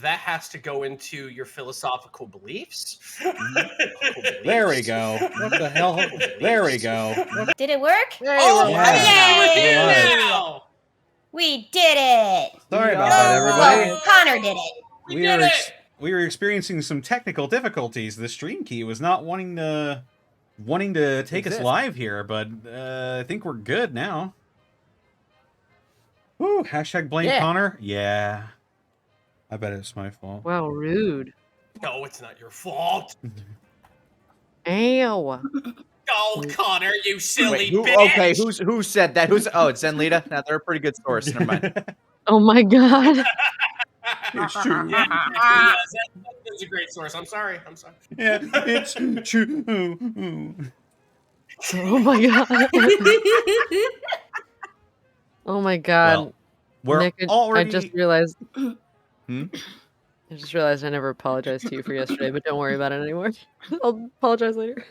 that has to go into your philosophical beliefs. There we go. What the hell? There we go. Did it work? Oh, Yeah. hey, Yay! we're here now. We did it! Sorry about that, everybody. Well, Connor did it. We did it. We were experiencing some technical difficulties. The stream key was not wanting to take us live here, but I think we're good now. Woo! Hashtag blame Connor. Yeah. I bet it's my fault. Wow, rude. No, it's not your fault. Ow. Oh, Connor, you silly Wait, bitch. okay, who said that? It's Zenlita? Now they're a pretty good source. Never mind. Oh my god. It's true. Yeah, that's a great source. I'm sorry. Yeah, it's true. Oh my god. Oh my god. Well, we're Nick, already... I just realized. I just realized I never apologized to you for yesterday, but don't worry about it anymore. I'll apologize later.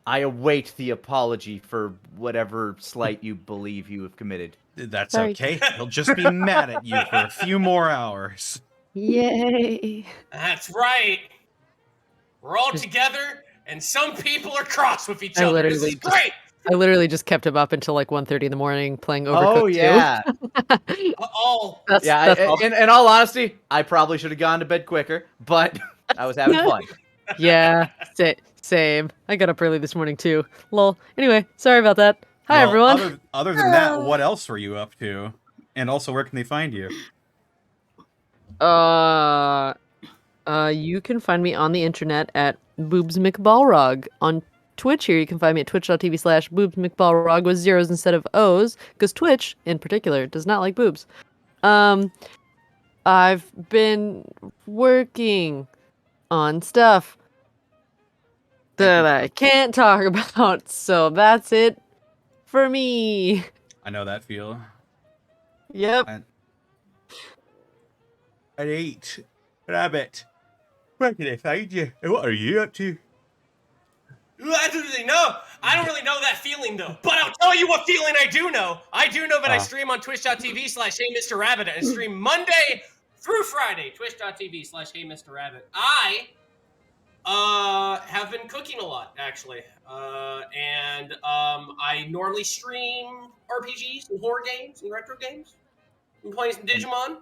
I await the apology for whatever slight you believe you have committed. That's Sorry. okay. He'll just be mad at you for a few more hours. Yay. That's right. We're all together, and some people are cross with each other. This is great. I literally just kept him up until like 1:30 in the morning playing Overcooked 2. Oh, yeah. In all honesty, I probably should have gone to bed quicker, but I was having fun. Yeah, same. I got up early this morning too. Lol. Anyway, sorry about that. Hi, everyone. Other than that, what else were you up to? And also, where can they find you? You can find me on the internet at Boobs McBalrog. On Twitch here, you can find me at twitch.tv/Boobs McBalrog with zeros instead of O's, because Twitch, in particular, does not like boobs. I've been working on stuff that I can't talk about, so that's it for me. I know that feel. Yep. I ate rabbit. Where can I find you? And what are you up to? I don't really know. I don't really know that feeling, though. But I'll tell you what feeling I do know. I do know that I stream on twitch.tv/HeyMrRabbit and stream Monday through Friday. Twitch.tv/HeyMrRabbit. I have been cooking a lot, actually. And I normally stream RPGs and horror games and retro games. I'm playing some Digimon.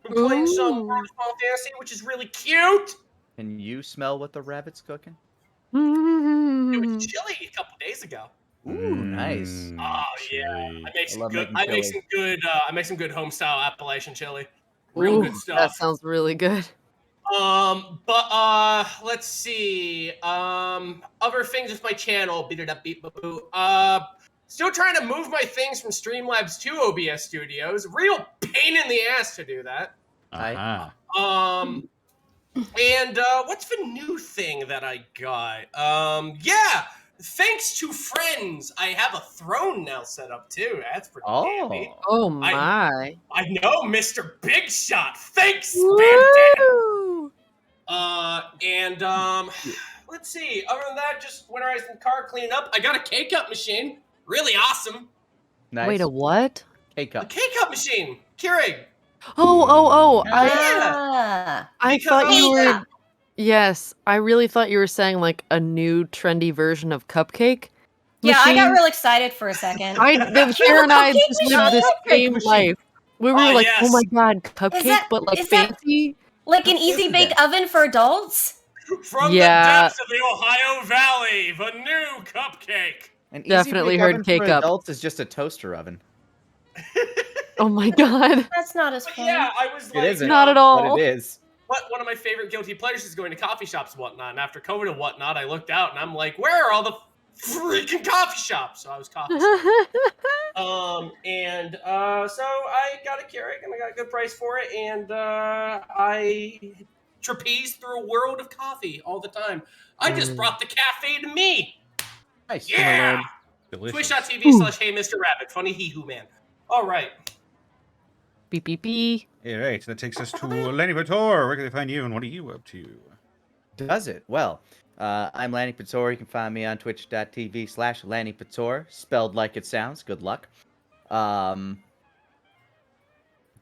I'm playing some World of Final Fantasy, which is really cute. Can you smell what the rabbit's cooking? It was chilly a couple days ago. Ooh, nice. Oh yeah, I make some good home style Appalachian chili. Real good stuff. That sounds really good. But let's see. Other things with my channel. Beat it up, beat boo. Still trying to move my things from Streamlabs to OBS Studios. Real pain in the ass to do that. And what's the new thing that I got? Yeah, thanks to friends, I have a throne now set up too. That's pretty handy. Oh my! I know, Mr. Big Shot. Thanks, Spam And let's see. Other than that, just winterizing the car, cleaning up. I got a K-cup machine. Really awesome. Nice. Wait, a what? K-cup. A K-cup machine. Keurig. Oh! I Yeah. thought you were. Yes, I really thought you were saying like a new trendy version of cupcake. Yeah, I got machine. real excited for a second. Sharon and I just lived the same life. We were like, yes. oh my god, cupcake, but like is that- fancy. Like an easy bake oven for adults? From the depths of the Ohio Valley, the new cupcake. An Definitely easy-bake heard oven for K-cup. adults is just a toaster oven. Oh my god. That's not as But fun. yeah, I was like, It isn't. Not at all. But it is. But one of my favorite guilty pleasures is going to coffee shops and whatnot. And after COVID and whatnot, I looked out and I'm like, where are all the freaking coffee shops? So I was coffee shop. So I got a Keurig and I got a good price for it. And I trapeze through a world of coffee all the time. I just brought the cafe to me. Nice. Yeah. Delicious. Twitch.tv/HeyMrRabbit. Funny he-who man. All right. Beep beep beep. All right, that takes us to Lanny Pator. Where can they find you, and what are you up to? Does it? Well, I'm Lanny Pator. You can find me on twitch.tv/Lanny Pator, spelled like it sounds. Good luck.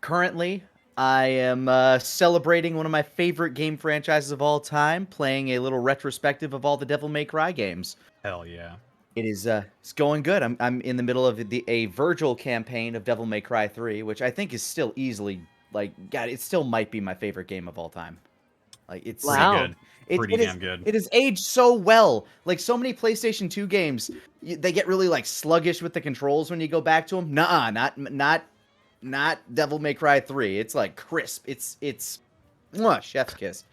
Currently, I am celebrating one of my favorite game franchises of all time, playing a little retrospective of all the Devil May Cry games. Hell yeah. It is it's going good. I'm in the middle of a Virgil campaign of Devil May Cry 3, which I think is still easily God, it still might be my favorite game of all time. Like it's Pretty Wow. good. Pretty damn good. It has aged so well. Like so many PlayStation 2 games, they get really like sluggish with the controls when you go back to them. Nuh-uh, not Devil May Cry 3. It's like crisp. It's chef's kiss.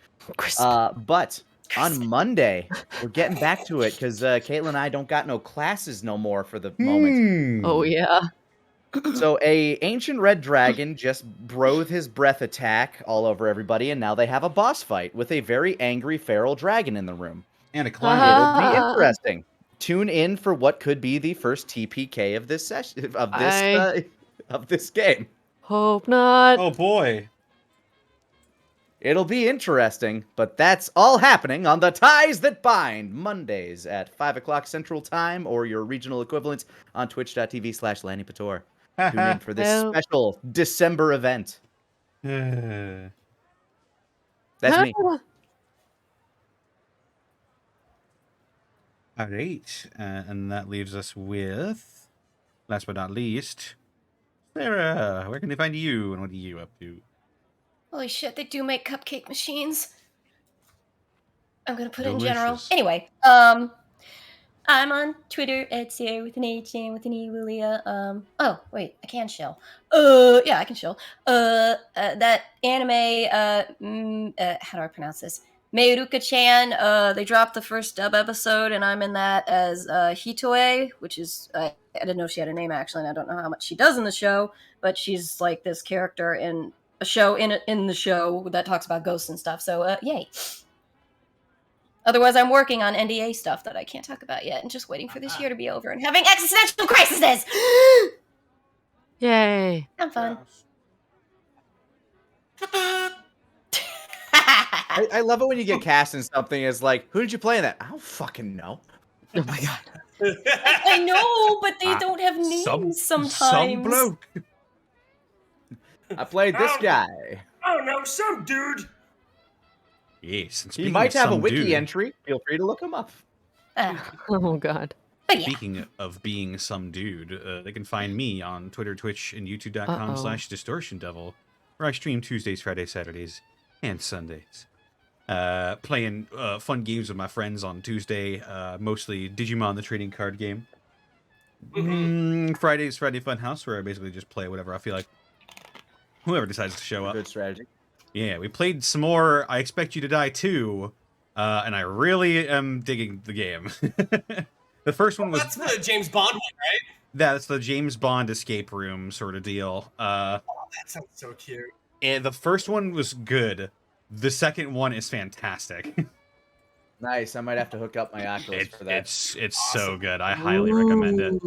But on Monday, we're getting back to it because Caitlin and I don't got no classes no more for the moment. Oh yeah. So a ancient red dragon just broke his breath attack all over everybody, and now they have a boss fight with a very angry feral dragon in the room. And a clown. It'll be interesting. Tune in for what could be the first TPK of this session of this game. Hope not. Oh boy. It'll be interesting, but that's all happening on The Ties That Bind, Mondays at 5 o'clock Central Time, or your regional equivalent on twitch.tv/LannyPator. Tune in for this special December event. That's me. All right, and that leaves us with, last but not least, Sarah. Where can they find you, and what are you up to? Holy shit, they do make cupcake machines. I'm gonna put Delicious. in general. Anyway, I'm on Twitter at Sarah with an H and with an E, Lilia. Oh wait, I can shill. Yeah, I can shill. That anime. How do I pronounce this? Meiruka-chan. They dropped the first dub episode, and I'm in that as Hitoe, which is I didn't know she had a name actually, and I don't know how much she does in the show, but she's like this character in a show in the show that talks about ghosts and stuff. So yay. Otherwise, I'm working on NDA stuff that I can't talk about yet, and just waiting for this year to be over and having existential crises. Yay. I'm fun. I love it when you get cast in something. It's like, who did you play in that? I don't fucking know. Oh my god. I know, but they don't have names sometimes. Some bloke. I played this guy. I don't know, some dude. Yes. And He speaking might of have a some wiki dude, entry. Feel free to look him up. Oh god. But yeah. Speaking of being some dude, they can find me on Twitter, Twitch, and YouTube.com/DistortionDevil, where I stream Tuesdays, Fridays, Saturdays, and Sundays. Playing fun games with my friends on Tuesday, mostly Digimon the trading card game. Fridays, Friday Funhouse, where I basically just play whatever I feel like. Whoever decides to show up. Good strategy. Yeah, we played some more I Expect You to Die 2, and I really am digging the game. The first one was... That's the James Bond one, right? That's the James Bond escape room sort of deal. That sounds so cute. And the first one was good. The second one is fantastic. Nice. I might have to hook up my Oculus for that. It's so good. I highly recommend it.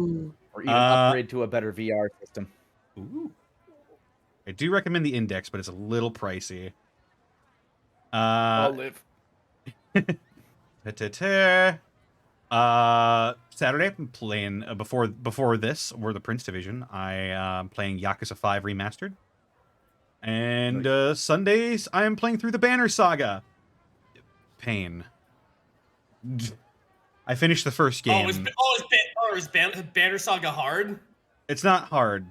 Or even upgrade to a better VR system. Ooh. I do recommend the Index, but it's a little pricey. I'll live. Saturday, I'm playing before this, or the Prince Division. I am playing Yakuza 5 Remastered, and Sundays I am playing through the Banner Saga. Pain. I finished the first game. Is Banner Saga hard? It's not hard.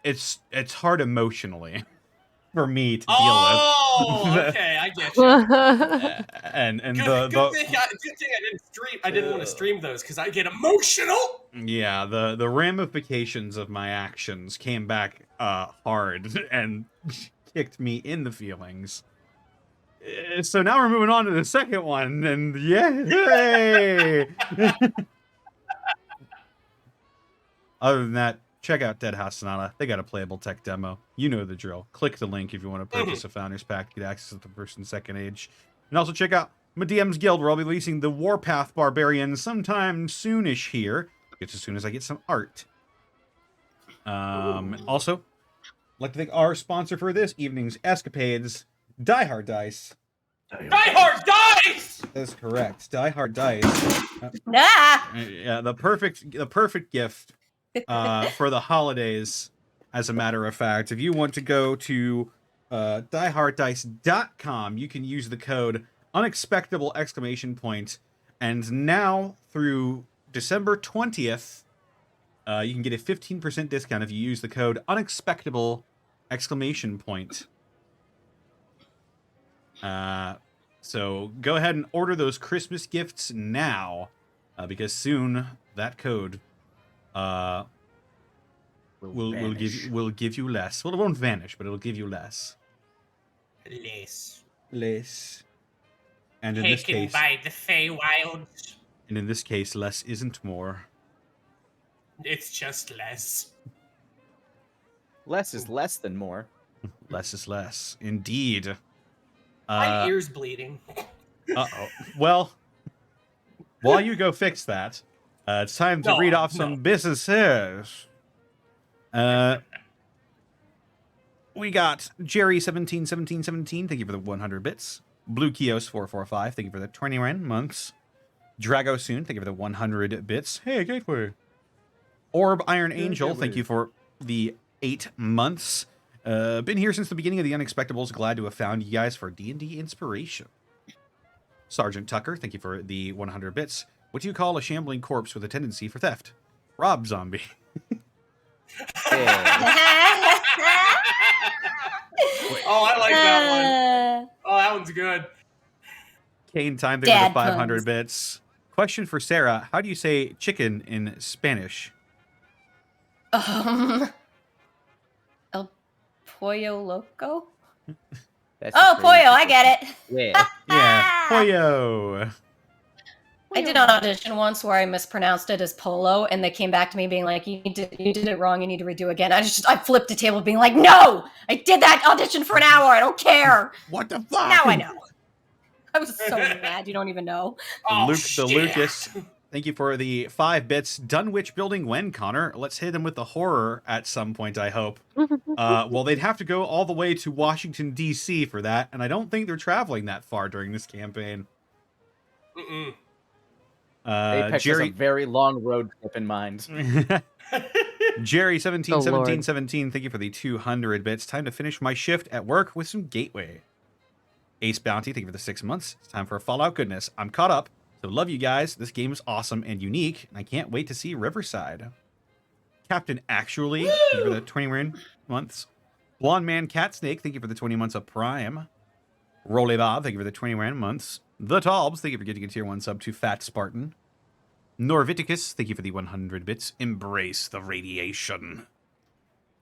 It's hard emotionally for me to deal with. Oh, okay, I get you. and Good thing I didn't stream. I didn't want to stream those because I get emotional. Yeah, the ramifications of my actions came back hard and kicked me in the feelings. So now we're moving on to the second one, and yay! Other than that, check out Dead House Sonata. They got a playable tech demo. You know the drill. Click the link if you want to purchase a Founders Pack to get access to the First and Second Age. And also check out my DM's Guild, where I'll be releasing the Warpath Barbarian sometime soonish here. It's as soon as I get some art. Also, I'd like to thank our sponsor for this evening's escapades, Die Hard Dice. Die Hard Dice! That's correct. Die Hard Dice. Yeah, the perfect gift for the holidays, as a matter of fact. If you want to go to dieharddice.com, you can use the code unexpectable ! And now through December 20th, you can get a 15% discount if you use the code unexpectable ! So go ahead and order those Christmas gifts now, because soon that code will give you less. Well, it won't vanish, but it'll give you less. Less. And in this case, by the Feywilds. And in this case, less isn't more. It's just less. Less is less than more. Less is less. Indeed. My ear's bleeding. Uh-oh. Well, while you go fix that, it's time to read off some businesses. We got Jerry171717, thank you for the 100 bits. Blue Kios 445, thank you for the 21 months. Drago Soon, thank you for the 100 bits. Hey, Gateway. Orb Iron Angel, thank you for the 8 months. Been here since the beginning of the Unexpectables. Glad to have found you guys for D&D inspiration. Sergeant Tucker, thank you for the 100 bits. What do you call a shambling corpse with a tendency for theft? Rob Zombie. Oh, I like that one. Oh, that one's good. Kane Time, thank you for the 500 bits. Question for Sarah. How do you say chicken in Spanish? El Pollo Loco? That's Oh, Pollo, I get it. Yeah. Yeah, pollo. I did an audition once where I mispronounced it as polo, and they came back to me being like, you did it wrong, you need to redo again. I flipped the table being like, no! I did that audition for an hour, I don't care! What the fuck? Now I know. I was so mad, you don't even know. Oh, The Lucas, thank you for the 5 bits. Dunwich building when, Connor? Let's hit him with the horror at some point, I hope. Well, they'd have to go all the way to Washington, D.C. for that, and I don't think they're traveling that far during this campaign. Mm-mm. Apex has a very long road trip in mind. Jerry171717, thank you for the 200 bits. Time to finish my shift at work with some Gateway. Ace Bounty, thank you for the 6 months. It's time for Fallout goodness. I'm caught up, so love you guys. This game is awesome and unique, and I can't wait to see Riverside. Captain Actually, thank you for the 21 months. Blonde Man Cat Snake, thank you for the 20 months of Prime. Rolly Bob, thank you for the 21 months. The Talbs, thank you for getting a tier 1 sub to Fat Spartan. Norviticus, thank you for the 100 bits. Embrace the radiation.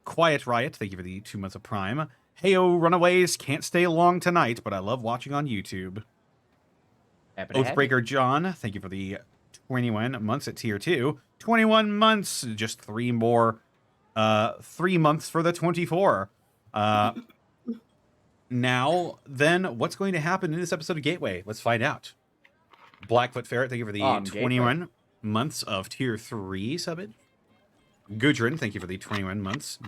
Quiet Riot, thank you for the 2 months of Prime. Heyo, Runaways, can't stay long tonight, but I love watching on YouTube. Oathbreaker John, thank you for the 21 months at tier 2. 21 months, just 3 more. 3 months for the 24. Now, then, what's going to happen in this episode of Gateway? Let's find out. Blackfoot Ferret, thank you for the 21 months of tier 3 subbage. Gudrun, thank you for the 21 months.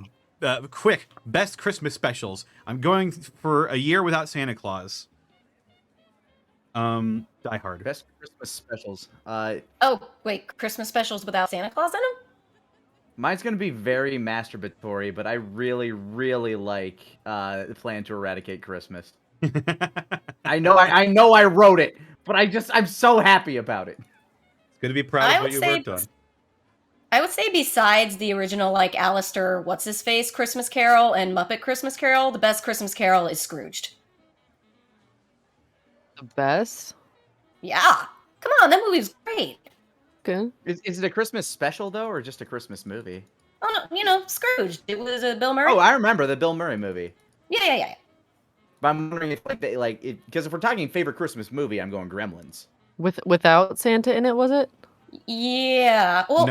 Quick, best Christmas specials. I'm going for a year without Santa Claus. Die Hard. Best Christmas specials. Oh, wait, Christmas specials without Santa Claus in them? Mine's gonna be very masturbatory, but I really, really like the Plan to Eradicate Christmas. I know I wrote it, but I'm so happy about it. It's gonna be proud of what you worked on. I would say besides the original, like, Alistair What's-His-Face Christmas Carol and Muppet Christmas Carol, the best Christmas Carol is Scrooged. The best? Yeah. Come on, that movie's great. Good. Is it a Christmas special, though, or just a Christmas movie? Oh, no, you know, Scrooged. It was Bill Murray. Oh, I remember the Bill Murray movie. Yeah. But I'm wondering if, because if we're talking favorite Christmas movie, I'm going Gremlins. Without Santa in it, was it? Yeah. Well,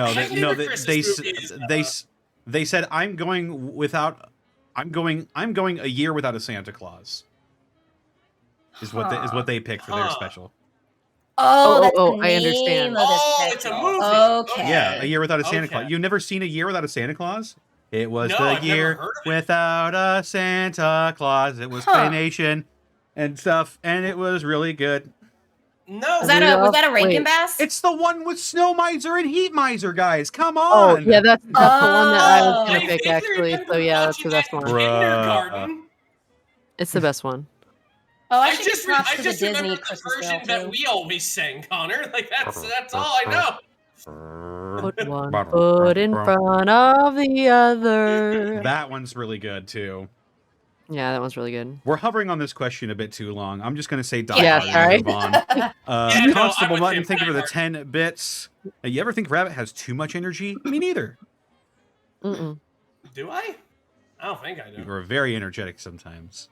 they said I'm going a year without a Santa Claus. Is what they picked for their special. Oh, I understand. It's a movie. Okay. Yeah, a year without a Santa Claus. You've never seen A Year Without a Santa Claus? It was I've the never year heard of it. without a Santa Claus. It was Claymation and stuff, and it was really good. No. Was that a Rankin Bass? It's the one with Snow Miser and Heat Miser, guys. Come on. Oh, yeah, that's the one that I was I gonna pick, think actually. you're So yeah, that's the watching best that one. in kindergarten. It's the best one. Oh, I I should just, give props I to just the remember Disney the Christmas version Carol that too. we always sang, Connor. Like that's all I know. Put one foot in front of the other. That one's really good too. Yeah, that one's really good. We're hovering on this question a bit too long. I'm just going to say Die Yeah, Hard sorry. and move on. Yeah, no, Constable I'm with Mutton, him, thank you Die for the Hard. 10 bits. You ever think Rabbit has too much energy? Me neither. Mm-mm. Do I? I don't think I do. You're very energetic sometimes.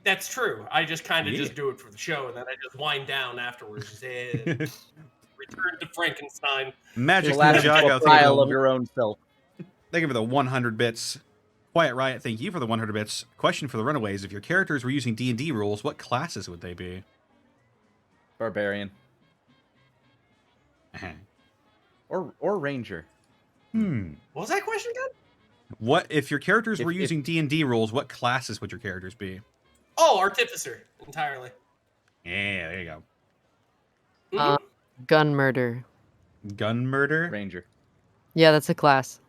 That's true. I just kind of Yeah. just do it for the show, and then I just wind down afterwards. Just, return to Frankenstein. Magic Collapse into Ninjago, a pile of your own self. thank you for the 100 bits. Quiet Riot, thank you for the 100 bits. Question for the Runaways: if your characters were using D&D rules, what classes would they be? Barbarian. Or ranger. What was that question again? What if your characters were If- using D&D rules? What classes would your characters be? Oh, Artificer entirely. Yeah, there you go. Mhm. Gun murder. Gun murder. Ranger. Yeah, that's a class.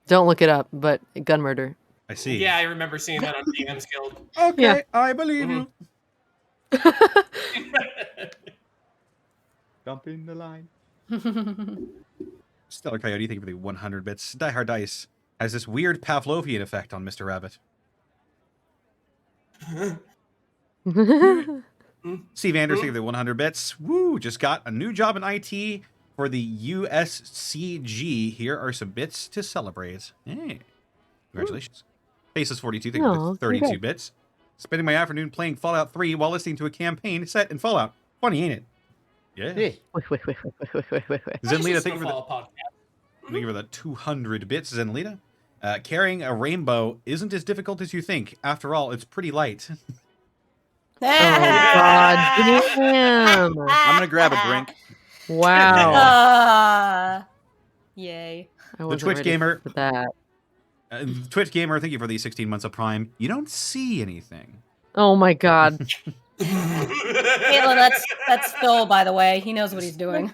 Don't look it up, but gun murder. I see. Yeah, I remember seeing that on DM's Guild. Okay, Yeah. I believe you. Jump in the line. Stellar Coyote, thank you for the 100 bits. Die Hard Dice has this weird Pavlovian effect on Mr. Rabbit. Steve Anders, thank you for the 100 bits. Woo, just got a new job in IT for the USCG. Here are some bits to celebrate. Hey, congratulations. Faceless 42, thank you for Aw, the 32 congrats. bits. Spending my afternoon playing Fallout 3 while listening to a campaign set in Fallout. Funny, ain't it? Yeah. Hey. Wait. Zenlita, thank you for the Snowfall podcast. Thank you for the 200 bits, Zenlita. Carrying a rainbow isn't as difficult as you think. After all, it's pretty light. Oh God, damn! I'm gonna grab a drink. Wow. Yay. I The wasn't Twitch ready gamer, for that. Twitch gamer, thank you for the 16 months of Prime. You don't see anything. Oh my God. Caitlin, that's Phil, by the way. He knows what he's doing.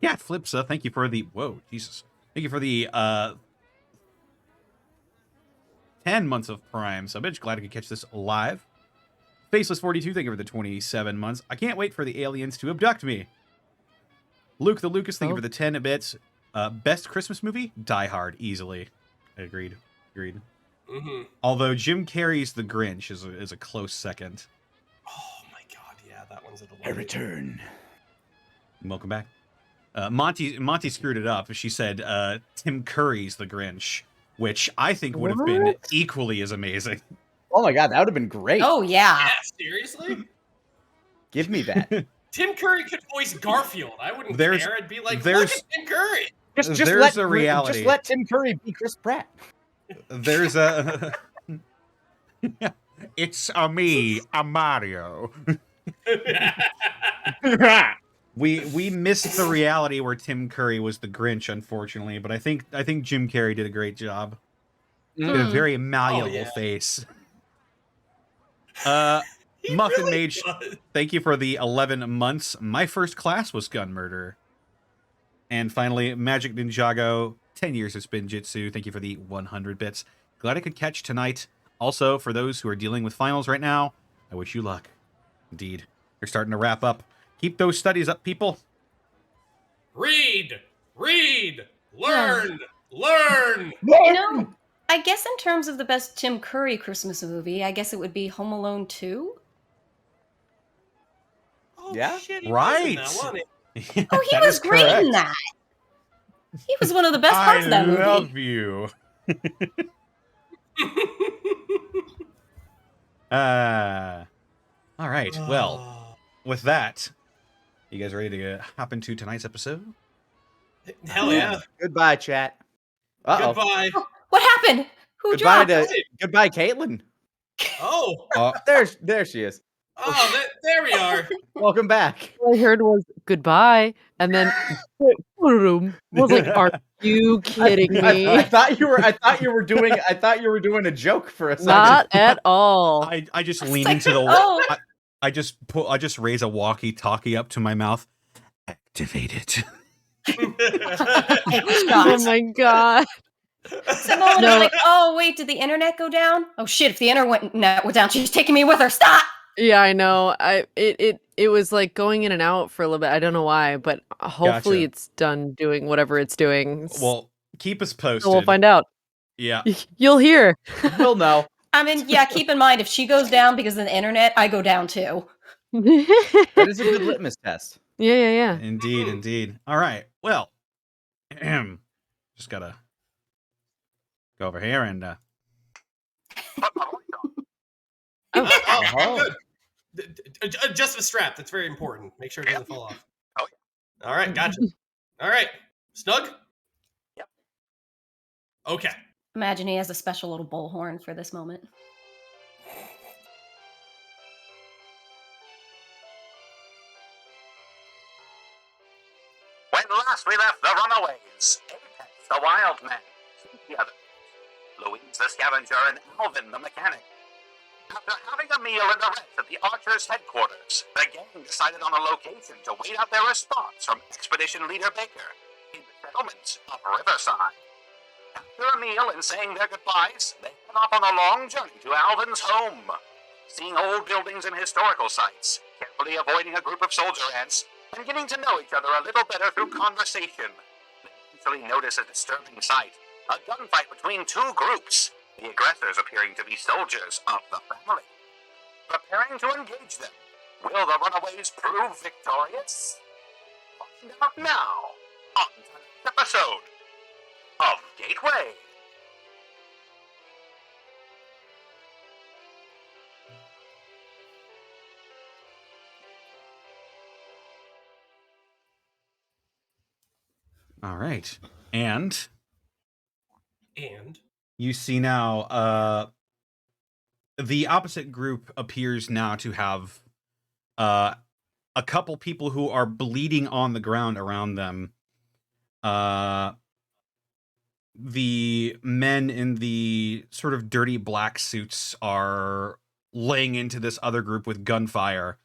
Yeah, Flipsa, thank you for the whoa, Jesus. Thank you for the 10 months of Prime. So bitch, glad I could catch this live. Faceless 42, thank you for the 27 months. I can't wait for the aliens to abduct me. Luke the Lucas, thank you for the 10 bits. Best Christmas movie? Die Hard, easily. Agreed. Mm-hmm. Although Jim Carrey's The Grinch is a close second. Oh my God, yeah, that one's a I delight. return. Welcome back. Monty screwed it up. She said Tim Curry's The Grinch, which I think would have been What? equally as amazing. Oh my god, that would have been great. Oh, yeah. Yeah, seriously? Give me that. Tim Curry could voice Garfield. I wouldn't There's- care. I'd be like, look there's- at Tim Curry. Just There's let a reality. Just let Tim Curry be Chris Pratt. There's a it's me, a Mario. We missed the reality where Tim Curry was the Grinch, unfortunately, but I think Jim Carrey did a great job. He had a very malleable yeah. face. He Muffin really Mage, does. thank you for the 11 months. My first class was gun murder. And finally, Magic Ninjago, 10 years of Spin Jitsu. Thank you for the 100 bits. Glad I could catch tonight. Also, for those who are dealing with finals right now, I wish you luck. Indeed. You're starting to wrap up. Keep those studies up, people. Read, learn. You know, I guess in terms of the best Tim Curry Christmas movie, I guess it would be Home Alone 2. Oh, Yeah? shit, he Right. was in that, wasn't he? Oh, he That was is great in correct. that. He was one of the best parts of that movie. I love you. All right. Well, with that, you guys ready to hop into tonight's episode? Hell yeah. Goodbye, chat. Uh-oh. Goodbye. What happened? Who Goodbye dropped? goodbye, Caitlin. Oh, There she is. there we are. Welcome back. All I heard was goodbye, and then boom. I was like, "Are you kidding me?" I thought you were doing a joke for a second. Not at all. I just It's lean like, into the. oh. I just raise a walkie-talkie up to my mouth. Activate it. Oh my God. It's that moment of like, oh wait, did the internet go down? Oh shit, if the internet went down, she's taking me with her. Stop! Yeah, I know. It was like going in and out for a little bit. I don't know why, but hopefully Gotcha. it's done doing whatever it's doing. Well, keep us posted. So we'll find out. Yeah. You'll hear. We'll know. I mean, yeah, keep in mind, if she goes down because of the internet, I go down too. That is a good litmus test. Yeah. Indeed. All right. Well, just gotta go over here and Good. Adjust the strap. That's very important. Make sure it doesn't fall off. Oh, All right, gotcha. All right, snug. Yep. Okay. Imagine he has a special little bullhorn for this moment. When last we left the runaways, Apex, the wild man, the other, Louise the scavenger, and Alvin the mechanic. After having a meal and a rest at the Archers' headquarters, the gang decided on a location to wait out their response from Expedition Leader Baker in the settlement of Riverside. After a meal and saying their goodbyes, they went off on a long journey to Alvin's home. Seeing old buildings and historical sites, carefully avoiding a group of soldier ants, and getting to know each other a little better through conversation. They eventually notice a disturbing sight, a gunfight between two groups, the aggressors appearing to be soldiers of the family. Preparing to engage them, will the runaways prove victorious? Find out now on tonight's episode of Gateway. all right. And And you see now the opposite group appears now to have a couple people who are bleeding on the ground around them. The men in the sort of dirty black suits are laying into this other group with gunfire,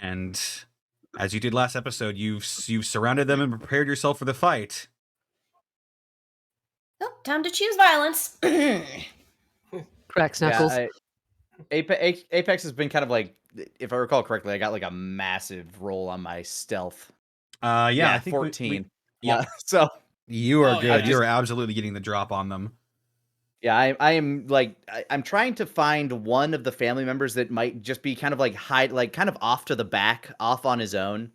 and as you did last episode, you've surrounded them and prepared yourself for the fight. Oh, time to choose violence. Cracks knuckles. Yeah, Apex has been kind of like, if I recall correctly, I got like a massive roll on my stealth. I think 14. yeah. So You are Oh, good. yeah. You're absolutely getting the drop on them. yeah, I am like I'm trying to find one of the family members that might just be kind of like kind of off to the back, off on his own,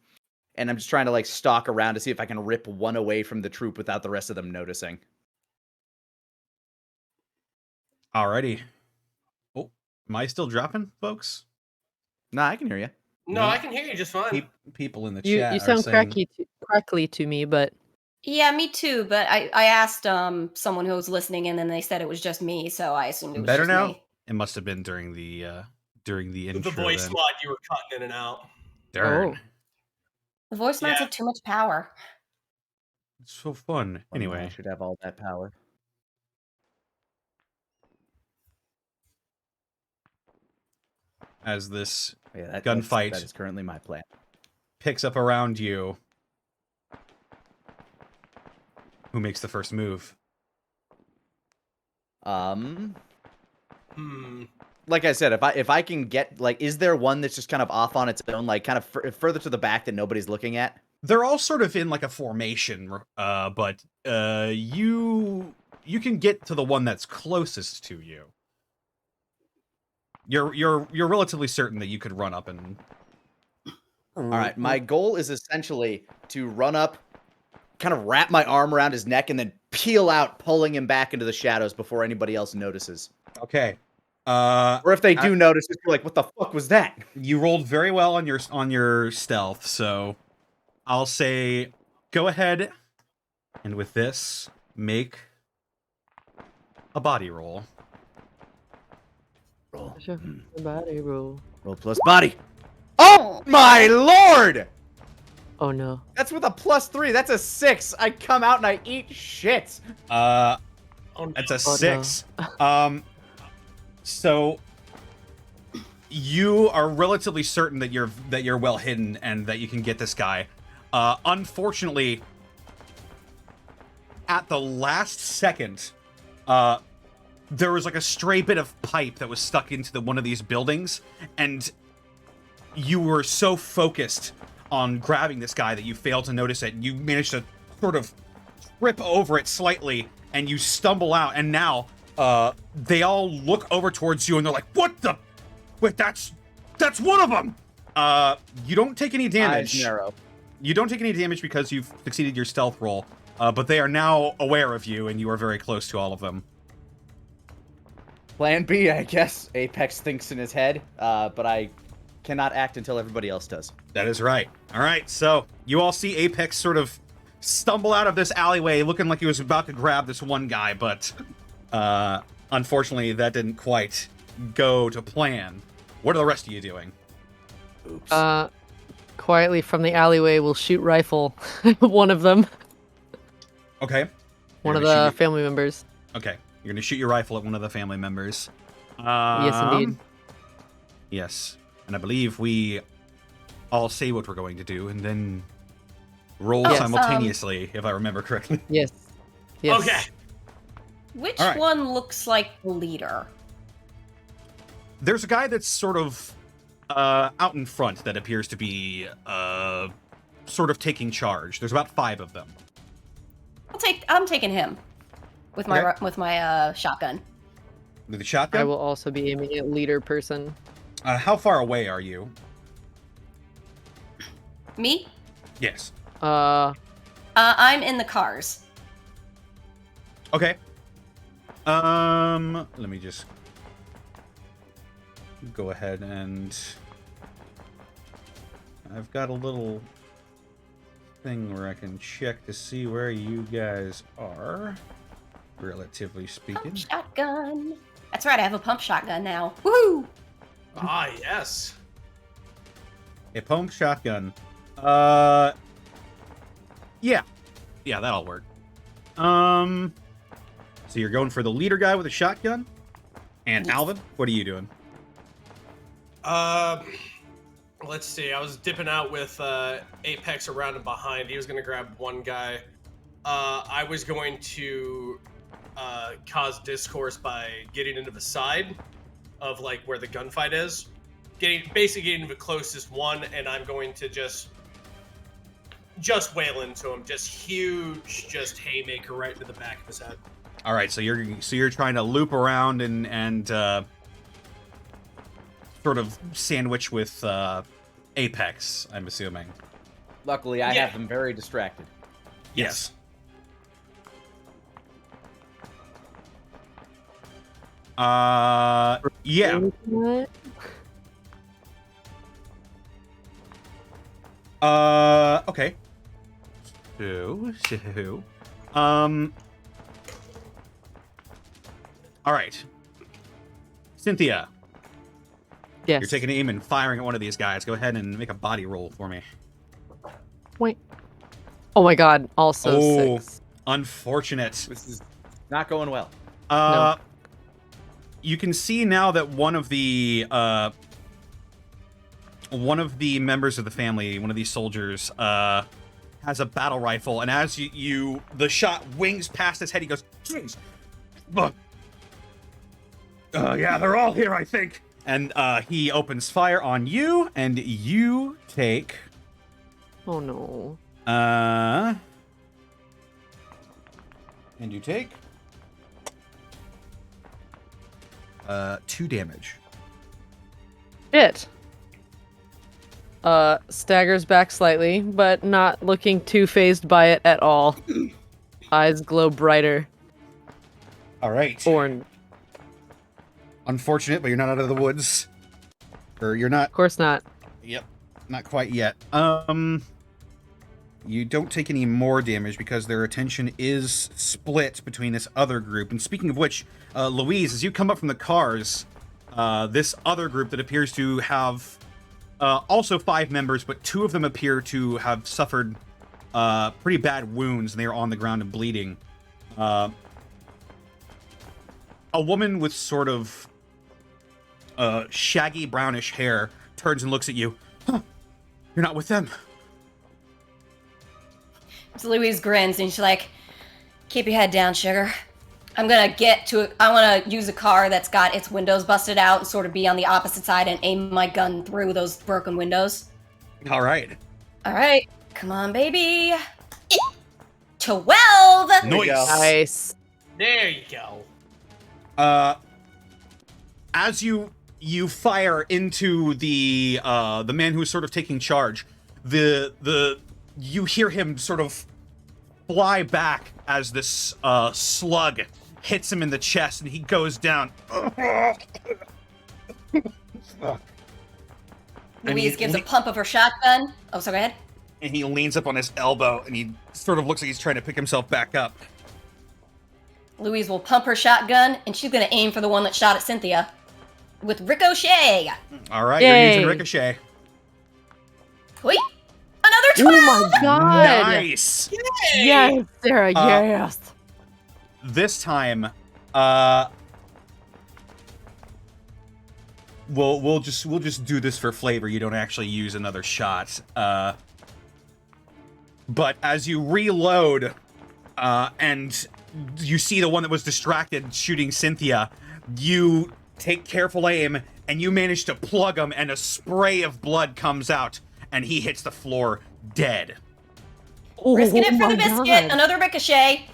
and I'm just trying to like stalk around to see if I can rip one away from the troop without the rest of them noticing. Alrighty. Oh, am I still dropping, folks? Nah, I can hear you. no, I can hear you just fine. People in the You chat sound are saying, crackly to me, but Yeah, me too. But I asked someone who was listening, and then they said it was just me, so I assumed it was better just now? me. It must have been during the intro. The voice then. mod you were cutting in and out. Darn. Oh. The voice mods Yeah. have too much power. It's so fun. I Anyway, should have all that power. as this Yeah, gunfight that is currently my plan. picks up around you, who makes the first move? Like I said, if I can get like, is there one that's just kind of off on its own, like kind of further to the back that nobody's looking at? They're all sort of in like a formation, but you can get to the one that's closest to you. You're relatively certain that you could run up and. All right, my goal is essentially to run up, kind of wrap my arm around his neck, and then peel out, pulling him back into the shadows before anybody else notices. Okay. Or if they do notice, it's like, what the fuck was that? You rolled very well on your stealth, so I'll say go ahead and with this make a body roll. Roll. Body roll. Roll plus body. Oh my lord! Oh no. That's with a +3. That's a 6. I come out and I eat shit. Oh, no. That's a Oh, 6. So you are relatively certain that you're well hidden and that you can get this guy. Unfortunately, at the last second, there was like a stray bit of pipe that was stuck into one of these buildings, and you were so focused on grabbing this guy that you failed to notice it. You managed to sort of trip over it slightly, and you stumble out, and now they all look over towards you, and they're like, "What the? Wait, that's one of them!" You don't take any damage. Eyes narrow. You don't take any damage because you've succeeded your stealth roll, but they are now aware of you, and you are very close to all of them. Plan B, I guess. Apex thinks in his head, but I cannot act until everybody else does. That is right. All right, so you all see Apex sort of stumble out of this alleyway looking like he was about to grab this one guy, but unfortunately that didn't quite go to plan. What are the rest of you doing? Oops. Quietly from the alleyway, we'll shoot rifle one of them. Okay. One You're of gonna the shoot family members. Okay. You're going to shoot your rifle at one of the family members. Yes, indeed. Yes. And I believe we all say what we're going to do and then roll Yes, simultaneously, if I remember correctly. Yes. Yes. Okay. Which All right. one looks like the leader? There's a guy that's sort of out in front that appears to be sort of taking charge. There's about 5 of them. I'm taking him with my Okay. with my shotgun. With the I shotgun? will also be aiming at leader person. How far away are you? Me? Yes. I'm in the cars. Okay. Let me just go ahead and I've got a little thing where I can check to see where you guys are, relatively speaking. Pump shotgun. That's right. I have a pump shotgun now. Woohoo! Ah, yes. A pump shotgun. Yeah, that'll work. So you're going for the leader guy with a shotgun, and Yes. Alvin, what are you doing? Let's see. I was dipping out with Apex around and behind. He was going to grab one guy. I was going to cause discourse by getting into the side of like where the gunfight is, basically getting to the closest one, and I'm going to just wail into him, just huge, just haymaker right into the back of his head. All right, so you're trying to loop around and sort of sandwich with Apex, I'm assuming. Luckily, I Yeah. have them very distracted. Yes. Yeah. What? Okay. So, all right. Cynthia, Yes. you're taking aim and firing at one of these guys. Go ahead and make a body roll for me. Wait. Oh my god. Also Oh. 6. Unfortunate. This is not going well. You can see now that one of the members of the family, one of these soldiers, has a battle rifle, and as the shot wings past his head, he goes, "Jeez, yeah, they're all here, I think." And he opens fire on you, and you take Oh no. and you take 2 damage. Shit. Staggers back slightly, but not looking too phased by it at all. Eyes glow brighter. All right. Orange. Unfortunate, but you're not out of the woods. Or you're not. Of course not. Yep. Not quite yet. You don't take any more damage because their attention is split between this other group. And speaking of which, Louise, as you come up from the cars, this other group that appears to have also 5 members, but 2 of them appear to have suffered pretty bad wounds, and they are on the ground and bleeding. A woman with sort of shaggy brownish hair turns and looks at you. Huh, you're not with them. So Louise grins and she's like, "Keep your head down, sugar. I'm gonna I want to use a car that's got its windows busted out and sort of be on the opposite side and aim my gun through those broken windows. All right. All right, come on, baby. 12. There we go. Nice. There you go. As you fire into the man who's sort of taking charge, you hear him sort of fly back as this slug hits him in the chest, and he goes down. Louise gives a pump of her shotgun. Oh, sorry, go ahead. And he leans up on his elbow, and he sort of looks like he's trying to pick himself back up. Louise will pump her shotgun, and she's gonna aim for the one that shot at Cynthia with Ricochet. All right, Yay. you're using Ricochet. Wait, another 12. Oh my god. Nice. Yes, Sarah, yes. This time, we'll just do this for flavor. You don't actually use another shot. But as you reload, and you see the one that was distracted shooting Cynthia, you take careful aim, and you manage to plug him, and a spray of blood comes out, and he hits the floor dead. Risking it for my the biscuit. God. Another Ricochet.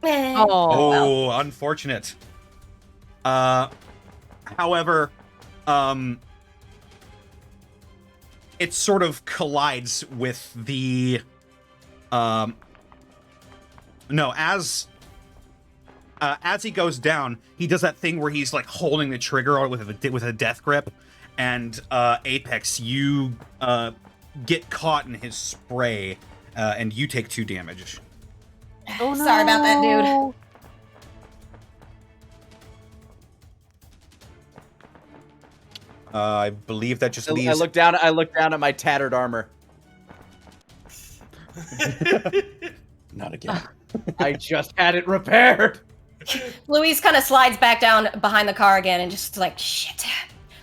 Oh. Unfortunate. However, it sort of collides with the, as he goes down, he does that thing where he's like holding the trigger with a death grip, and Apex, you get caught in his spray, and you take 2 damage. Oh, no. Sorry about that, dude. I believe that just I leaves. look down at my tattered armor. Not again. I just had it repaired. Louise kind of slides back down behind the car again and just like, shit.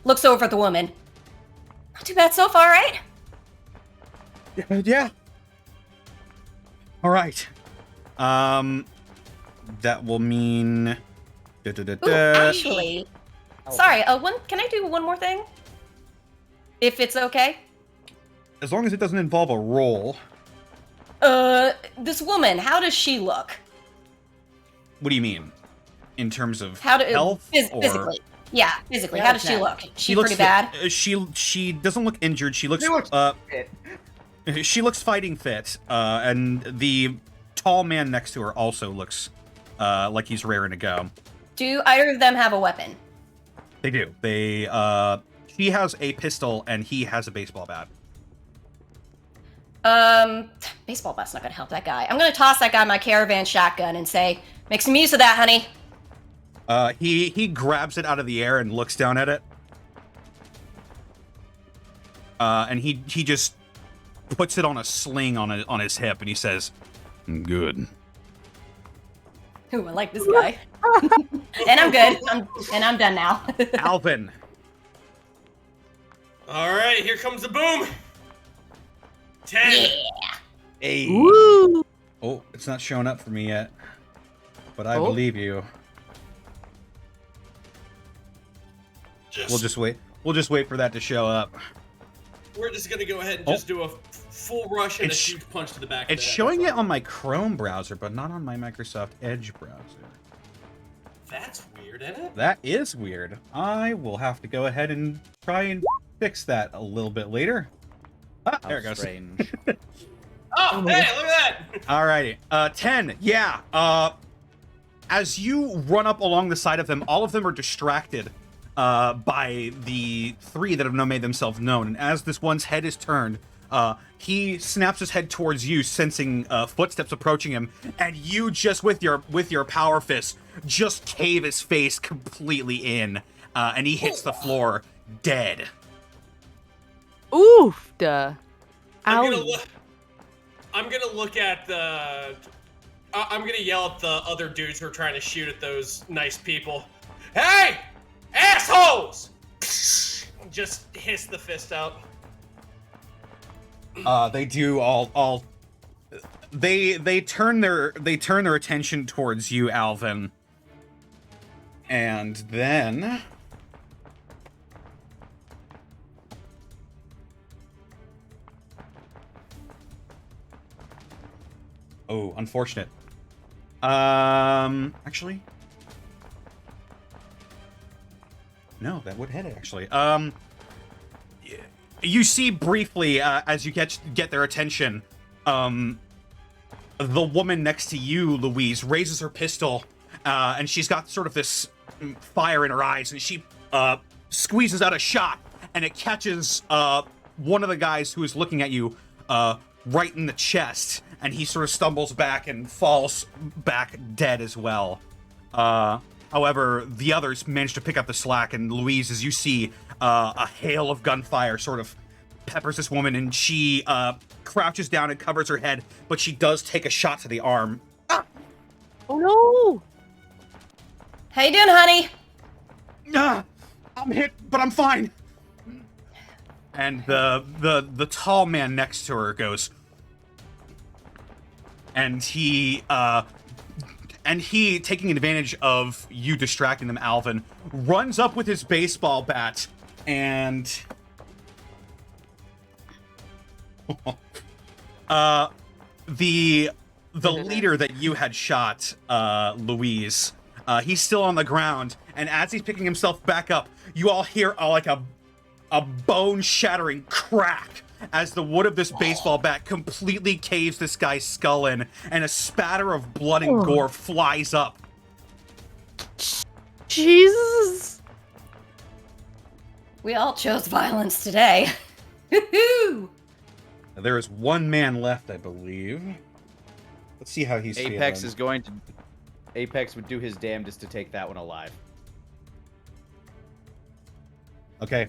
Looks over at the woman. Not too bad so far, right? Yeah. All right. That will mean. Ooh, actually, sorry. Can I do one more thing? If it's okay. As long as it doesn't involve a roll. This woman, how does she look? What do you mean? In terms of How do health? or... physically? Yeah, physically. Yeah, How does she okay. look? She's looks pretty bad. She doesn't look injured. She looks fit. she looks fighting fit. And the tall man next to her also looks like he's raring to go. Do either of them have a weapon? They do. They she has a pistol and he has a baseball bat. Baseball bat's not gonna help that guy. I'm gonna toss that guy my caravan shotgun and say, make some use of that, honey. He grabs it out of the air and looks down at it. And he just puts it on a sling on his hip and he says, "Good." Ooh, I like this guy. And I'm good. I'm done now. Alvin. All right, here comes the boom. 10. Yeah. Hey. Woo! Oh, it's not showing up for me yet. But I Oh. believe you. We'll just wait. We'll just wait for that to show up. We're just gonna go ahead and just do a full rush and It's a huge punch to the back. It's of the head. showing it on my Chrome browser, but not on my Microsoft Edge browser. That's weird, isn't it? That is weird. I will have to go ahead and try and fix that a little bit later. Ah, there it goes. Strange. Oh, hey, look at that! Alrighty. 10. Yeah. As you run up along the side of them, all of them are distracted by the 3 that have now made themselves known. And as this one's head is turned, he snaps his head towards you, sensing footsteps approaching him, and you just with your power fist just cave his face completely in, and he hits the floor dead. Oof! Duh. I'm Owie. gonna look at the. I'm gonna yell at the other dudes who are trying to shoot at those nice people. Hey, assholes! Just hiss the fist out. They do all they turn their attention towards you, Alvin. And then oh, unfortunate. Actually, no, that would hit it. Actually, you see briefly as you get their attention, the woman next to you, Louise, raises her pistol, and she's got sort of this fire in her eyes, and she squeezes out a shot, and it catches one of the guys who is looking at you right in the chest, and he sort of stumbles back and falls back dead as well. However, the others manage to pick up the slack, and Louise, as you see, a hail of gunfire sort of peppers this woman, and she crouches down and covers her head, but she does take a shot to the arm. Oh no! How you doing, honey? I'm hit, but I'm fine. And the tall man next to her goes, and he taking advantage of you distracting them, Alvin, runs up with his baseball bat and the leader that you had shot, Louise, he's still on the ground, and as he's picking himself back up, you all hear like a bone-shattering crack as the wood of this baseball bat completely caves this guy's skull in, and a spatter of blood and gore flies up. Jesus! We all chose violence today. Woohoo! There is one man left, I believe. Let's see how he's Apex feeling. is going to... Apex would do his damnedest to take that one alive. Okay.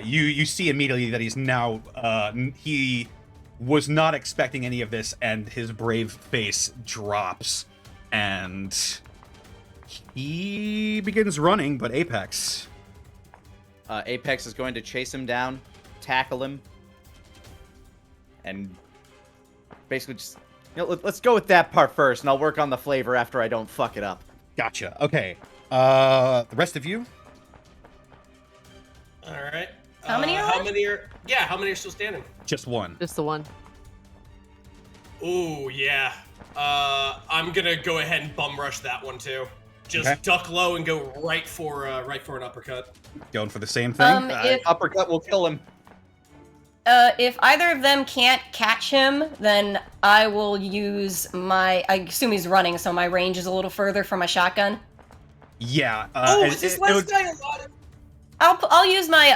You see immediately that he's now, he was not expecting any of this, and his brave face drops, and he begins running, but Apex. Apex is going to chase him down, tackle him, and basically just... You know, let's go with that part first, and I'll work on the flavor after I don't fuck it up. Gotcha. Okay. The rest of you? All right. How many are How left? many are? Yeah, how many are still standing? Just one. Just the one. Ooh, yeah. I'm gonna go ahead and bum rush that one too. Just Okay. duck low and go right for an uppercut. Going for the same thing? If Uppercut will kill him. if either of them can't catch him, then I will use my. I assume he's running, so my range is a little further for my shotgun. Yeah. Is this last guy alive? I'll use my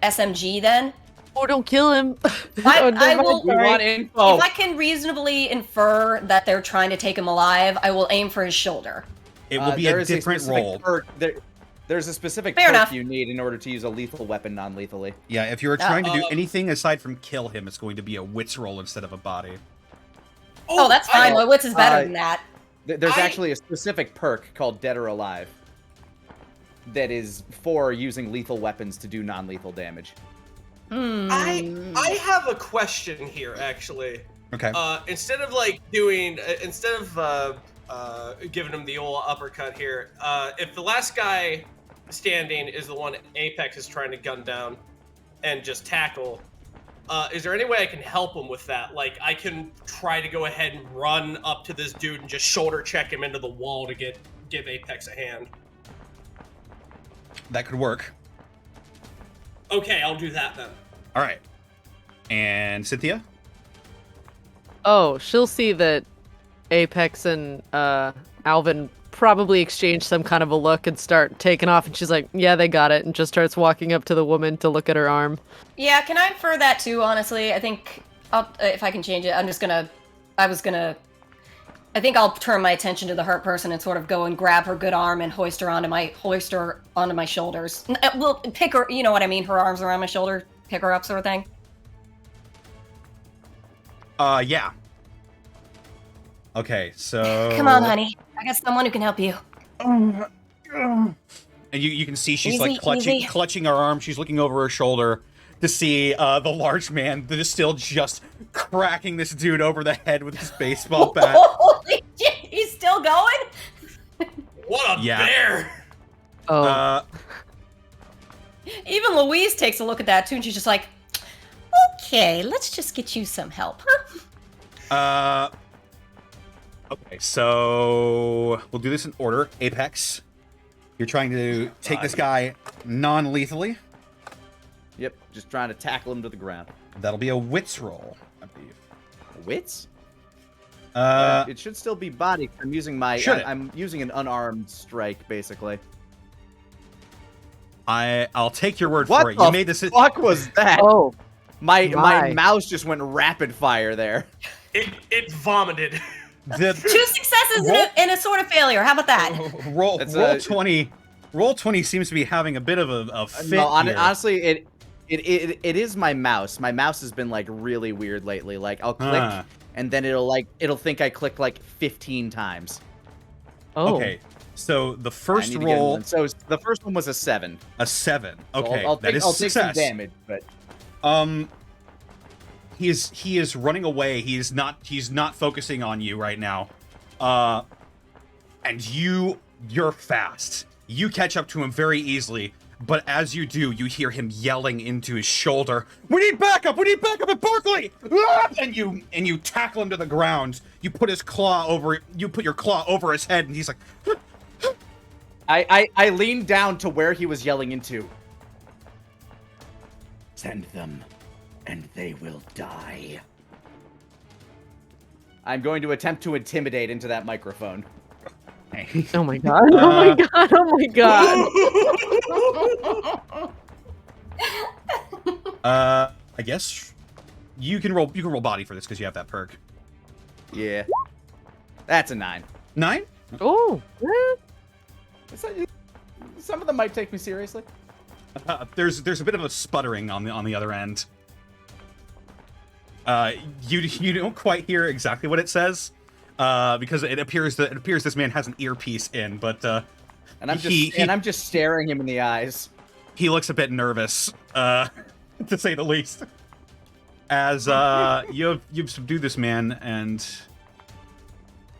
SMG then. Oh, don't kill him. I will. We want info. If I can reasonably infer that they're trying to take him alive, I will aim for his shoulder. It will be There a is different specific roll. perk- there's a specific Fair perk enough. you need in order to use a lethal weapon non-lethally. Yeah, if you're trying to do Uh, anything aside from kill him, it's going to be a wits roll instead of a body. Oh, that's fine. My wits is better than that. There's I- actually a specific perk called Dead or Alive that is for using lethal weapons to do non-lethal damage. I have a question here, actually. Okay. Instead of giving him the old uppercut here, if the last guy standing is the one Apex is trying to gun down and just tackle, is there any way I can help him with that? Like, I can try to go ahead and run up to this dude and just shoulder check him into the wall to give Apex a hand. That could work. Okay, I'll do that then. All right. And Cynthia? Oh, she'll see that Apex and Alvin probably exchange some kind of a look and start taking off, and she's like, yeah, they got it, and just starts walking up to the woman to look at her arm. Yeah, can I infer that too? Honestly, I think if I can change it, I think I'll turn my attention to the hurt person and sort of go and grab her good arm and hoist her onto my shoulders. We'll pick her, you know what I mean? Her arms around my shoulder, pick her up, sort of thing. Yeah. Okay, so... Come on, honey. I got someone who can help you. And you can see she's Easy, like clutching her arm. She's looking over her shoulder, to see the large man that is still just cracking this dude over the head with his baseball bat. Holy shit, he's still going? What a Yeah. bear! Oh, Even Louise takes a look at that too, and she's just like, okay, let's just get you some help, huh? Okay, so we'll do this in order. Apex, you're trying to take this guy non-lethally. Yep, just trying to tackle him to the ground. That'll be a wits roll, I believe. Wits? Uh, It should still be body. I'm using my. Should it? I'm using an unarmed strike, basically. I'll take your word What for it. the You made this. fuck was that? oh, My my. mouse just went rapid fire there. It vomited. The 2 successes and a sort of failure. How about that? roll That's roll a- 20. Roll 20 seems to be having a bit of a fit No, here. honestly, it is my mouse. My mouse has been like really weird lately. Like I'll click Huh. and then it'll think I clicked like 15 times. oh. Okay, so the I first need to get roll, one. So the first one was a 7. a 7. So Okay, I'll that take, is I'll take some success. damage, but He is running away. He's not focusing on you right now. And you're fast. You catch up to him very easily, but as you do, you hear him yelling into his shoulder, "We need backup! We need backup at Berkeley!" Ah! And you tackle him to the ground. You put your claw over his head, and he's like, I leaned down to where he was yelling into. Send them, and they will die. I'm going to attempt to intimidate into that microphone. Oh my god. Oh my god. Oh my god. I guess you can roll body for this because you have that perk. Yeah. That's a 9. 9? Oh. Some of them might take me seriously. There's a bit of a sputtering on the other end. You don't quite hear exactly what it says, because it appears this man has an earpiece in, but And I'm just staring him in the eyes. he looks a bit nervous, to say the least. As you've subdued this man, and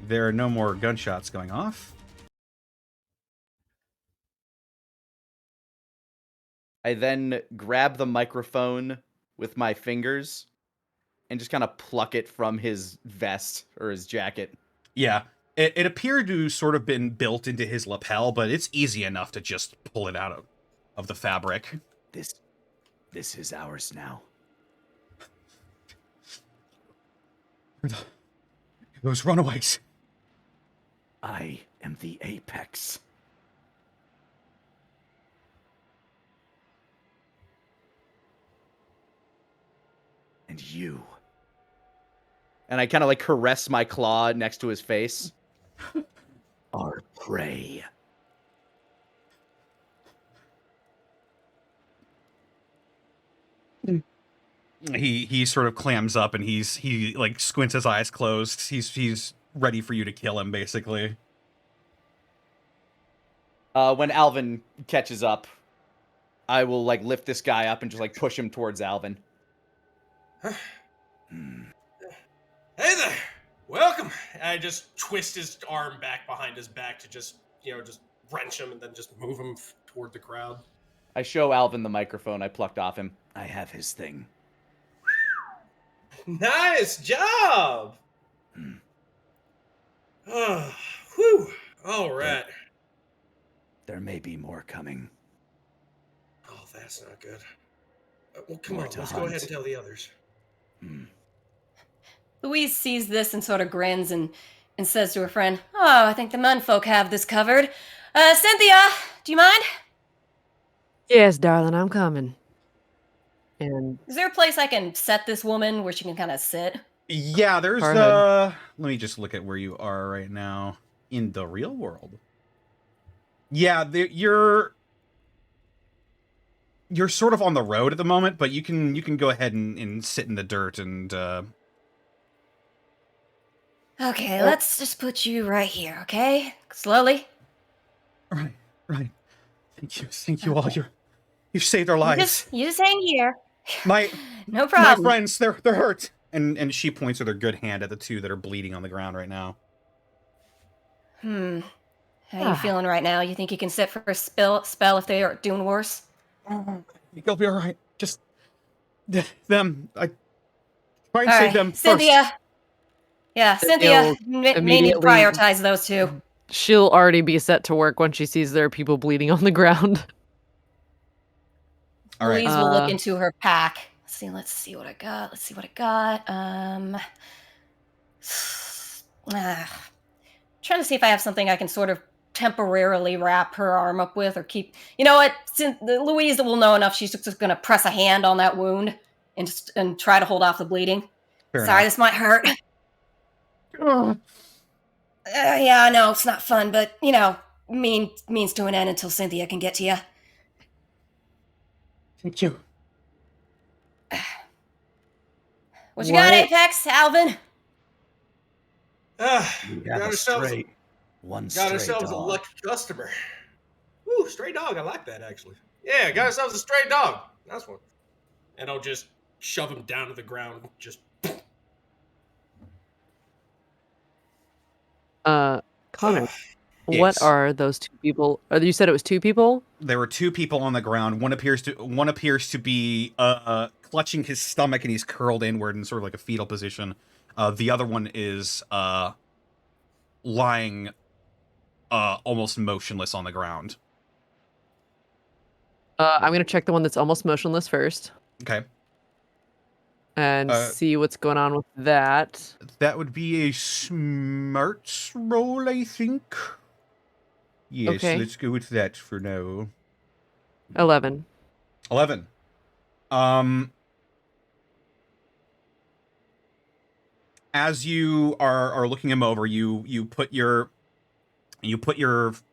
there are no more gunshots going off. I then grab the microphone with my fingers and just kind of pluck it from his vest or his jacket. Yeah, it appeared to sort of been built into his lapel, but it's easy enough to just pull it out of the fabric. This is ours now. Those runaways. I am the apex. And you. And I kind of like caress my claw next to his face. Our prey. He sort of clams up and he like squints his eyes closed. He's ready for you to kill him, basically. When Alvin catches up, I will like lift this guy up and just like push him towards Alvin. Hey there! Welcome! And I just twist his arm back behind his back to just wrench him and then just move him toward the crowd. I show Alvin the microphone I plucked off him. I have his thing. Nice job! Whew. All right. There may be more coming. Oh, that's not good. Well, come More on. to Let's go hunt. ahead and tell the others. Louise sees this and sort of grins and says to her friend, "Oh, I think the menfolk have this covered. Cynthia, do you mind? Yes, darling, I'm coming. And Is there a place I can set this woman where she can kind of sit?" Yeah, there's Parenthood. let me just look at where you are right now in the real world. Yeah, you're sort of on the road at the moment, but you can go ahead and sit in the dirt and Okay, let's just put you right here, okay? Slowly. Right. Thank you all. You've saved our lives. You just hang here. My No problem. friends, they're hurt. And she points with her good hand at the two that are bleeding on the ground right now. How you feeling right now? You think you can sit for a spell if they are doing worse? You'll be all right. Just them. I try and All save right, them Cynthia. first. Yeah, Cynthia Cynthia. will May need to immediately- prioritize those two. She'll already be set to work when she sees there are people bleeding on the ground. All right. Louise will look into her pack. Let's see what I got. Trying to see if I have something I can sort of temporarily wrap her arm up with or keep. You know what? Since Louise will know enough, she's just going to press a hand on that wound and try to hold off the bleeding. Fair Sorry, enough. this might hurt. Yeah, I know it's not fun, but you know, means to an end until Cynthia can get to you. Thank you. What you got, Apex, Alvin? Got ourselves One got ourselves a lucky customer. Ooh, stray dog. I like that actually. Yeah, got ourselves a stray dog. That's one. And I'll just shove him down to the ground. Just Connor, Yes. what are those two people? You said it was two people? There were two people on the ground. One appears to be clutching his stomach and he's curled inward in sort of like a fetal position. The other one is lying almost motionless on the ground. I'm gonna check the one that's almost motionless first Okay. and see what's going on with that. That would be a smarts roll, I think. Yes, Okay. let's go with that for now. 11. 11. As you are looking him over, you put your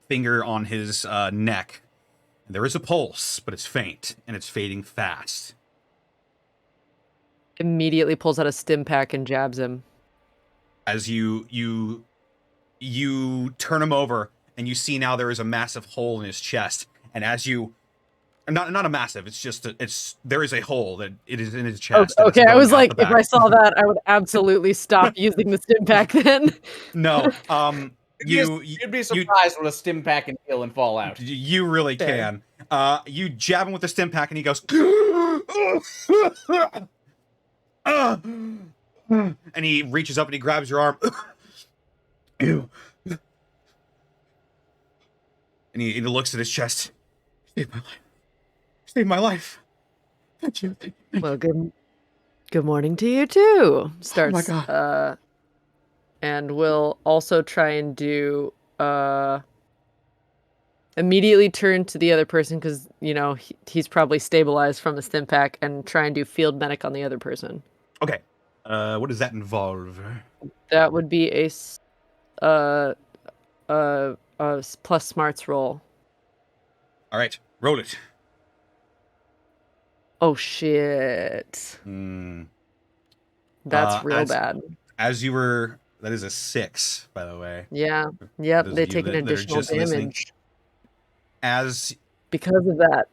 finger on his neck. There is a pulse, but it's faint and it's fading fast. Immediately pulls out a stim pack and jabs him. As you turn him over and you see now there is a massive hole in his chest, and as you not a massive, it's just there is a hole that it is in his chest. and it's Okay, I going was out like, the if back. I saw that, I would absolutely stop using the stim pack then. No, You'd be surprised what a stim pack can heal and fall out. You really Fair. can. You jab him with the stim pack and he goes and he reaches up and he grabs your arm. Ew. And he looks at his chest. Save my life. Save my life. Thank you. Thank you. Well, good morning to you too. Starts. Oh my God. And we'll also try and do immediately turn to the other person because you know he's probably stabilized from the stim pack and try and do field medic on the other person. Okay. What does that involve? That would be a plus smarts roll. All right, roll it. Oh shit. That's real bad. As you were, that is a 6, by the way. Yeah. Yep. Those They of you take an that are additional just listening. damage because of that.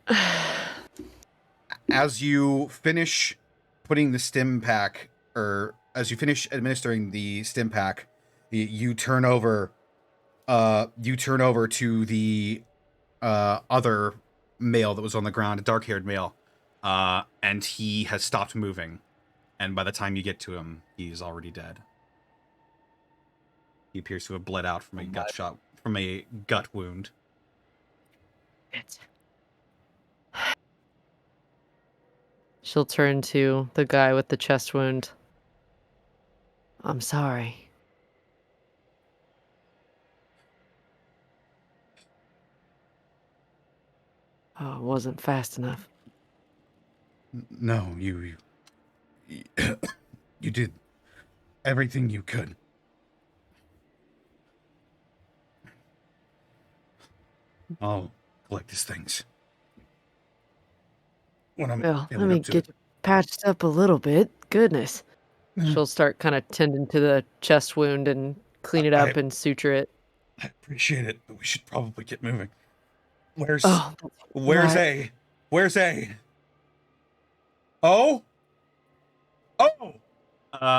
As you finish putting the stim pack, or as you finish administering the stim pack, you turn over to the other male that was on the ground, a dark-haired male, and he has stopped moving. And by the time you get to him, he's already dead. He appears to have bled out from a gut wound. She'll turn to the guy with the chest wound. I'm sorry. Oh, it wasn't fast enough. No, you did everything you could. I'll collect his things. When I'm Well, let feeling me up to get it. you patched up a little bit. Goodness. She'll start kind of tending to the chest wound and clean it up and suture it. I appreciate it, but we should probably get moving. Where's Oh, A? right. Where's A? Oh? Oh!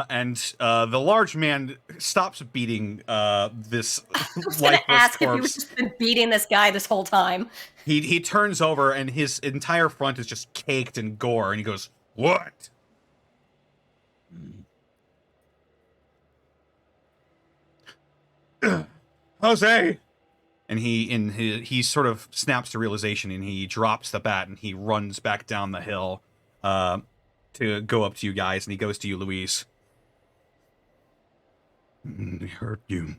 And the large man stops beating this I was gonna lifeless ask if you were corpse. just been beating this guy this whole time. He turns over and his entire front is just caked in gore, and he goes, "What?" Jose! And he sort of snaps to realization, and he drops the bat, and he runs back down the hill to go up to you guys, and he goes to you, Louise. They hurt you.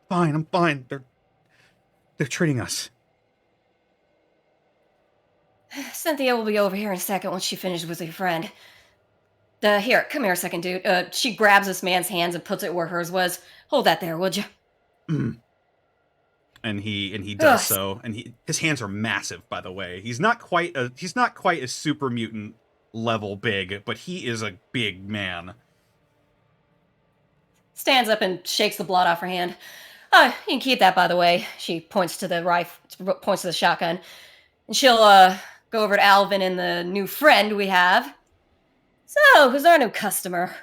I'm fine. They're treating us. Cynthia will be over here in a second once she finishes with your friend. Here, come here a second, dude. She grabs this man's hands and puts it where hers was. Hold that there, would you? And he does Ugh. so, and his hands are massive, by the way. He's not quite a super mutant level big, but he is a big man. Stands up and shakes the blood off her hand. You can keep that, by the way. She points to the rifle, points to the shotgun, and she'll go over to Alvin and the new friend we have. So, who's our new customer?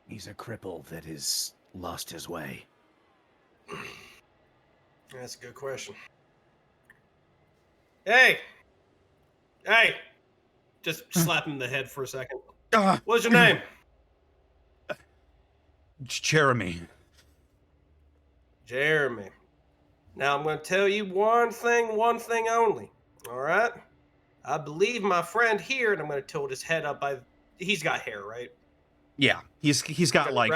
He's a cripple that has lost his way. That's a good question. Hey! Just slap him in the head for a second. What's your name? Jeremy. Jeremy. Now I'm going to tell you one thing only. All right? I believe my friend here, and I'm going to tilt his head up. He's got hair, right? Yeah, he's got like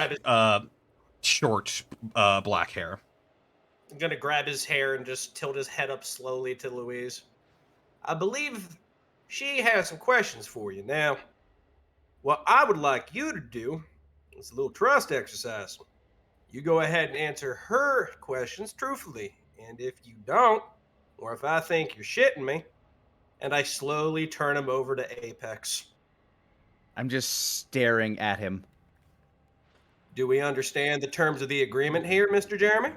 short black hair. I'm going to grab his hair and just tilt his head up slowly to Louise. I believe she has some questions for you. Now, what I would like you to do is a little trust exercise. You go ahead and answer her questions truthfully. And if you don't, or if I think you're shitting me, and I slowly turn him over to Apex. I'm just staring at him. Do we understand the terms of the agreement here, Mr. Jeremy?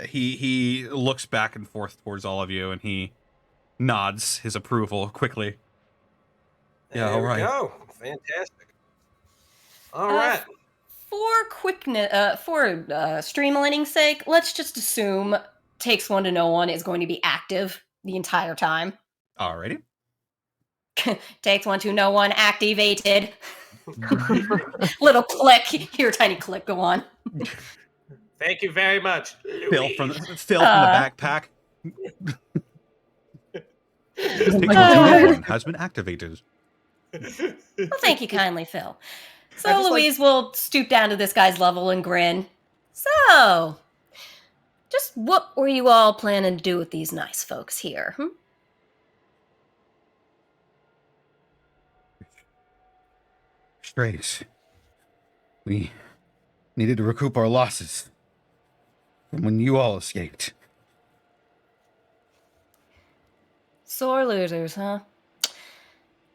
He looks back and forth towards all of you, and he nods his approval quickly. Yeah, all right. There we go. Fantastic. All right. For streamlining sake, let's just assume Takes One to Know One is going to be active the entire time. Alrighty. Takes One to Know One activated. Little click. Hear a tiny click go on. Thank you very much. Phil from the backpack. Takes One to Know One has been activated. Well, thank you kindly, Phil. So I just Louise will stoop down to this guy's level and grin. So, just what were you all planning to do with these nice folks here? Strays. We needed to recoup our losses from when you all escaped. Sore losers, huh?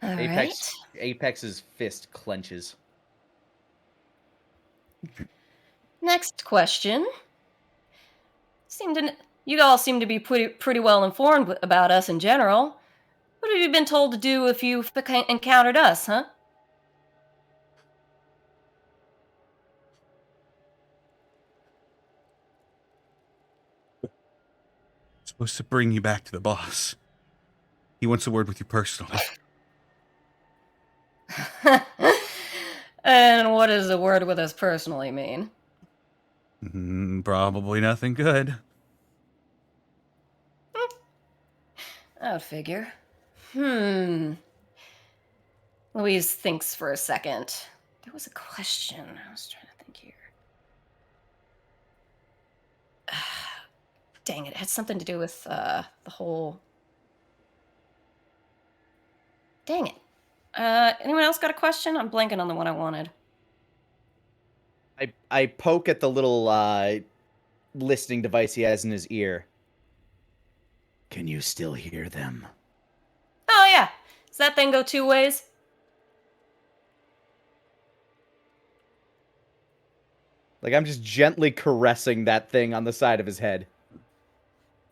All right. Apex's fist clenches. Next question. You all seem to be pretty well informed about us in general. What have you been told to do if you've encountered us, huh? Supposed to bring you back to the boss. He wants a word with you personally. And what does the word with us personally mean? Probably nothing good. I would figure. Louise thinks for a second. There was a question. I was trying to think here. Dang it. It had something to do with the whole... Dang it. Anyone else got a question? I'm blanking on the one I wanted. I poke at the little listening device he has in his ear. Can you still hear them? Oh, yeah. Does that thing go two ways? Like, I'm just gently caressing that thing on the side of his head.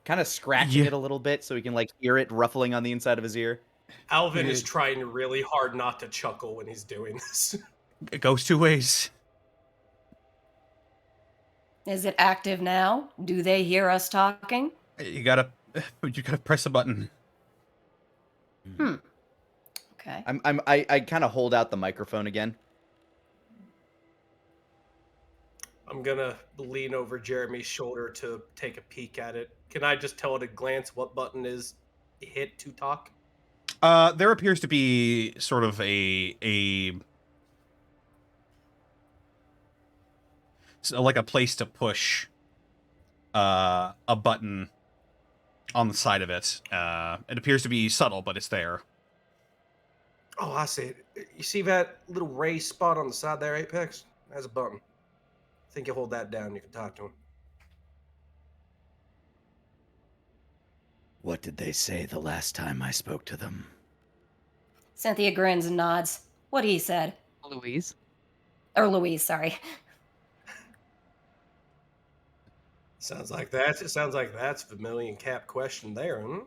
kind of scratching Yeah. it a little bit so he can like hear it ruffling on the inside of his ear. Alvin is trying really hard not to chuckle when he's doing this. It goes two ways. Is it active now? Do they hear us talking? You gotta press a button. Okay. I kind of hold out the microphone again. I'm gonna lean over Jeremy's shoulder to take a peek at it. Can I just tell at a glance what button is hit to talk? There appears to be sort of like a place to push a button on the side of it. It appears to be subtle, but it's there. Oh, I see it. You see that little raised spot on the side there, Apex? That's a button. I think you hold that down, you can talk to him. What did they say the last time I spoke to them? Cynthia grins and nods. What he said. Louise. Or Louise, sorry. Sounds like that's a vermilion cap question there, huh?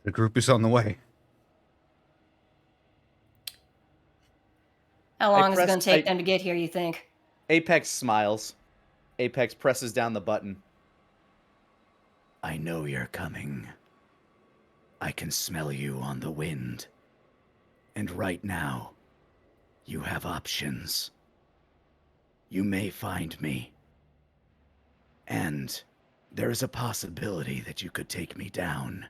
The group is on the way. How long is it pressed- going to take I- them to get here, you think? Apex smiles. Apex presses down the button. I know you're coming. I can smell you on the wind. And right now, you have options. You may find me. And there is a possibility that you could take me down.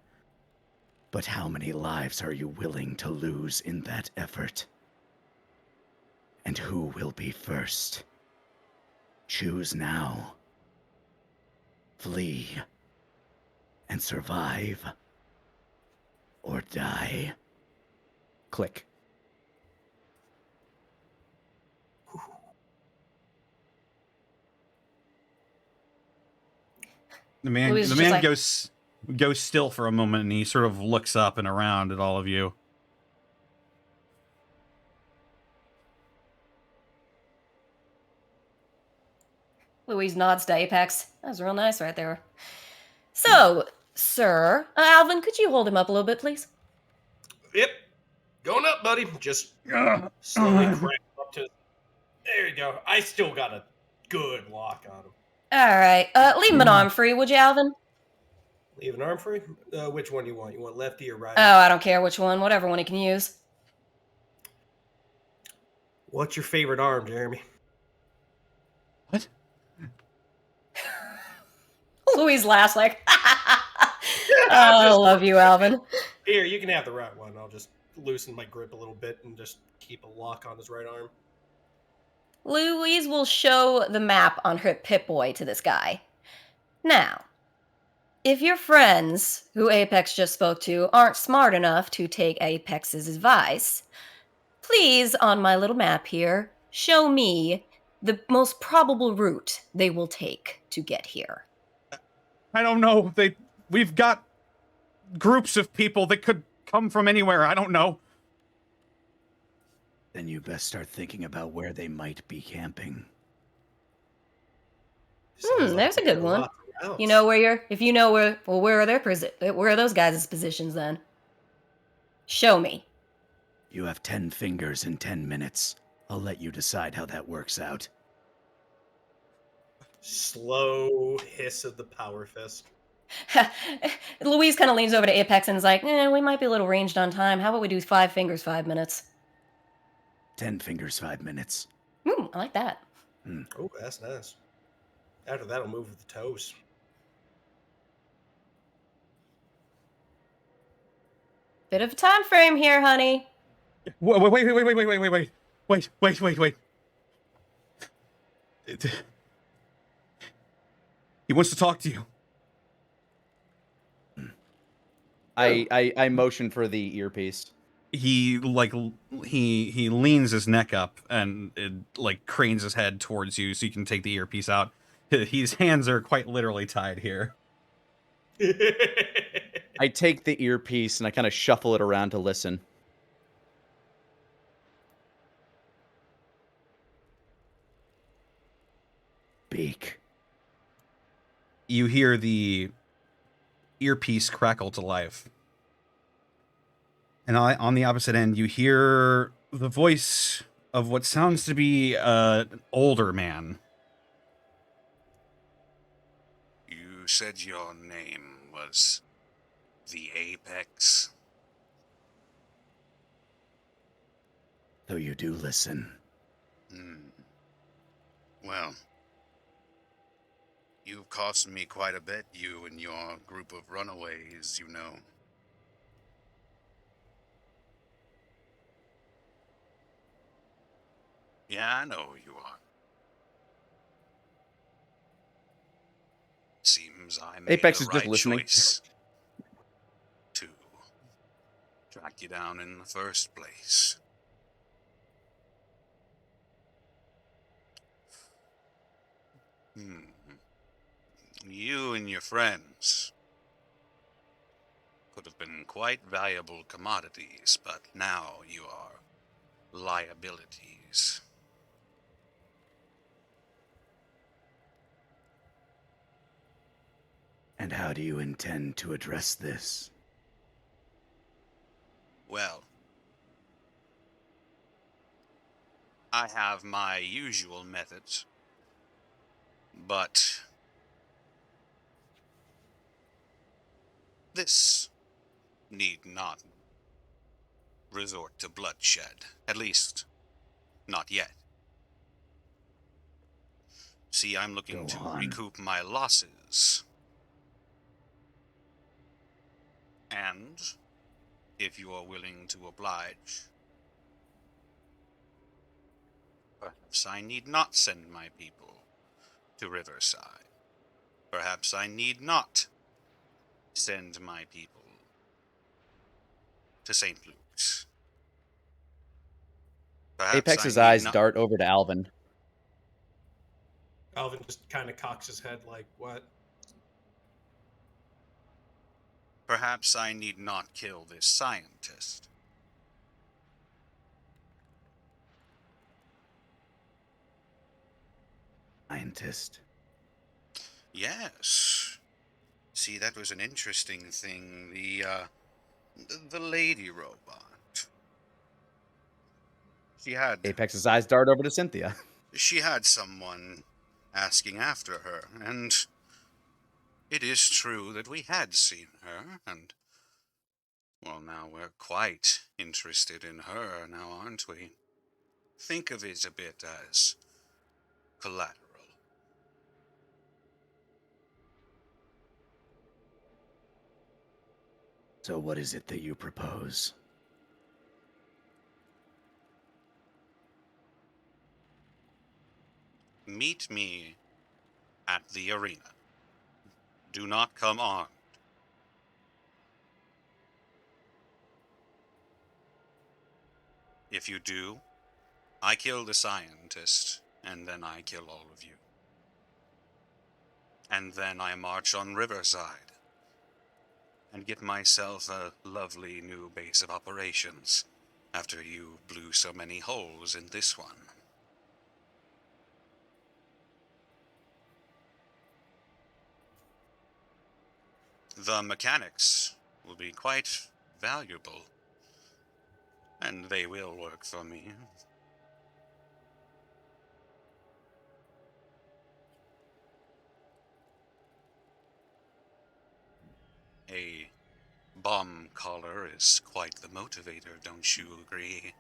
But how many lives are you willing to lose in that effort? And who will be first? Choose now. Flee. And survive. Or die. Click. The man Louise the is man just goes still for a moment, and he sort of looks up and around at all of you. Louise nods to Apex. That was real nice right there. So, sir, Alvin, could you hold him up a little bit, please? Yep. Going up, buddy. Just slowly crank up to... There you go. I still got a good lock on him. All right. Leave him an arm free, would you, Alvin? Leave an arm free? Which one do you want? You want lefty or righty? Oh, I don't care which one. Whatever one he can use. What's your favorite arm, Jeremy? What? Louise laughs like, I love you, Alvin. Here, you can have the right one. I'll just loosen my grip a little bit and just keep a lock on his right arm. Louise will show the map on her Pip-Boy to this guy. Now, if your friends, who Apex just spoke to, aren't smart enough to take Apex's advice, please, on my little map here, show me the most probable route they will take to get here. I don't know. We've got groups of people that could come from anywhere. I don't know. Then you best start thinking about where they might be camping. Sounds There's a we good got one. lots of routes. You know where you're. If you know where, well, where are where are those guys' positions then? Show me. You have 10 fingers in 10 minutes. I'll let you decide how that works out. Slow hiss of the power fist. Louise kind of leans over to Apex and is like, we might be a little ranged on time. How about we do 5 fingers, 5 minutes? 10 fingers, 5 minutes. I like that. Oh, that's nice. After that, I'll move with the toes. Bit of a time frame here, honey. Wait. He wants to talk to you. I motion for the earpiece. He leans his neck up and it cranes his head towards you so you can take the earpiece out. His hands are quite literally tied here. I take the earpiece and I kind of shuffle it around to listen. Beak. You hear the earpiece crackle to life. And on the opposite end, you hear the voice of what sounds to be an older man. You said your name was the Apex. Though you do listen. Well, you've cost me quite a bit, you and your group of runaways, you know. Yeah, I know who you are. Seems I made Apex the is just right listening. choice to track you down in the first place. You and your friends could have been quite valuable commodities, but now you are liabilities. And how do you intend to address this? Well, I have my usual methods, but this need not resort to bloodshed. At least, not yet. See, I'm looking Go to on. recoup my losses. And, if you are willing to oblige, perhaps I need not send my people to Riverside. Perhaps I need not send my people to St. Luke's. Perhaps Apex's I need eyes not... dart over to Alvin. Alvin just kind of cocks his head like, what? Perhaps I need not kill this scientist. Scientist. Yes. See, that was an interesting thing. The lady robot. Apex's eyes dart over to Cynthia. She had someone asking after her, and it is true that we had seen her, and, well, now we're quite interested in her now, aren't we? Think of it a bit as collateral. So what is it that you propose? Meet me at the arena. Do not come armed. If you do, I kill the scientist, and then I kill all of you. And then I march on Riverside, and get myself a lovely new base of operations, after you blew so many holes in this one. The mechanics will be quite valuable, and they will work for me. A bomb collar is quite the motivator, don't you agree?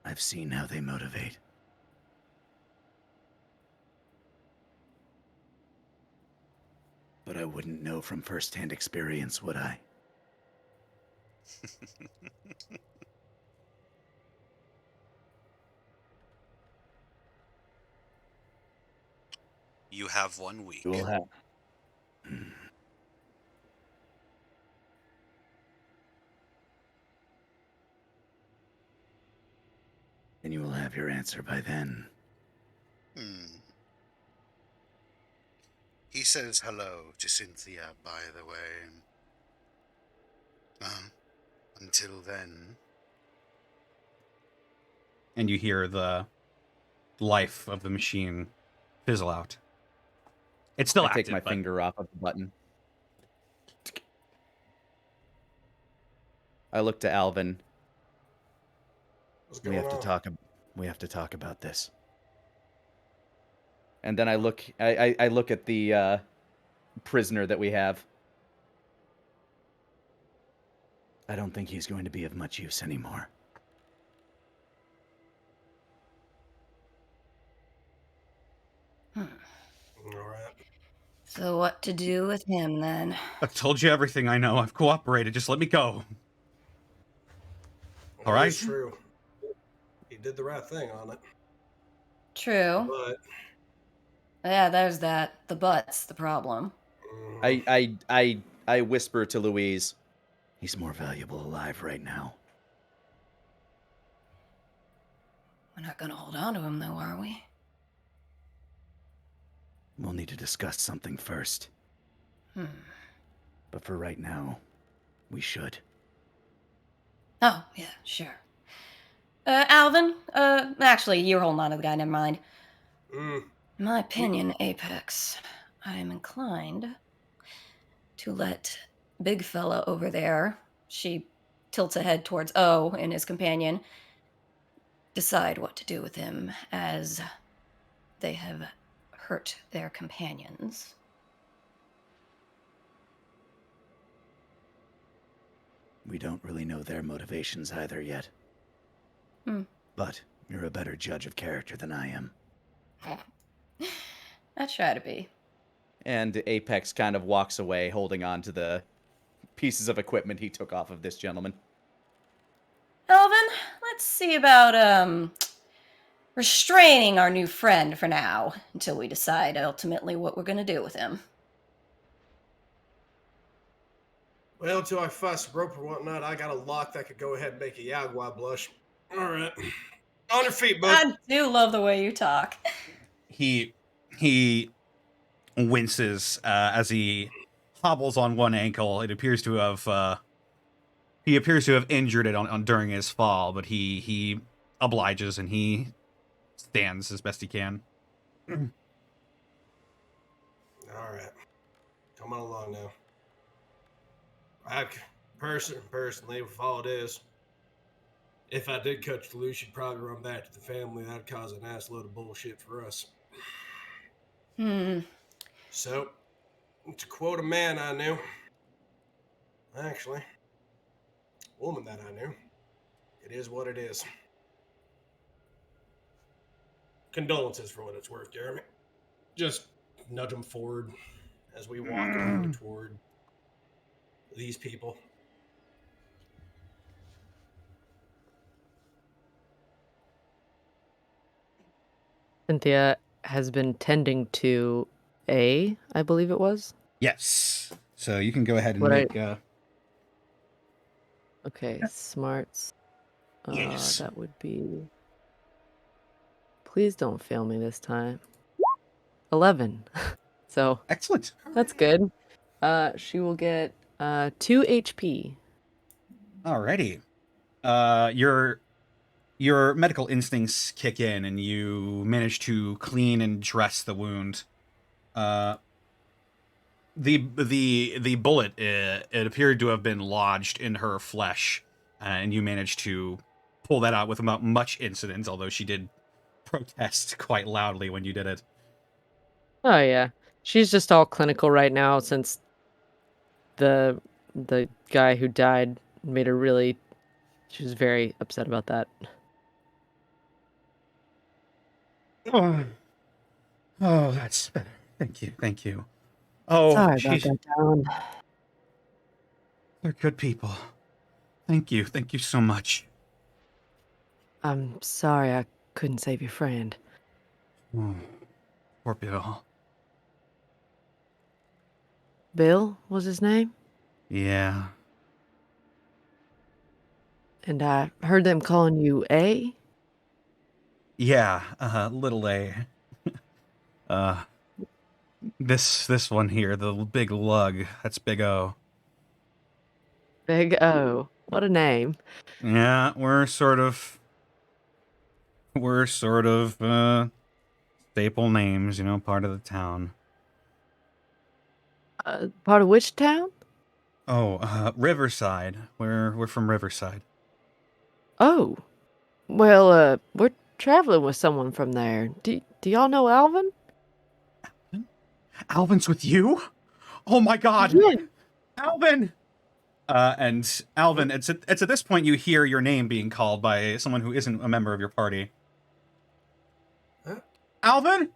I've seen how they motivate. But I wouldn't know from first-hand experience, would I? You have 1 week. You will have. And you will have your answer by then. He says hello to Cynthia, by the way. Until then... And you hear the life of the machine fizzle out. It's still I active. take my but- finger off of the button. I look to Alvin. What's We going have to on? talk. We have to talk about this. And then I look. I look at the prisoner that we have. I don't think he's going to be of much use anymore. All right. So what to do with him then? I've told you everything I know. I've cooperated. Just let me go. All right. It's true. He did the right thing on it. True. But Yeah, there's that. The butt's the problem. I whisper to Louise. He's more valuable alive right now. We're not gonna hold on to him though, are we? We'll need to discuss something first. But for right now, we should. Oh, yeah, sure. Alvin? Actually, you're holding on to the guy, never mind. In my opinion, Apex, I am inclined to let big fella over there, she tilts a head towards O and his companion, decide what to do with him, as they have hurt their companions. We don't really know their motivations either yet. But you're a better judge of character than I am. I try to be. And Apex kind of walks away, holding on to the pieces of equipment he took off of this gentleman. Alvin, let's see about, restraining our new friend for now, until we decide ultimately what we're gonna do with him. well, until I fuss rope or whatnot, I got a lock that could go ahead and make a Yagua blush. All right. On your feet, bud. I do love the way you talk. He winces as he hobbles on one ankle. It appears to have he appears to have injured it on during his fall, but he obliges and he stands as best he can. All right. Come on along now. Personally, with all it is, if I did cut you loose, you'd probably run back to the family. That'd cause an ass load of bullshit for us. So, to quote a man I knew, actually, woman that I knew, it is what it is. Condolences for what it's worth, Jeremy. Just nudge him forward as we walk over toward these people. Cynthia has been tending to A, I believe it was. Yes. So you can go ahead and What make. Okay, smarts. Yes. That would be. Please don't fail me this time. 11. So Excellent. that's good. She will get 2 HP. Alrighty. Your medical instincts kick in, and you manage to clean and dress the wound. The bullet it appeared to have been lodged in her flesh, and you managed to pull that out without much incident. Although she did protest quite loudly when you did it. Oh yeah, she's just all clinical right now since the guy who died made her really. She was very upset about that. Oh, that's better. Thank you. Oh, Sorry about that, Alan. They're good people. Thank you so much. I'm sorry I couldn't save your friend. Poor Bill. Bill was his name? Yeah. And I heard them calling you A? Yeah, little A. This one here, the big lug, that's Big O. Big O. What a name. Yeah, we're sort of staple names, part of the town. Part of which town? Oh, Riverside. We're from Riverside. Oh. Well, we're traveling with someone from there. Do y'all know Alvin? Alvin's with you? Oh my God, Yeah. Alvin! And Alvin, it's at this point you hear your name being called by someone who isn't a member of your party. Huh? Alvin?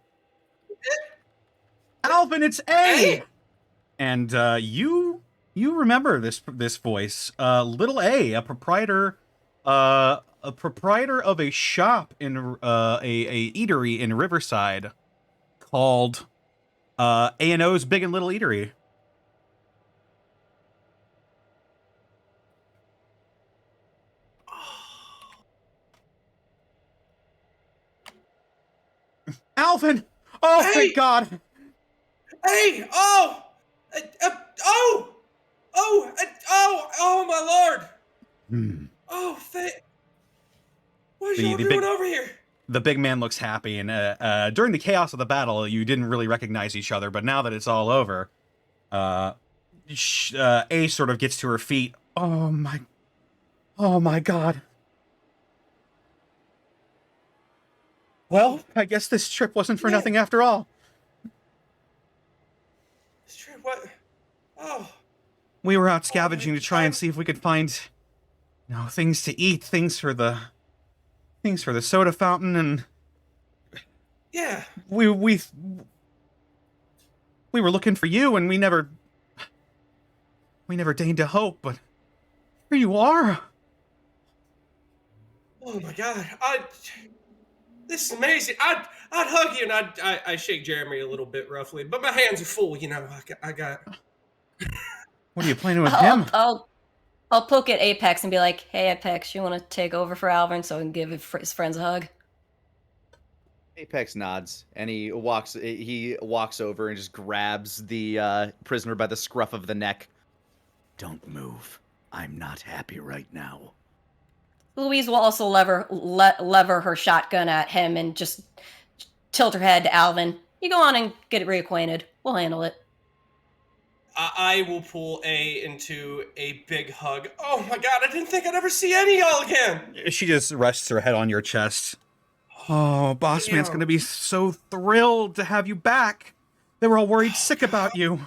Alvin, it's A! Hey! And you remember this voice. Little A, a proprietor of a shop in a eatery in Riverside called A&O's Big and Little Eatery. Alvin! Oh, Hey! thank God! Hey! Oh! Oh! Oh, my lord! Oh, why's The y'all big- doing over here? The big man looks happy, and during the chaos of the battle, you didn't really recognize each other, but now that it's all over, A sort of gets to her feet. Oh my God. Well, I guess this trip wasn't for nothing after all. It's true. What? Oh. We were out scavenging to try and see if we could find, things to eat, things for the soda fountain, and Yeah. we were looking for you, and we never deigned to hope, but here you are. Oh my God. This is amazing. I'd hug you and I shake Jeremy a little bit roughly, but my hands are full. I got. What are you planning with him? I'll poke at Apex and be like, "Hey, Apex, you want to take over for Alvin so he can give his friends a hug?" Apex nods, and he walks over and just grabs the prisoner by the scruff of the neck. Don't move. I'm not happy right now. Louise will also lever her shotgun at him and just tilt her head to Alvin. You go on and get reacquainted. We'll handle it. I will pull A into a big hug. Oh my God, I didn't think I'd ever see any of y'all again. She just rests her head on your chest. Oh, Boss Man's gonna be so thrilled to have you back. They were all worried sick about you.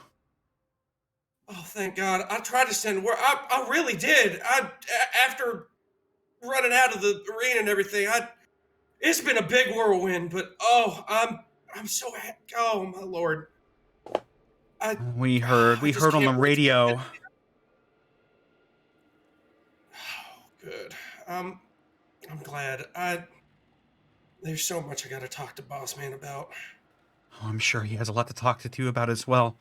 Oh, thank God. I tried to send word. I really did. After running out of the arena and everything, it's been a big whirlwind, but I'm so happy. Oh my Lord. We heard on the radio. Oh, good. I'm glad. There's so much I gotta talk to Boss Man about. Oh, I'm sure he has a lot to talk to you about as well.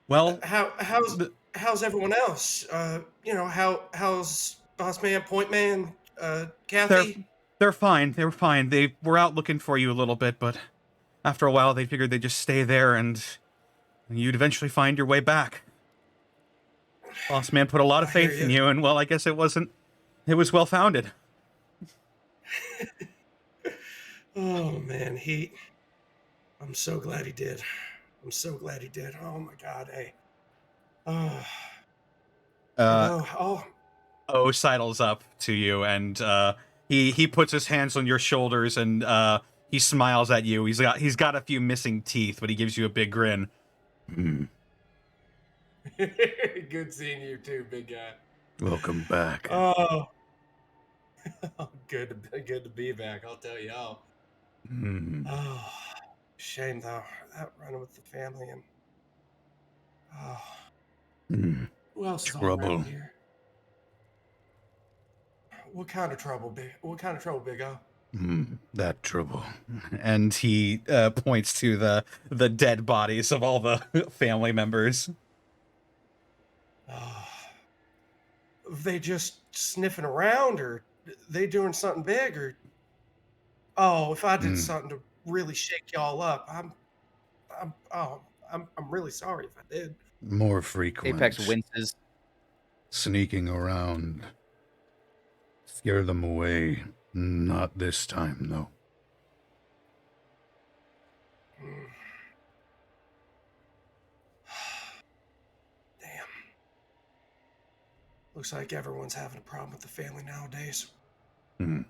Well, how's everyone else? How's Boss Man, Point Man, Kathy? They're fine. They were fine. They were out looking for you a little bit, but after a while they figured they'd just stay there and you'd eventually find your way back. Boss Man put a lot of faith in you, and well, I guess it was well founded. Oh man, I'm so glad he did. I'm so glad he did. Oh my God, hey. O sidles up to you, and he puts his hands on your shoulders, and he smiles at you. He's got a few missing teeth, but he gives you a big grin. Good seeing you too, big guy. Welcome back. Oh, good to be back. I'll tell you. Oh, shame though. That running with the family and who else is all around here? What kind of trouble, Big O? That trouble. And he points to the dead bodies of all the family members. They just sniffing around, or they doing something big, or if I did something to really shake y'all up, I'm really sorry if I did. More frequent. Apex winces. Sneaking around. Scare them away. Not this time, though. Looks like everyone's having a problem with the family nowadays. Hmm.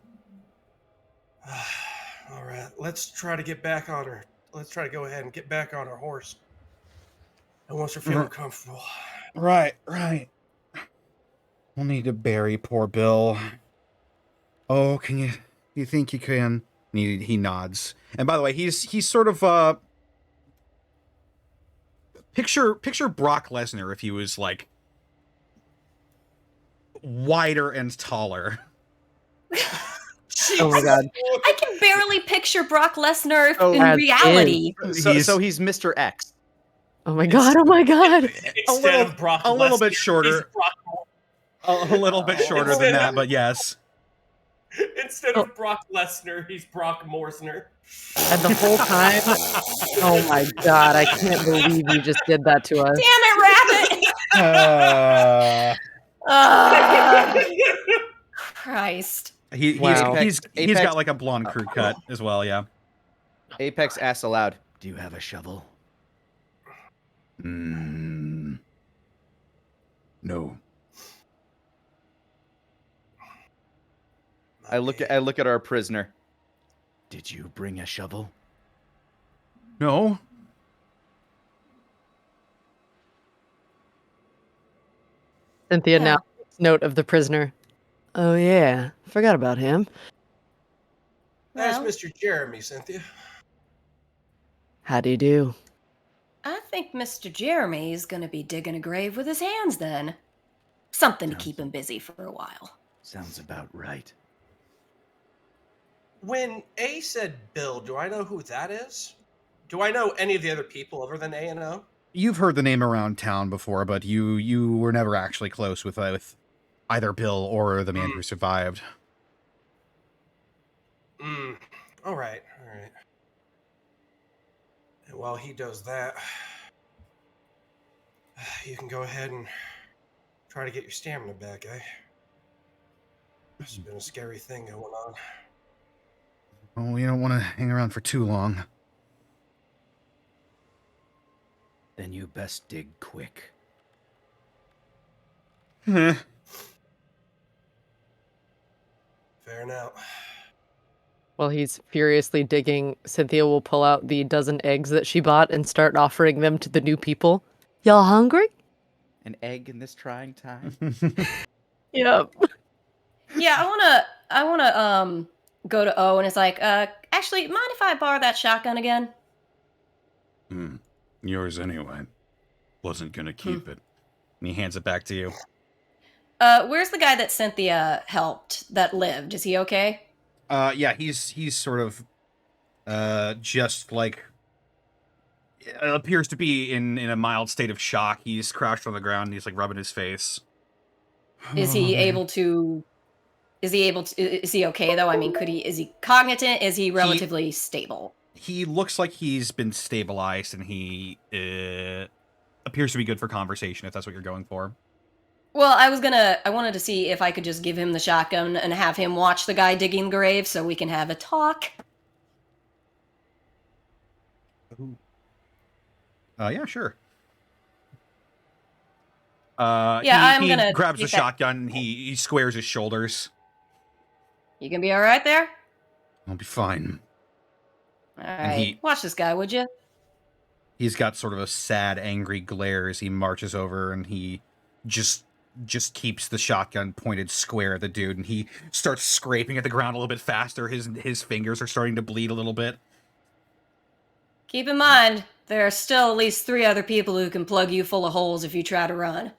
All right, let's try to get back on her. Let's try to go ahead and get back on our horse. And once we're feeling comfortable. Right. We'll need to bury poor Bill. Oh, you think you can? He nods. And by the way, he's sort of picture Brock Lesnar if he was like wider and taller. Oh my god. I can barely picture Brock Lesnar Oh, in that's reality. So he's Mr. X. Oh my god, oh my god. Instead of Brock a little bit Lesnar, shorter. he's Brock A little bit shorter than that, but yes. Instead of Brock Lesnar, he's Brock Morsner. And the whole time, oh my god, I can't believe you just did that to us. Damn it, Rabbit! Christ. Wow. He's Apex- got like a blonde crew cut as well, yeah. Apex asks aloud, "Do you have a shovel?" No. I look at our prisoner. "Did you bring a shovel?" No. Cynthia Yeah. now takes note of the prisoner. Oh yeah, forgot about him. That's Well, Mr. Jeremy, Cynthia. How do you do? I think Mr. Jeremy is going to be digging a grave with his hands then. Something to keep him busy for a while. Sounds about right. When A said Bill, do I know who that is? Do I know any of the other people other than A and O? You've heard the name around town before, but you were never actually close with either Bill or the man who survived. All right. And while he does that, you can go ahead and try to get your stamina back, eh? This has been a scary thing going on. Oh, you don't want to hang around for too long. Then you best dig quick. Fair enough. While he's furiously digging, Cynthia will pull out the dozen eggs that she bought and start offering them to the new people. Y'all hungry? An egg in this trying time. Yep. Yeah, I wanna go to O and it's like, actually, mind if I borrow that shotgun again? Yours anyway. Wasn't gonna keep it. And he hands it back to you. Where's the guy that Cynthia helped that lived? Is he okay? Yeah, he's sort of just like appears to be in a mild state of shock. He's crouched on the ground and he's like rubbing his face. Is he able to? Is he okay though? I mean, is he cognizant? Is he relatively stable? He looks like he's been stabilized and he appears to be good for conversation if that's what you're going for. Well, I wanted to see if I could just give him the shotgun and have him watch the guy digging the grave so we can have a talk. Yeah, sure. I'm he gonna grabs the take that- shotgun and he squares his shoulders. You gonna be all right there? I'll be fine. All right. Watch this guy, would you? He's got sort of a sad, angry glare as he marches over and he just keeps the shotgun pointed square at the dude and he starts scraping at the ground a little bit faster. His fingers are starting to bleed a little bit. Keep in mind, there are still at least 3 other people who can plug you full of holes if you try to run.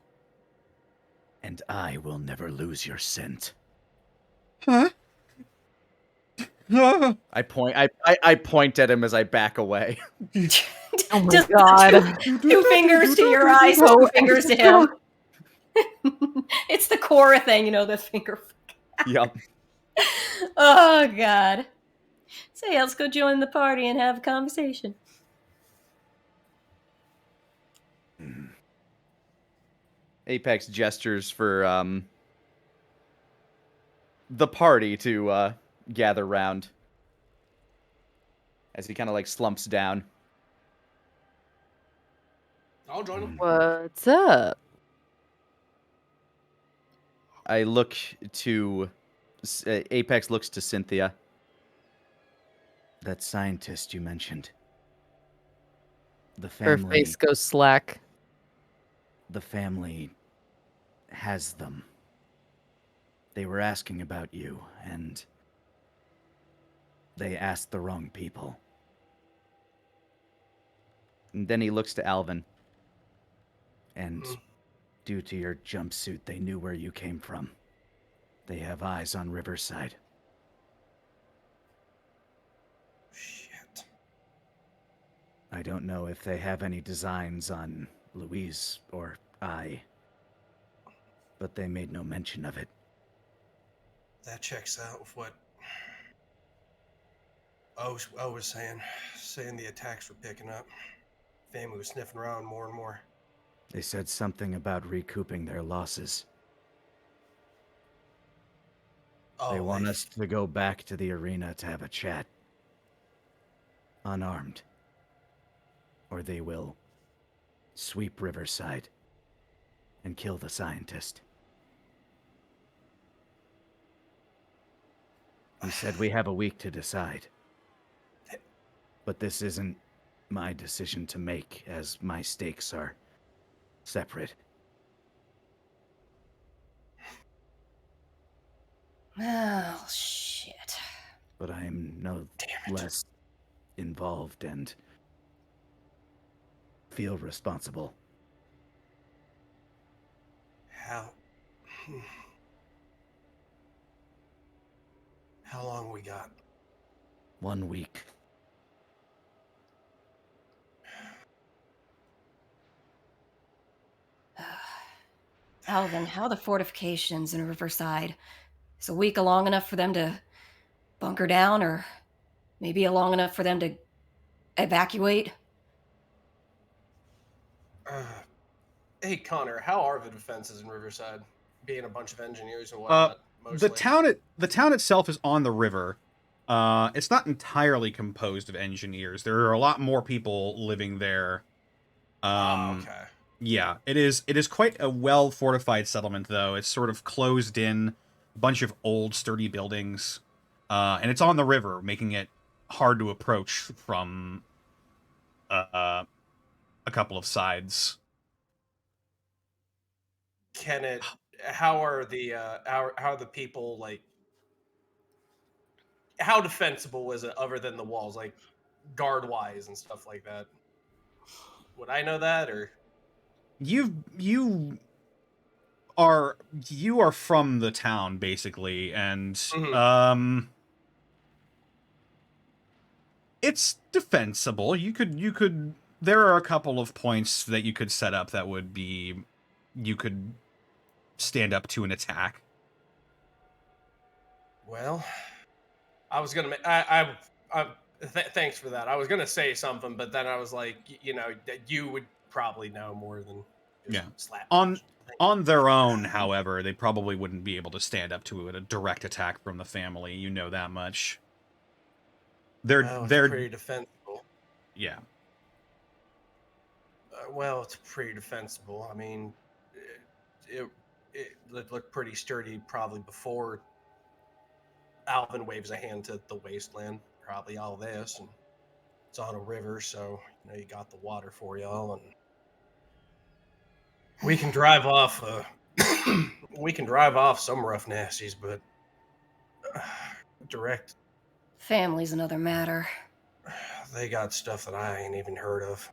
And I will never lose your scent. Huh? I point at him as I back away. Oh my Just god. two fingers to your eyes, 2 fingers to him. It's the Korra thing, you know, the finger. Yup. Oh, God. Say, let's go join the party and have a conversation. Apex gestures for the party to gather round as he kind of like slumps down. I'll join him. What's up? I look to Apex looks to Cynthia. That scientist you mentioned. The Her family. face goes slack. The family has them. They were asking about you, and they asked the wrong people. And then he looks to Alvin. And due to your jumpsuit, they knew where you came from. They have eyes on Riverside. Shit. I don't know if they have any designs on Louise or I, but they made no mention of it. That checks out with what I was saying the attacks were picking up. Family was sniffing around more and more. They said something about recouping their losses. They want us to go back to the arena to have a chat. Unarmed. Or they will sweep Riverside and kill the scientist. He said we have a week to decide. But this isn't my decision to make, as my stakes are separate. Oh, shit. But I am no less involved and feel responsible. How long we got? 1 week. Alvin, how are the fortifications in Riverside? Is a week long enough for them to bunker down, or maybe long enough for them to evacuate? Hey, Connor, how are the defenses in Riverside? Being a bunch of engineers and whatnot, mostly. The town itself is on the river. It's not entirely composed of engineers. There are a lot more people living there. Okay. Yeah, it is quite a well-fortified settlement, though. It's sort of closed in, a bunch of old, sturdy buildings. And it's on the river, making it hard to approach from a couple of sides. How are the people, like, how defensible is it other than the walls, like guard-wise and stuff like that? Would I know that, or? You are from the town, basically, and it's defensible. You could there are a couple of points that you could set up that would be you could stand up to an attack. Well, I was gonna thanks for that. I was gonna say something, but then I was like, that you would probably know more than slap. On their own, however, they probably wouldn't be able to stand up to a direct attack from the family. You know that much. They're pretty defensible. Yeah. It's pretty defensible. I mean, it looked pretty sturdy probably before Alvin waves a hand to the wasteland. Probably all this, and it's on a river, so you got the water for y'all, and we can drive off. We can drive off some rough nasties, but direct Family's another matter. They got stuff that I ain't even heard of.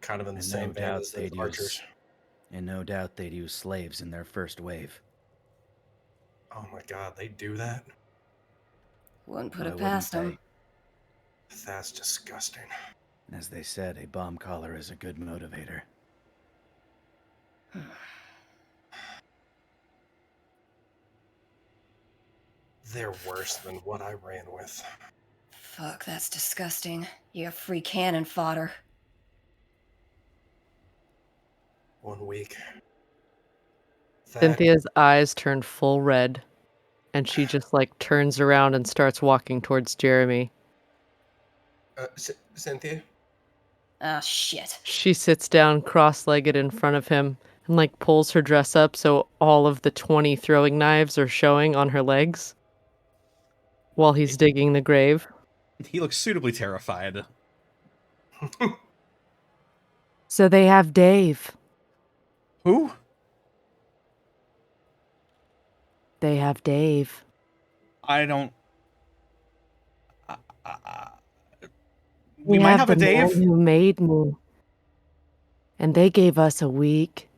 Kind of in the same vein as those archers. And no doubt they'd use slaves in their first wave. Oh my god, they do that? Wouldn't put it past them. That's disgusting. As they said, a bomb collar is a good motivator. They're worse than what I ran with. Fuck, that's disgusting. You have free cannon fodder. 1 week. Cynthia's eyes turn full red, and she just turns around and starts walking towards Jeremy. Cynthia? Ah, shit. She sits down cross-legged in front of him, and like pulls her dress up so all of the 20 throwing knives are showing on her legs while he's digging the grave. He looks suitably terrified. So they have Dave. Who? They have Dave. I don't. We might have a the man Dave. who made me. And they gave us a week.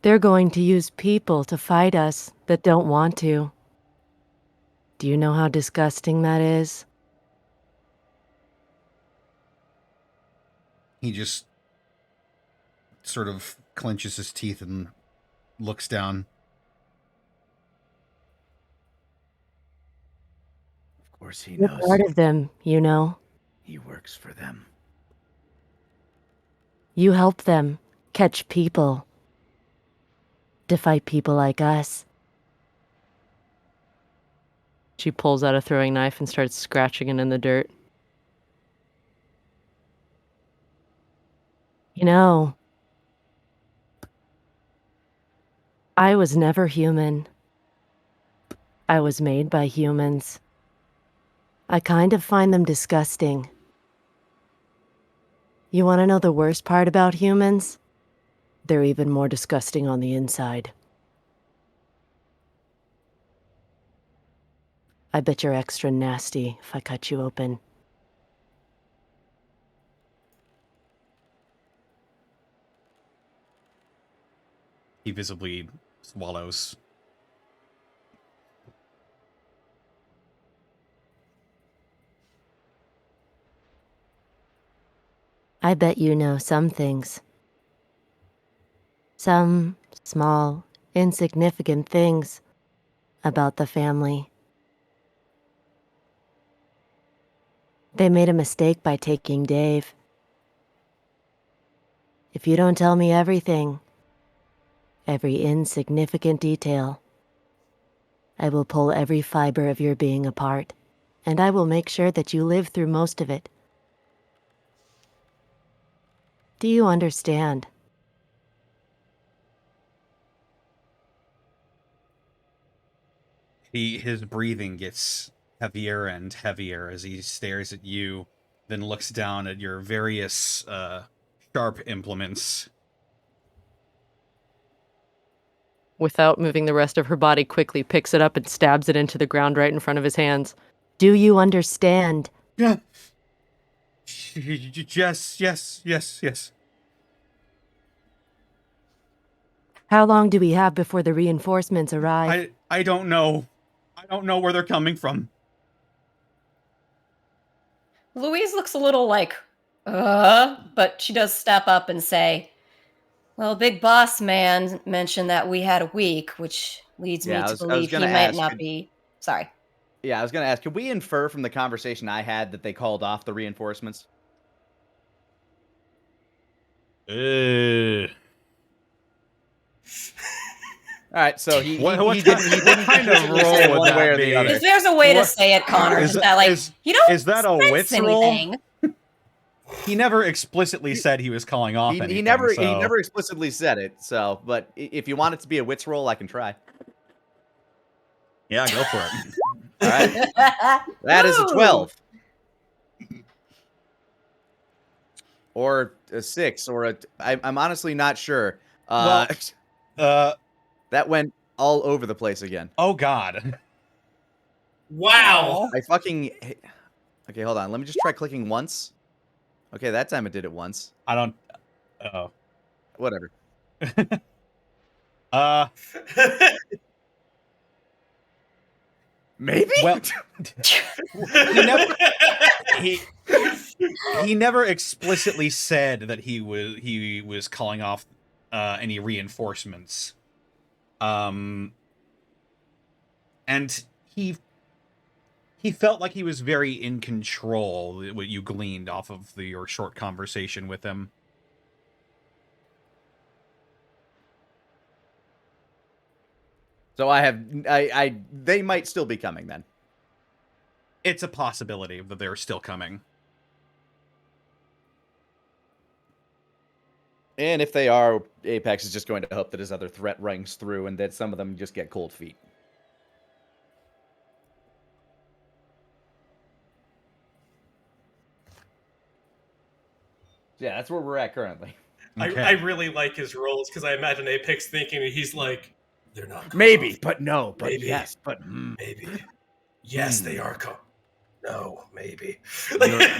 They're going to use people to fight us that don't want to. Do you know how disgusting that is? He just sort of clenches his teeth and looks down. Of course he You're knows. part of them, you know. He works for them. You help them catch people. To fight people like us. She pulls out a throwing knife and starts scratching it in the dirt. You know, I was never human. I was made by humans. I kind of find them disgusting. You want to know the worst part about humans? They're even more disgusting on the inside. I bet you're extra nasty if I cut you open. He visibly swallows. I bet you know some things. Some small, insignificant things about the family. They made a mistake by taking Dave. If you don't tell me everything, every insignificant detail, I will pull every fiber of your being apart, and I will make sure that you live through most of it. Do you understand? His breathing gets heavier and heavier as he stares at you, then looks down at your various sharp implements. Without moving the rest of her body, quickly picks it up and stabs it into the ground right in front of his hands. Do you understand? Yeah. Yes. How long do we have before the reinforcements arrive? I don't know. I don't know where they're coming from. Louise looks a little like, but she does step up and say, well, Big Boss Man mentioned that we had a week, which leads Yeah, me I to was believe he gonna might ask, not be. Sorry. Yeah, I was gonna ask, could we infer from the conversation I had that they called off the reinforcements? All right, so he What didn't kind of specifically say roll would one way that or the be? other. If there's a way to What- say it, Connor, is is that- that like, is- you don't is that a sense wits roll? anything. He never explicitly said he was calling off anything. He never so- explicitly said it. So, but if you want it to be a wits roll, I can try. Yeah, go for it. All right, that is a Ooh. 12, or a 6, or a. I'm honestly not sure. Well, That went all over the place again. oh god. Wow. I fucking. Okay, hold on. Let me just try clicking once. Okay, that time it did it once. I don't. Oh. Whatever. Maybe. Well, he never explicitly said that he was calling off any reinforcements. And he felt like he was very in control. What you gleaned off of your short conversation with him. So they might still be coming then. It's a possibility that they're still coming. And if they are, Apex is just going to hope that his other threat rings through and that some of them just get cold feet. Yeah, that's where we're at currently. Okay. I really like his roles because I imagine Apex thinking he's like, they're not Maybe, soft. but no, but Maybe. yes, but Maybe. Yes, they are. No, maybe. The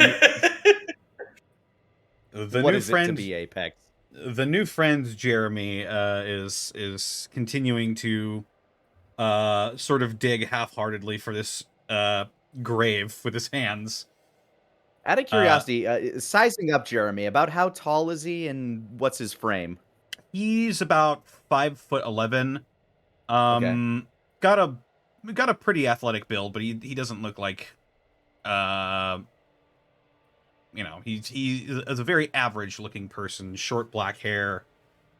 what new is friend it to be Apex? The new friend Jeremy is continuing to sort of dig half-heartedly for this grave with his hands. Out of curiosity, sizing up Jeremy, about how tall is he and what's his frame? He's about 5'11". Okay. Got a pretty athletic build, but he doesn't look like he is a very average looking person. Short black hair,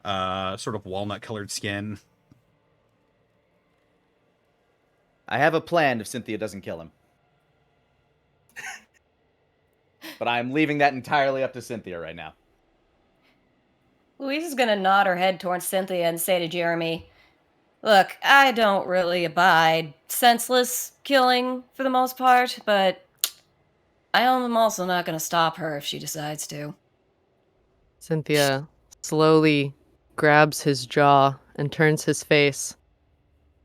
sort of walnut colored skin. I have a plan if Cynthia doesn't kill him. But I'm leaving that entirely up to Cynthia right now. Louise is going to nod her head towards Cynthia and say to Jeremy, look, I don't really abide senseless killing for the most part, but I am also not going to stop her if she decides to. Cynthia slowly grabs his jaw and turns his face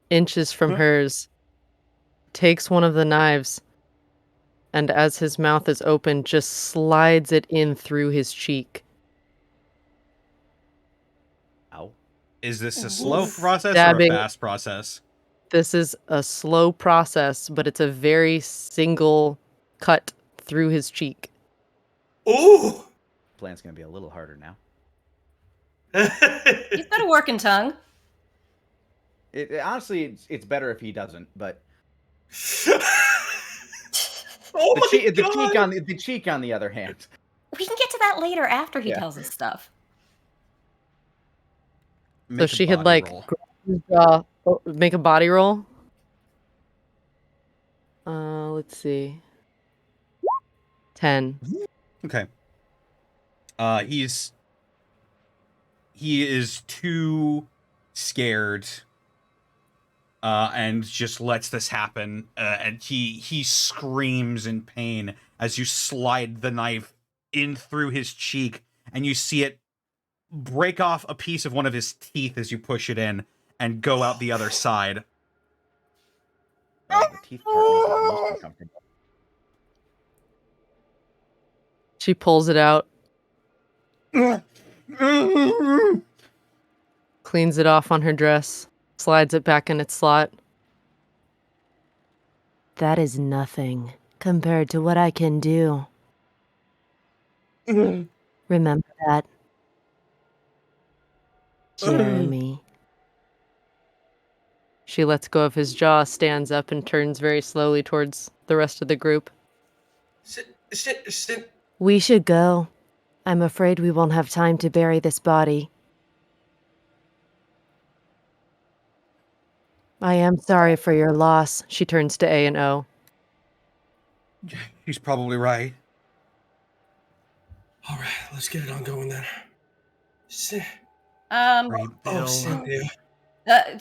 inches from hers, takes one of the knives, and as his mouth is open, just slides it in through his cheek. Ow. Is this a slow process or a Stabbing. fast process? This is a slow process, but it's a very single cut through his cheek. Ooh! Plan's gonna be a little harder now. He's got a working tongue. Honestly, it's better if he doesn't, but Oh my God! the cheek on the other hand. We can get to that later after he Yeah. tells us stuff. Make So a she had body like roll. make a body roll. Let's see. 10. Okay. He is too scared, and just lets this happen. And he screams in pain as you slide the knife in through his cheek, and you see it break off a piece of one of his teeth as you push it in, and go out the other side. The teeth part makes it most uncomfortable. She pulls it out, cleans it off on her dress, slides it back in its slot. That is nothing compared to what I can do. Remember that, Jeremy. She lets go of his jaw, stands up, and turns very slowly towards the rest of the group. We should go. I'm afraid we won't have time to bury this body. I am sorry for your loss. She turns to A and O. He's probably right. All right, let's get it on going then. Great Bill. Cynthia.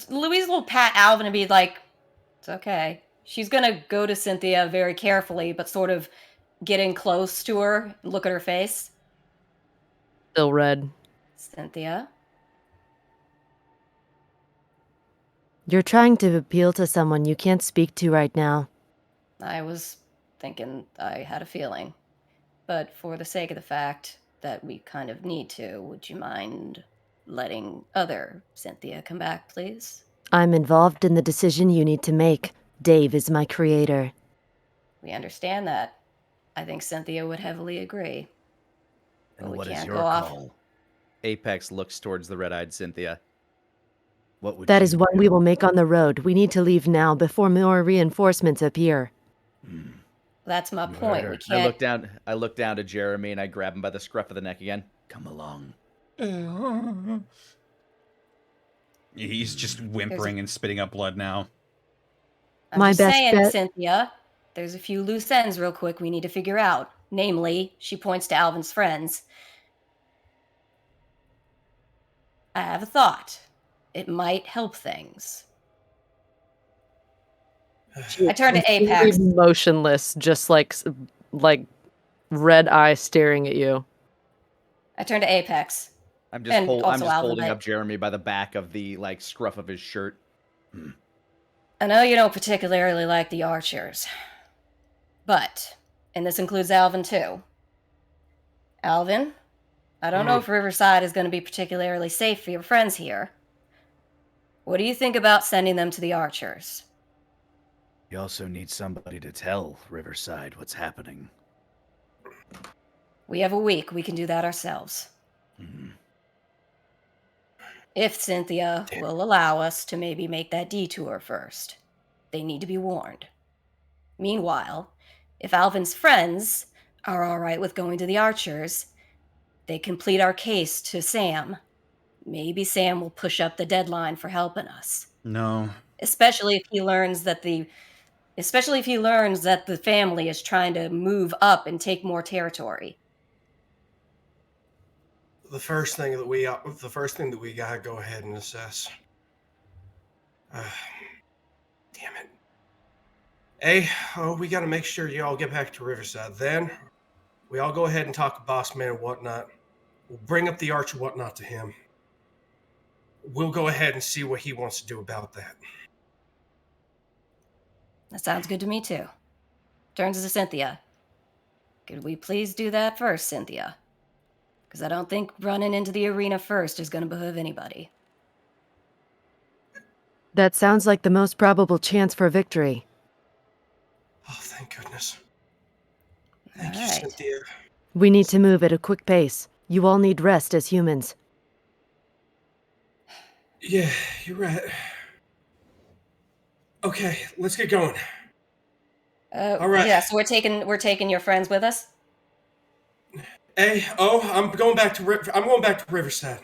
Louise will pat Alvin and be like, it's okay. She's going to go to Cynthia very carefully, but sort of getting close to her, look at her face. Still red. Cynthia? You're trying to appeal to someone you can't speak to right now. I was thinking I had a feeling. But for the sake of the fact that we kind of need to, would you mind letting other Cynthia come back, please? I'm involved in the decision you need to make. Dave is my creator. We understand that. I think Cynthia would heavily agree. But And we what is can't your go off. call? Apex looks towards the red-eyed Cynthia. What would That you is what do? we will make on the road. We need to leave now before more reinforcements appear. That's my You point. heard We her. can't. I look down to Jeremy and I grab him by the scruff of the neck again. Come along. He's just whimpering and spitting up blood now. I'm My just best saying, bet- Cynthia, there's a few loose ends real quick we need to figure out. Namely, she points to Alvin's friends. I have a thought. It might help things. I turn to Completely Apex. motionless, just like red eye staring at you. I turn to Apex. I'm just And also Alvin, holding but- up Jeremy by the back of the like scruff of his shirt. I know you don't particularly like the archers, but, and this includes Alvin too. Alvin, I don't know if Riverside is going to be particularly safe for your friends here. What do you think about sending them to the archers? You also need somebody to tell Riverside what's happening. We have a week. We can do that ourselves. Mhm. If Cynthia will allow us to maybe make that detour first. They need to be warned. Meanwhile, if Alvin's friends are all right with going to the archers, they complete our case to Sam. Maybe Sam will push up the deadline for helping us. No. Especially if he learns that the family is trying to move up and take more territory. The first thing that we gotta go ahead and assess. Damn it. We gotta make sure you all get back to Riverside. Then we all go ahead and talk to Boss Man and whatnot. We'll bring up the arch and whatnot to him. We'll go ahead and see what he wants to do about that. That sounds good to me too. Turns to Cynthia. Could we please do that first, Cynthia? Because I don't think running into the arena first is going to behoove anybody. That sounds like the most probable chance for victory. Oh, thank goodness. Thank you, All right. Cynthia. We need to move at a quick pace. You all need rest as humans. Yeah, you're right. Okay, let's get going. All right. Yeah, so we're taking your friends with us. I'm going back to Riverside.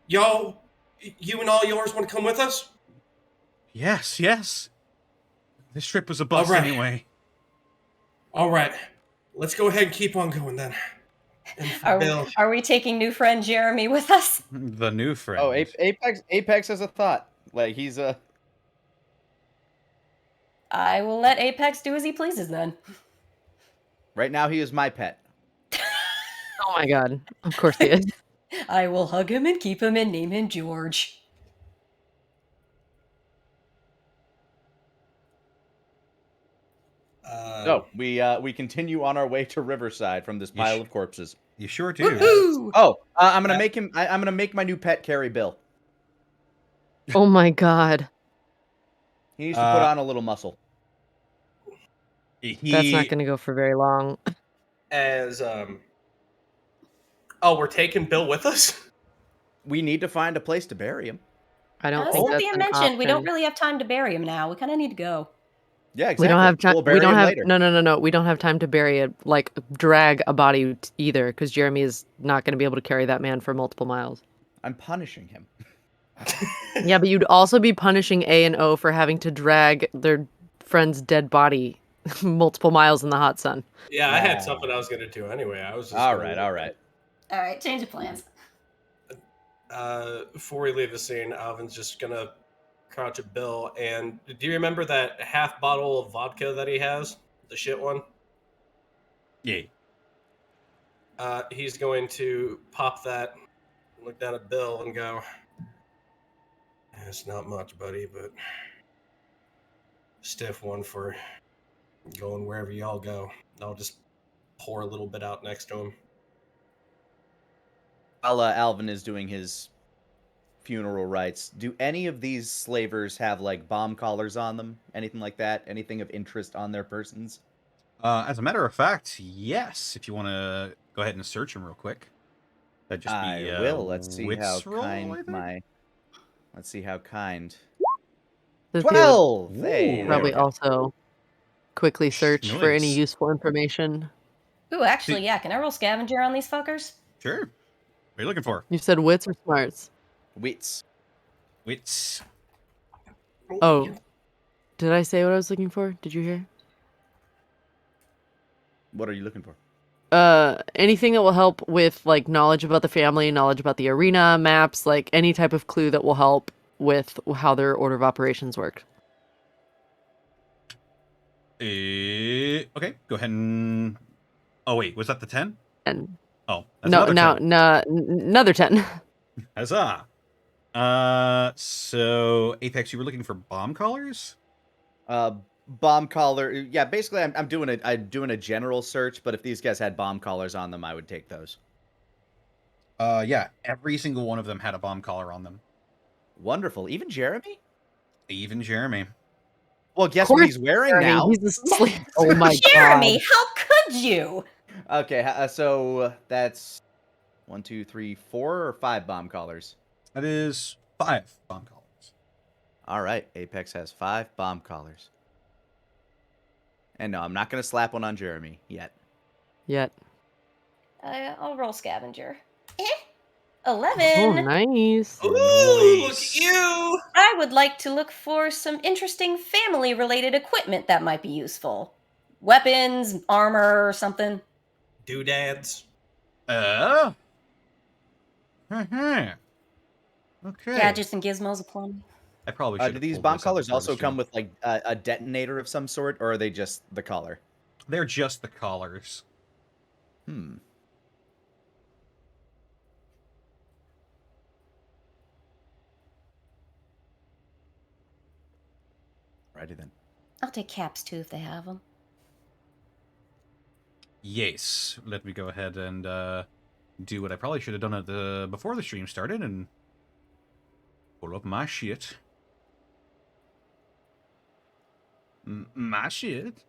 Y'all, you and all yours want to come with us? Yes, yes. This trip was a bust All right. anyway. All right, let's go ahead and keep on going then. And for Bill, Are we taking new friend Jeremy with us? The new friend. Oh, Apex has a thought. Like he's a. I will let Apex do as he pleases then. Right now, he is my pet. Oh my god. Of course he is. I will hug him and keep him and name him George. We continue on our way to Riverside from this pile of corpses. You sure do. Woohoo! Oh, I'm gonna make him. I'm gonna make my new pet carry Bill. Oh my god. He needs to put on a little muscle. That's not going to go for very long. we're taking Bill with us? We need to find a place to bury him. I don't As think that's Cynthia an mentioned, we don't option. really have time to bury him now. We kind of need to go. Yeah, exactly. We don't have time. We'll bury We don't him have later. no. We don't have time to bury it. Like drag a body either, because Jeremy is not going to be able to carry that man for multiple miles. I'm punishing him. Yeah, but you'd also be punishing A and O for having to drag their friend's dead body multiple miles in the hot sun. Yeah, I had something I was going to do anyway. I was just All right. All right, change of plans. Before we leave the scene, Alvin's just going to crouch at Bill. And do you remember that half bottle of vodka that he has? The shit one? Yeah. He's going to pop that, look down at Bill, and go, "It's not much, buddy, but stiff one for going wherever y'all go." I'll just pour a little bit out next to him. While Alvin is doing his funeral rites, do any of these slavers have like bomb collars on them? Anything like that? Anything of interest on their persons? As a matter of fact, yes. If you want to go ahead and search him real quick. That'd just be I will. Let's see how wits roll, I kind think? my. Let's see how kind. Cynthia would 12. Ooh, Hey, there probably we go. also quickly search for any Nice. useful information. Ooh, actually, yeah. Can I roll scavenger on these fuckers? Sure. What are you looking for? You said wits or smarts? Wits. Wits. Oh, did I say what I was looking for? Did you hear? What are you looking for? anything that will help with like knowledge about the family, knowledge about the arena maps, like any type of clue that will help with how their order of operations work. Okay, go ahead and. Oh wait, was that the 10? And Oh, that's no, another now 10. another 10. Huzzah! So Apex, you were looking for bomb collars? Bomb collar. Yeah, basically, I'm doing a general search. But if these guys had bomb collars on them, I would take those. Yeah, every single one of them had a bomb collar on them. Wonderful. Even Jeremy. Even Jeremy. Well, guess course what he's wearing Jeremy, now? he's asleep. Oh my Jeremy, god. how could you? Okay, so that's 1, 2, 3, 4 or 5 bomb collars. That is 5 bomb collars. All right, Apex has 5 bomb collars. And no, I'm not gonna slap one on Jeremy yet. Yet. I'll roll scavenger. 11. Oh, nice. Ooh, look Nice. at you! I would like to look for some interesting family-related equipment that might be useful. Weapons, armor, or something. Doodads. Uh. Okay. Gadgets and gizmos aplenty. I probably should. Do these bomb collars also come with like a detonator of some sort, or are they just the collar? They're just the collars. Hmm. Righty then. I'll take caps too if they have them. Yes. Let me go ahead and do what I probably should have done at the before the stream started and pull up my shit. My shit.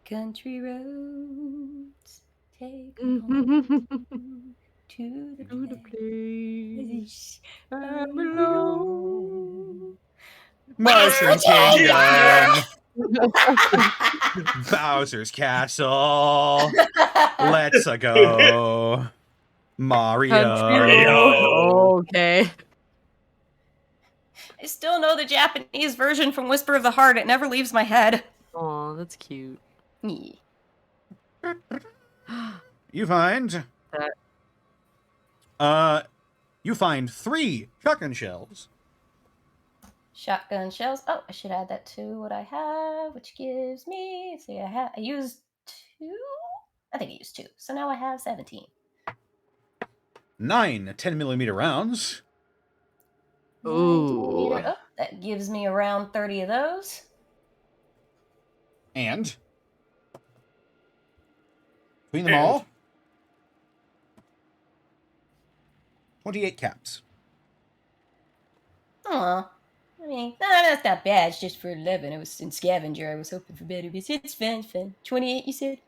Country roads take me home to the place I belong. Mushroom Kingdom! Bowser's Castle. Let's go. Mario. Okay. I still know the Japanese version from Whisper of the Heart. It never leaves my head. Oh, that's cute. Yeah. You find you find 3 shotgun shells. Shotgun shells. Oh, I should add that to what I have, which gives me. See, I used 2. I think I used 2. So now I have 17. 9 10mm rounds. Ooh. Oh, that gives me around 30 of those. And between them all, 28 caps. Aw. I mean, that's not bad. It's just for 11. It was in scavenger. I was hoping for better. But it's fun. 28, you said?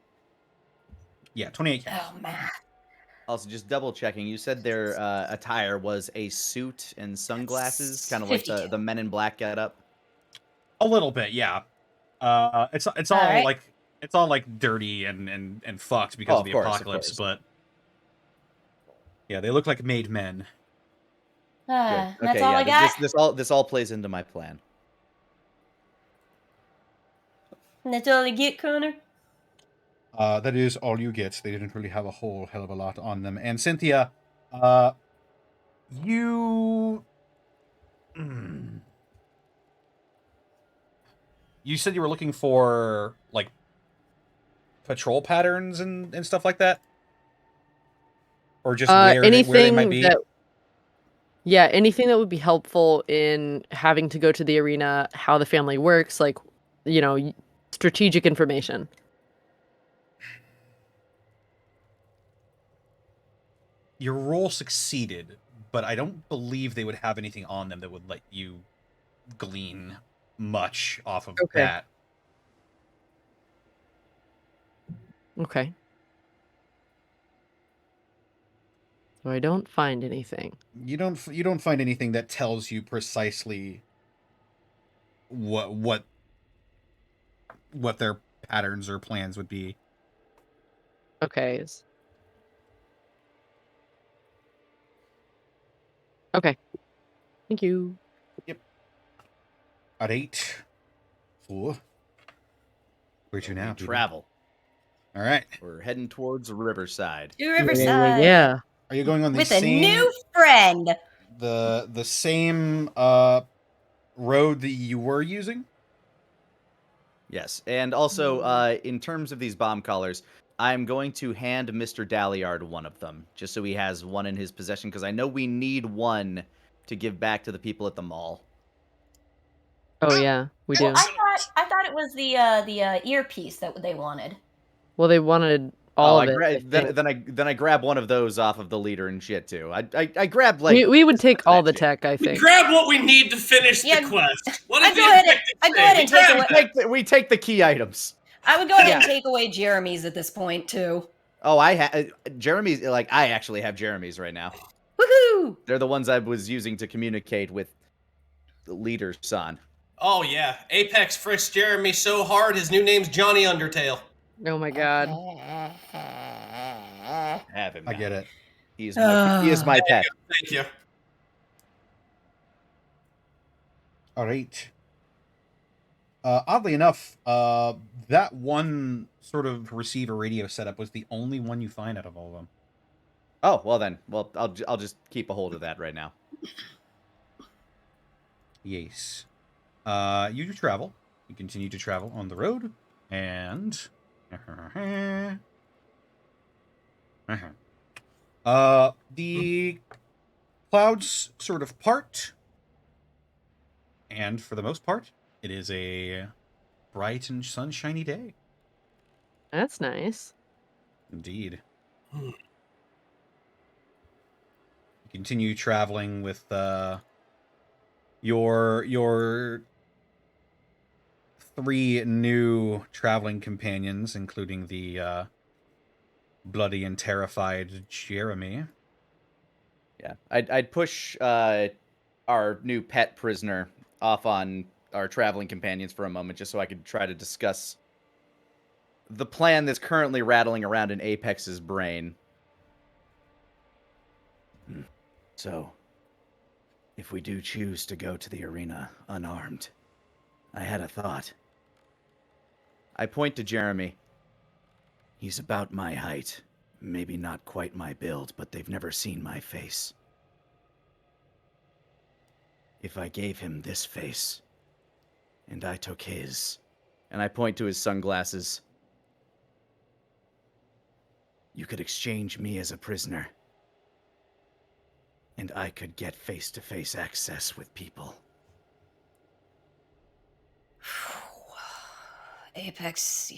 Yeah, 28 caps. Oh, man. Also, just double checking. You said their attire was a suit and sunglasses, kind of like 52. the Men in Black getup. A little bit, yeah. It's all All right. like it's all like dirty and fucked because of the apocalypse, but yeah, they look like made men. That's Okay, all yeah, I got. this all plays into my plan. That's all I get, Connor. That is all you get. They didn't really have a whole hell of a lot on them. And Cynthia, you you said you were looking for like patrol patterns and stuff like that, or just where they might be. Yeah, anything that would be helpful in having to go to the arena, how the family works, like, you know, strategic information. Your roll succeeded, but I don't believe they would have anything on them that would let you glean much off of that. Okay. So I don't find anything. You don't find anything that tells you precisely what their patterns or plans would be. Okay. Okay. Thank you. Yep. At 8. 4. Where to now? Peter? Travel. All right. We're heading towards Riverside. To Riverside. Yeah. Are you going on the With same a new friend. the same road that you were using? Yes, and also in terms of these bomb collars, I'm going to hand Mr. Dalliard one of them, just so he has one in his possession, because I know we need one to give back to the people at the mall. Oh yeah, we do. Well, I thought it was the earpiece that they wanted. Well, they wanted all of it. I think. Then I grab one of those off of the leader and shit too. I grabbed like we would take all the shit. tech. I We think. grab what we need to finish Yeah, the quest. What I'd did the go ahead and- objective I'd go say? ahead We and take grab away- that. We take the key items. I would go ahead and Yeah. take away Jeremy's at this point too. Oh, I have Jeremy's. Like I actually have Jeremy's right now. Woohoo! They're the ones I was using to communicate with the leader's son. Oh yeah, Apex frisked Jeremy so hard his new name's Johnny Undertale. Oh my god. Have him. I now. get it. He is my pet. Thank you. All right. Oddly enough, that one sort of receiver radio setup was the only one you find out of all of them. Oh well then. Well, I'll just keep a hold of that right now. Yes. You do travel. You continue to travel on the road, and the clouds sort of part, and for the most part, it is a bright and sunshiny day. That's nice. Indeed. You continue traveling with your three new traveling companions, including the bloody and terrified Jeremy. Yeah, I'd push our new pet prisoner off on our traveling companions for a moment, just so I could try to discuss the plan that's currently rattling around in Apex's brain. So, if we do choose to go to the arena unarmed, I had a thought. I point to Jeremy. He's about my height. Maybe not quite my build, but they've never seen my face. If I gave him this face, and I took his, and I point to his sunglasses, you could exchange me as a prisoner, and I could get face-to-face access with people. Apex,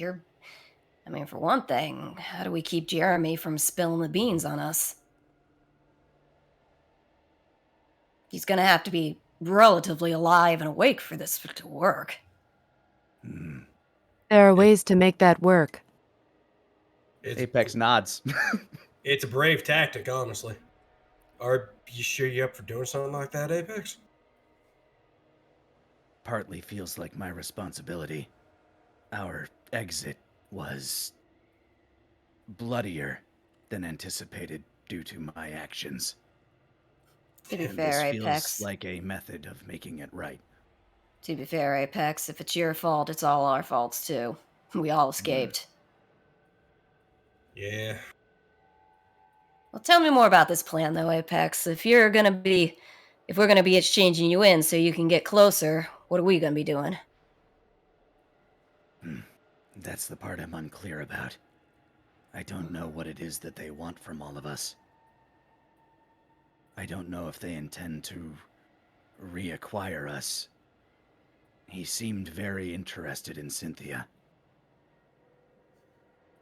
I mean, for one thing, how do we keep Jeremy from spilling the beans on us? He's gonna have to be relatively alive and awake for this to work. There are ways to make that work. Apex nods. It's a brave tactic, honestly. Are you sure you're up for doing something like that, Apex? Partly feels like my responsibility. Our exit was bloodier than anticipated due to my actions. To be And fair, this Apex. feels like a method of making it right. To be fair, Apex, if it's your fault, it's all our faults too. We all escaped. Yeah. Well, tell me more about this plan, though, Apex. If we're gonna be exchanging you in so you can get closer, what are we gonna be doing? That's the part I'm unclear about. I don't know what it is that they want from all of us. I don't know if they intend to reacquire us. He seemed very interested in Cynthia.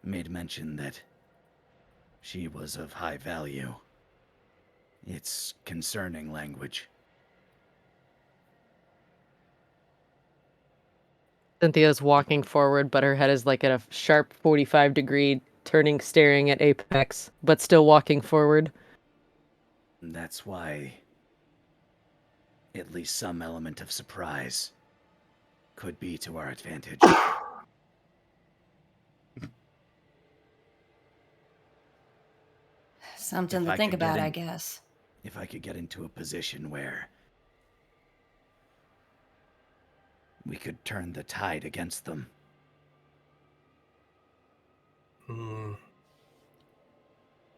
Made mention that she was of high value. It's concerning language. Cynthia's walking forward, but her head is like at a sharp 45-degree turning, staring at Apex, but still walking forward. That's why at least some element of surprise could be to our advantage. Something If to I think could get about, I in- guess. If I could get into a position where we could turn the tide against them, Hmm.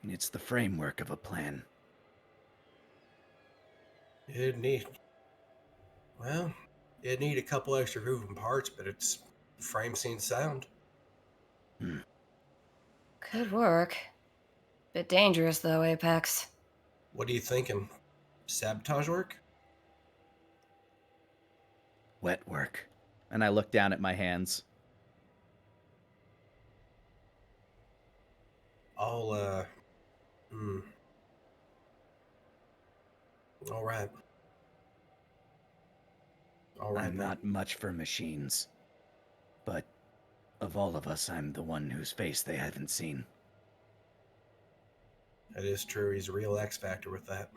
It's the framework of a plan. It'd need a couple extra moving parts, but its frame seems sound. Could work. Bit dangerous, though, Apex. What are you thinking? Sabotage work? Wet work. And I look down at my hands. I'll, All right. I'm then. not much for machines. But of all of us, I'm the one whose face they haven't seen. That is true. He's a real X Factor with that.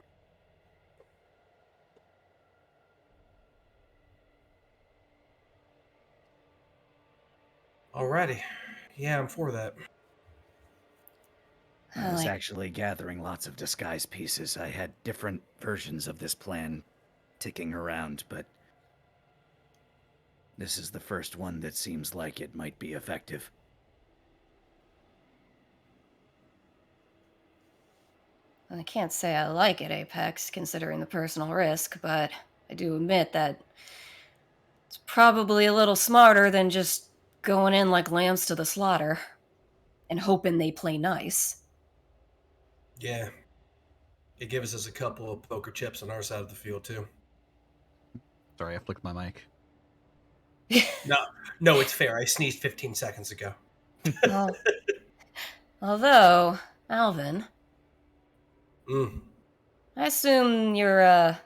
Alrighty. Yeah, I'm for that. I was actually gathering lots of disguise pieces. I had different versions of this plan ticking around, but this is the first one that seems like it might be effective. I can't say I like it, Apex, considering the personal risk, but I do admit that it's probably a little smarter than just going in like lambs to the slaughter and hoping they play nice. Yeah. It gives us a couple of poker chips on our side of the field, too. Sorry, I flicked my mic. No, it's fair. I sneezed 15 seconds ago. Well, although, Alvin, I assume you and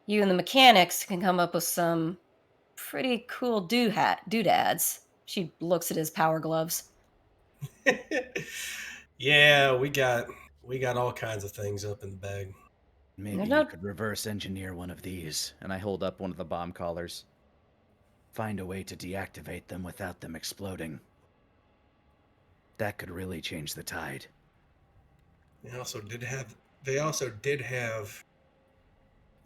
the mechanics can come up with some pretty cool doodads. She looks at his power gloves. Yeah, we got all kinds of things up in the bag. Maybe you could reverse engineer one of these, and I hold up one of the bomb collars. Find a way to deactivate them without them exploding. That could really change the tide. They also did have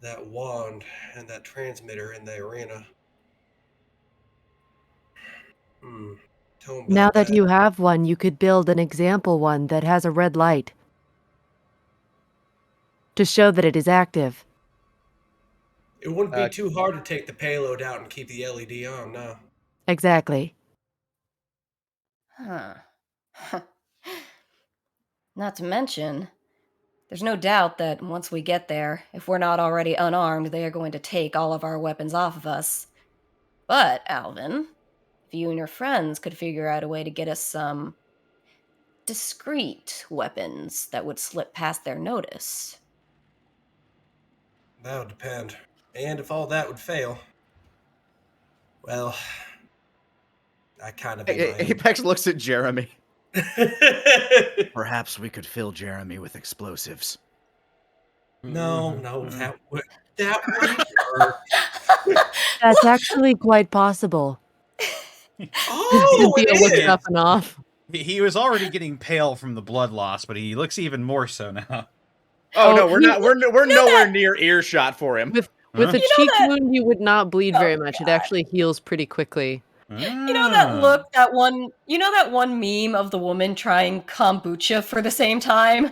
that wand and that transmitter in the arena. Now that you have one, you could build an example one that has a red light to show that it is active. It wouldn't be too hard to take the payload out and keep the LED on, no. Exactly. Huh. Not to mention, there's no doubt that once we get there, if we're not already unarmed, they are going to take all of our weapons off of us. But, Alvin, if you and your friends could figure out a way to get us some discreet weapons that would slip past their notice. That would depend. And if all that would fail, well, I kind of... Apex looks at Jeremy. Perhaps we could fill Jeremy with explosives. No, that wouldn't work. That's actually quite possible. Oh, Cynthia it looks is. up and off. He was already getting pale from the blood loss, but he looks even more so now. Oh no, we're not. We're nowhere near earshot for him. With a cheek wound, you would not bleed very much. God. It actually heals pretty quickly. You know that look, that one meme of the woman trying kombucha for the same time?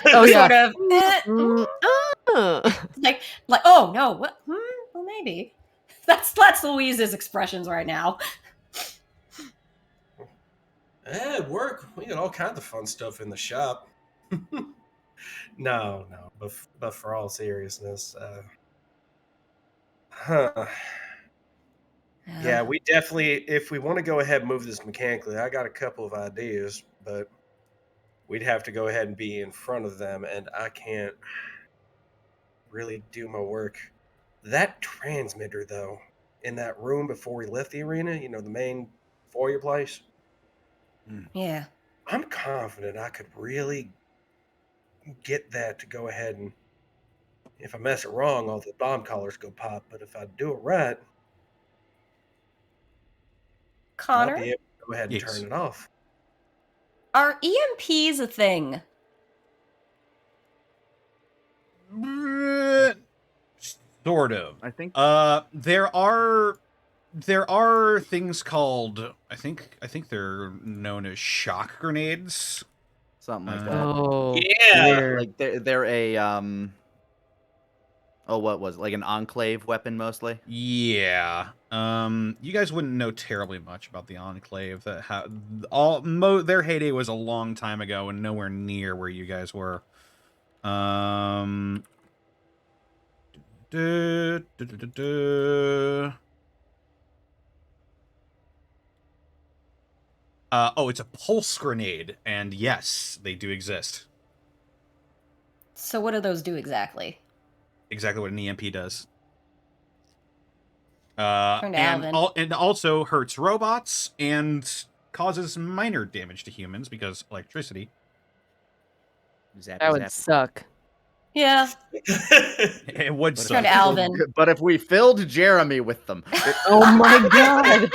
Oh, yeah. Sort of. Oh. Like, oh no, what? Well, maybe. That's Louise's expressions right now. It'd work. We got all kinds of fun stuff in the shop. No, but for all seriousness, yeah, we definitely, if we want to go ahead and move this mechanically, I got a couple of ideas, but we'd have to go ahead and be in front of them, and I can't really do my work. That transmitter, though, in that room before we left the arena, the main foyer place, Yeah. I'm confident I could really get that to go ahead and, if I mess it wrong, all the bomb collars go pop, but if I do it right, Connor, I'll be able to go ahead and turn it off. are EMPs a thing? Sort of. I think. There are There are things called, I think they're known as shock grenades. Something like that. Oh, Yeah. weird. Like they're a oh, what was it? Like an enclave weapon mostly? Yeah. You guys wouldn't know terribly much about the Enclave. That their heyday was a long time ago and nowhere near where you guys were. duh, duh, duh, duh, duh. Oh, it's a pulse grenade, and yes, they do exist. So what do those do exactly? Exactly what an EMP does. Turn to Alvin. And also hurts robots and causes minor damage to humans because electricity. Zappy, That would zappy. suck. Yeah. It would But if Turn suck. to Alvin. But if we filled Jeremy with them, Oh my god.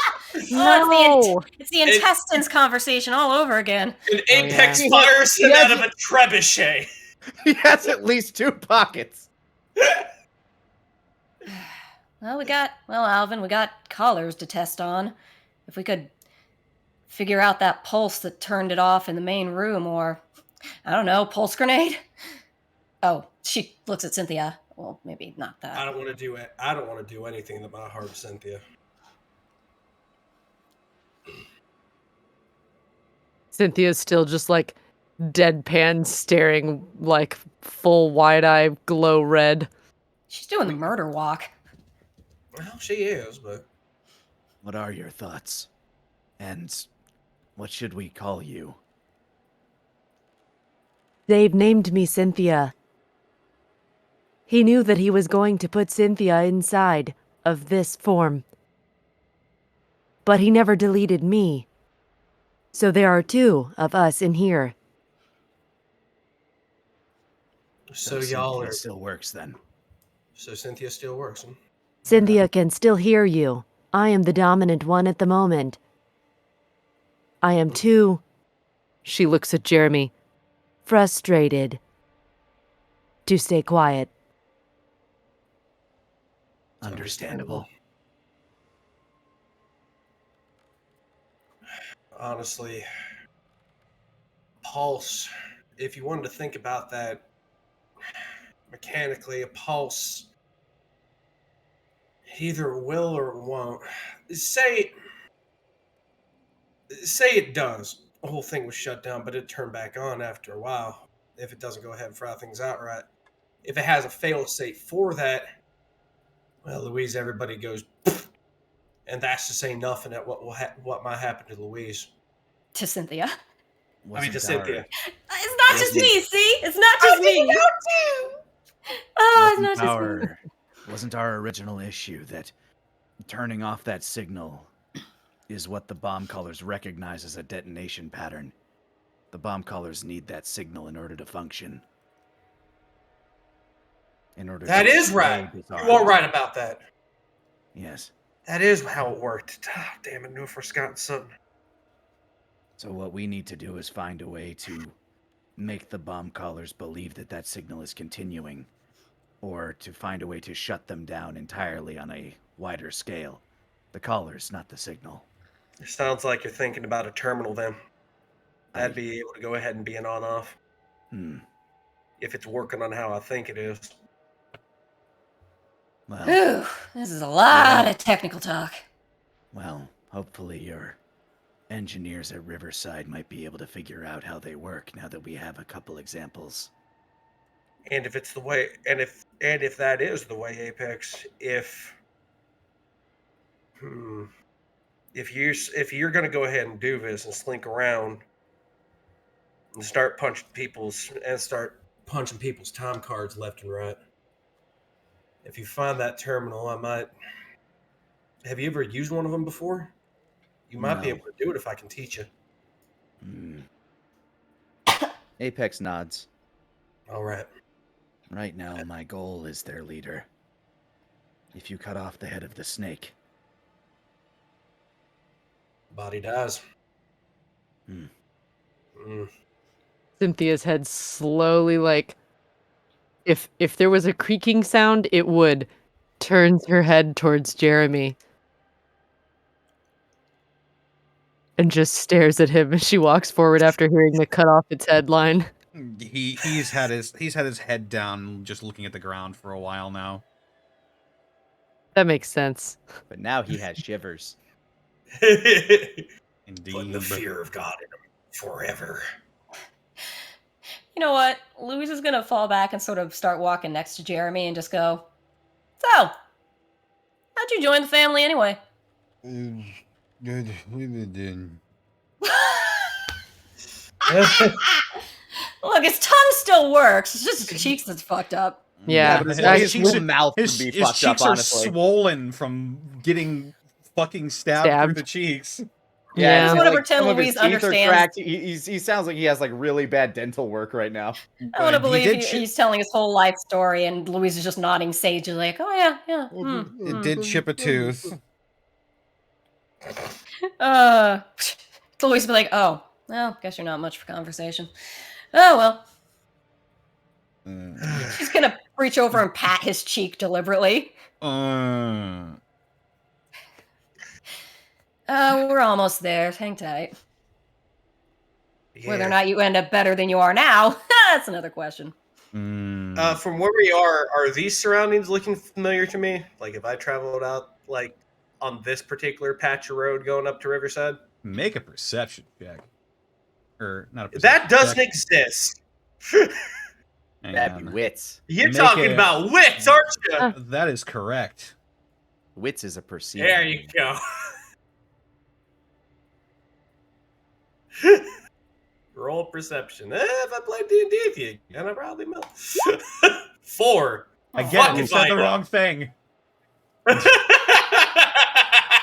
No. It's the intestines conversation all over again. An Apex yeah. fires him Yes. out of a trebuchet. he has at least 2 pockets. Well, Alvin, we got collars to test on. If we could figure out that pulse that turned it off in the main room, or, I don't know, pulse grenade? Oh, she looks at Cynthia. Well, maybe not I that. don't want to do it. I don't want to do anything that might harm Cynthia. Cynthia's still just like deadpan staring, like full wide eye glow red. She's doing the murder walk. Well, she is, but What are your thoughts? And what should we call you? They've named me Cynthia. He knew that he was going to put Cynthia inside of this form. But he never deleted me. So there are 2 of us in here. so y'all Cynthia are. still works then. So Cynthia still works. Huh? Cynthia can still hear you. I am the dominant one at the moment. I am too She looks at Jeremy. frustrated to stay quiet. Understandable. Honestly, pulse. If you wanted to think about that mechanically, a pulse either will or won't. Say it does. The whole thing was shut down, but it turned back on after a while. If it doesn't go ahead and fry things out right, if it has a fail-safe for that, well, Louise, everybody goes, and that's to say nothing at what might happen to Louise. To Cynthia. I mean, to Cynthia. It's not just me, see? It's not just me. Oh, it's not just me. Wasn't our original issue that turning off that signal is what the bomb callers recognize as a detonation pattern? The bomb callers need that signal in order to function. That is right. You are right about that. Yes. That is how it worked. Ah, damn it, I knew I forgot something. So what we need to do is find a way to make the bomb callers believe that that signal is continuing, or to find a way to shut them down entirely on a wider scale. The callers, not the signal. It sounds like you're thinking about a terminal then. That'd be able to go ahead and be an on-off. If it's working on how I think it is. Well, Whew, this is a lot of technical talk. well, hopefully your engineers at Riverside might be able to figure out how they work now that we have a couple examples. And if it's the way, and if that is the way, Apex, if you're gonna go ahead and do this and slink around and start punching people's time cards left and right. If you find that terminal, I might. Have you ever used one of them before? You might be No. able to do it if I can teach you. Apex nods. All right. Right now, my goal is their leader. If you cut off the head of the snake, Body dies. Cynthia's head slowly, like, if there was a creaking sound, it would, turns her head towards Jeremy. and just stares at him as she walks forward after hearing the cut off its head line. He's had his head down, just looking at the ground for a while now. That makes sense. But now he has shivers. Indeed. Putting the fear of God in him forever. You know what? Louise is gonna fall back and sort of start walking next to Jeremy and just go, "So, how'd you join the family anyway?" Good. We've been Look, his tongue still works. It's just his cheeks that's fucked up. Yeah, but his his cheeks, mouth would his be fucked cheeks up, are honestly. swollen from getting fucking stabbed through the cheeks. Yeah. I just it's want to like pretend some of his Louise teeth are understands. cracked. He sounds like he has like really bad dental work right now. I want to He believe did he's telling his whole life story, and Louise is just nodding sagely, like, "Oh yeah." It did chip a tooth. Louise be like, "Oh, well, guess you're not much for conversation." Oh well. She's gonna reach over and pat his cheek deliberately. We're almost there. Hang tight. Whether or not you end up better than you are now, that's another question. From where we are these surroundings looking familiar to me? Like, if I traveled out, like, on this particular patch of road going up to Riverside? Make a perception check. Or not a perception That doesn't check. exist. Hang That'd be on. wits. You're Make talking a- about wits, aren't you? That is correct. Wits is a perceived. There you go. Roll perception. If I played D&D with you, and I probably will. 4. Again, you said the wrong thing.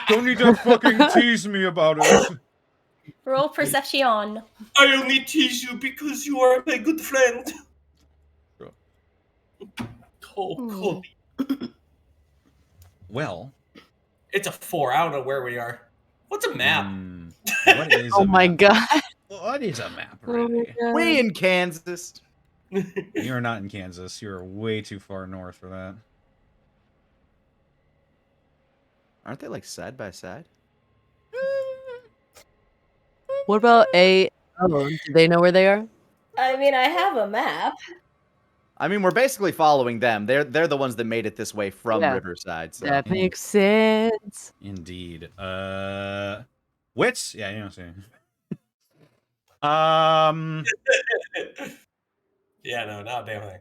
Don't need to fucking tease me about it. Roll perception. I only tease you because you are my good friend. Sure. Oh, Colby. Well, It's a 4. I don't know where we are. What's a map? What is Oh a my map? god. What is a map, Oh my really? God. We in Kansas. You're not in Kansas. You're way too far north for that. Aren't they like side by side? What about A? Oh, do they know where they are? I mean, I have a map. I mean, we're basically following them. They're the ones that made it this way from Yeah. Riverside. So That makes sense. Indeed. Wits? Yeah, you know what I'm saying. Yeah, no, not a damn thing.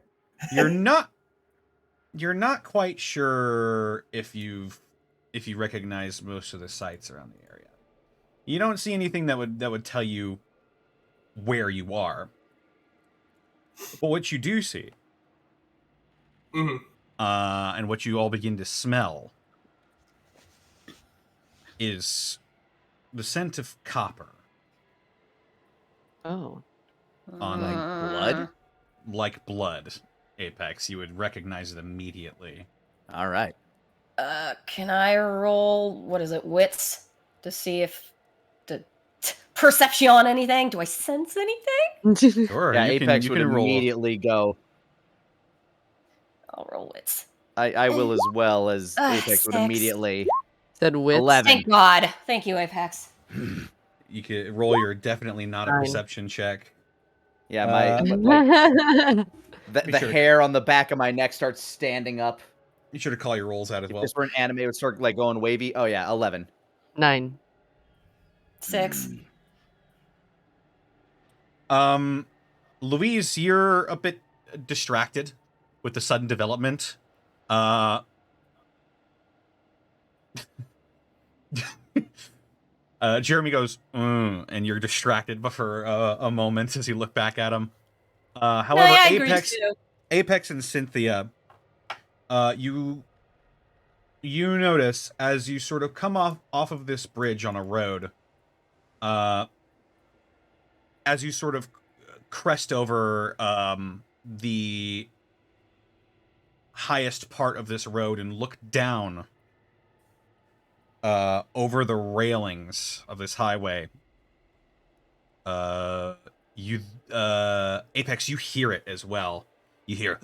You're not quite sure if you recognize most of the sites around the area. You don't see anything that would tell you where you are. But what you do see, and what you all begin to smell, is the scent of copper. Oh. On blood? Like blood, Apex. You would recognize it immediately. all right. Can I roll, what is it, wits? To see if, perception on anything? Do I sense anything? Sure. Yeah, you Apex you would roll. immediately go. I'll roll wits. I will as well as Ah, Apex would 6. immediately. Said wits. 11. Thank God. Thank you, Apex. You could roll your definitely not a 9. perception check. Yeah, my Be the sure to- hair on the back of my neck starts standing up. You should have call your rolls out as If well. this were an anime, it would start like going wavy. Oh yeah, 11. 9. 6. Louise, you're a bit distracted with the sudden development. Jeremy goes, and you're distracted for a moment as you look back at him. However, yeah, I agree too. Apex and Cynthia, you notice as you sort of come off of this bridge on a road, as you sort of crest over the highest part of this road and look down over the railings of this highway. Apex, you hear it as well. You hear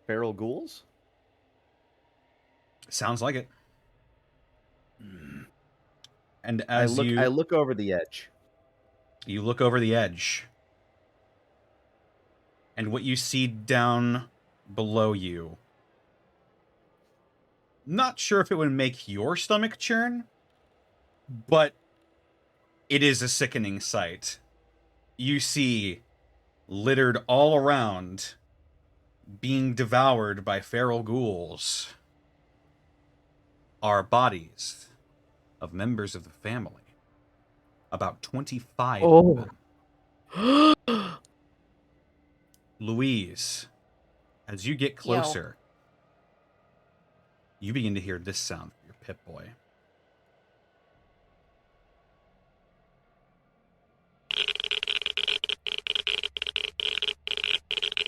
feral ghouls? Sounds like it. And I as look over the edge. you look over the edge, and what you see down below you, not sure if it would make your stomach churn, but it is a sickening sight. You see, littered all around, being devoured by feral ghouls, are bodies of members of the family. About 25 Oh. of them. Louise, as you get closer, you begin to hear this sound from your Pip-Boy.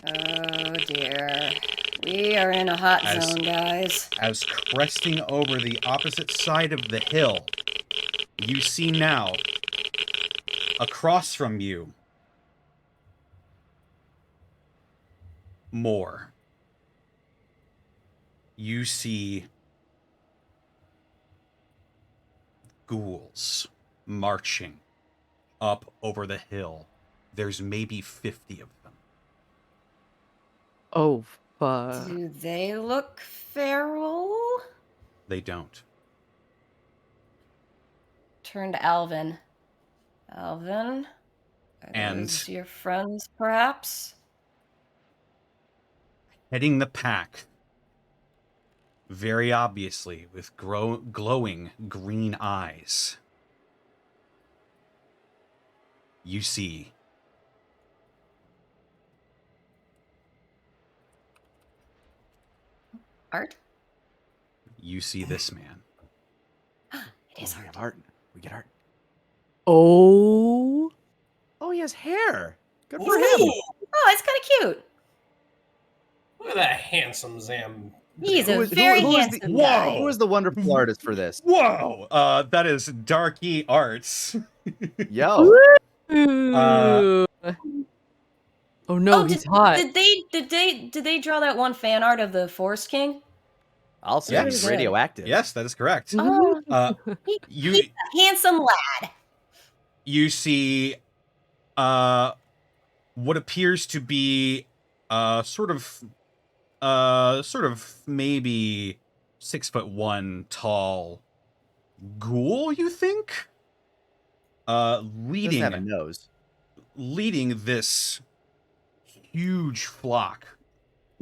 Oh dear. We are in a hot zone, guys. As cresting over the opposite side of the hill, you see now, across from you, more. You see ghouls marching up over the hill. There's maybe 50 of them. Oh, fuck. Do they look feral? They don't. Turn to Alvin. Alvin? Are And- those your friends, perhaps? Heading the pack, very obviously with glowing green eyes, you see Art? you see this man. It is we Art. have art. We get art. Oh. Oh, he has hair. Good for him. Ooh, Oh, it's kind of cute. look at that handsome Zam. He's Who a is- who- very who is the- handsome Whoa! guy. Who is the wonderful artist for this? Whoa! That is Darky Arts. Yo. Ooh. Oh no, he's hot. Did they draw that one fan art of the Forest King? Also, Yes. he's radioactive. Yes, that is correct. Oh, You he's a handsome lad. you see what appears to be sort of maybe 6'1" tall ghoul, you think? Doesn't have a Leading nose. this huge flock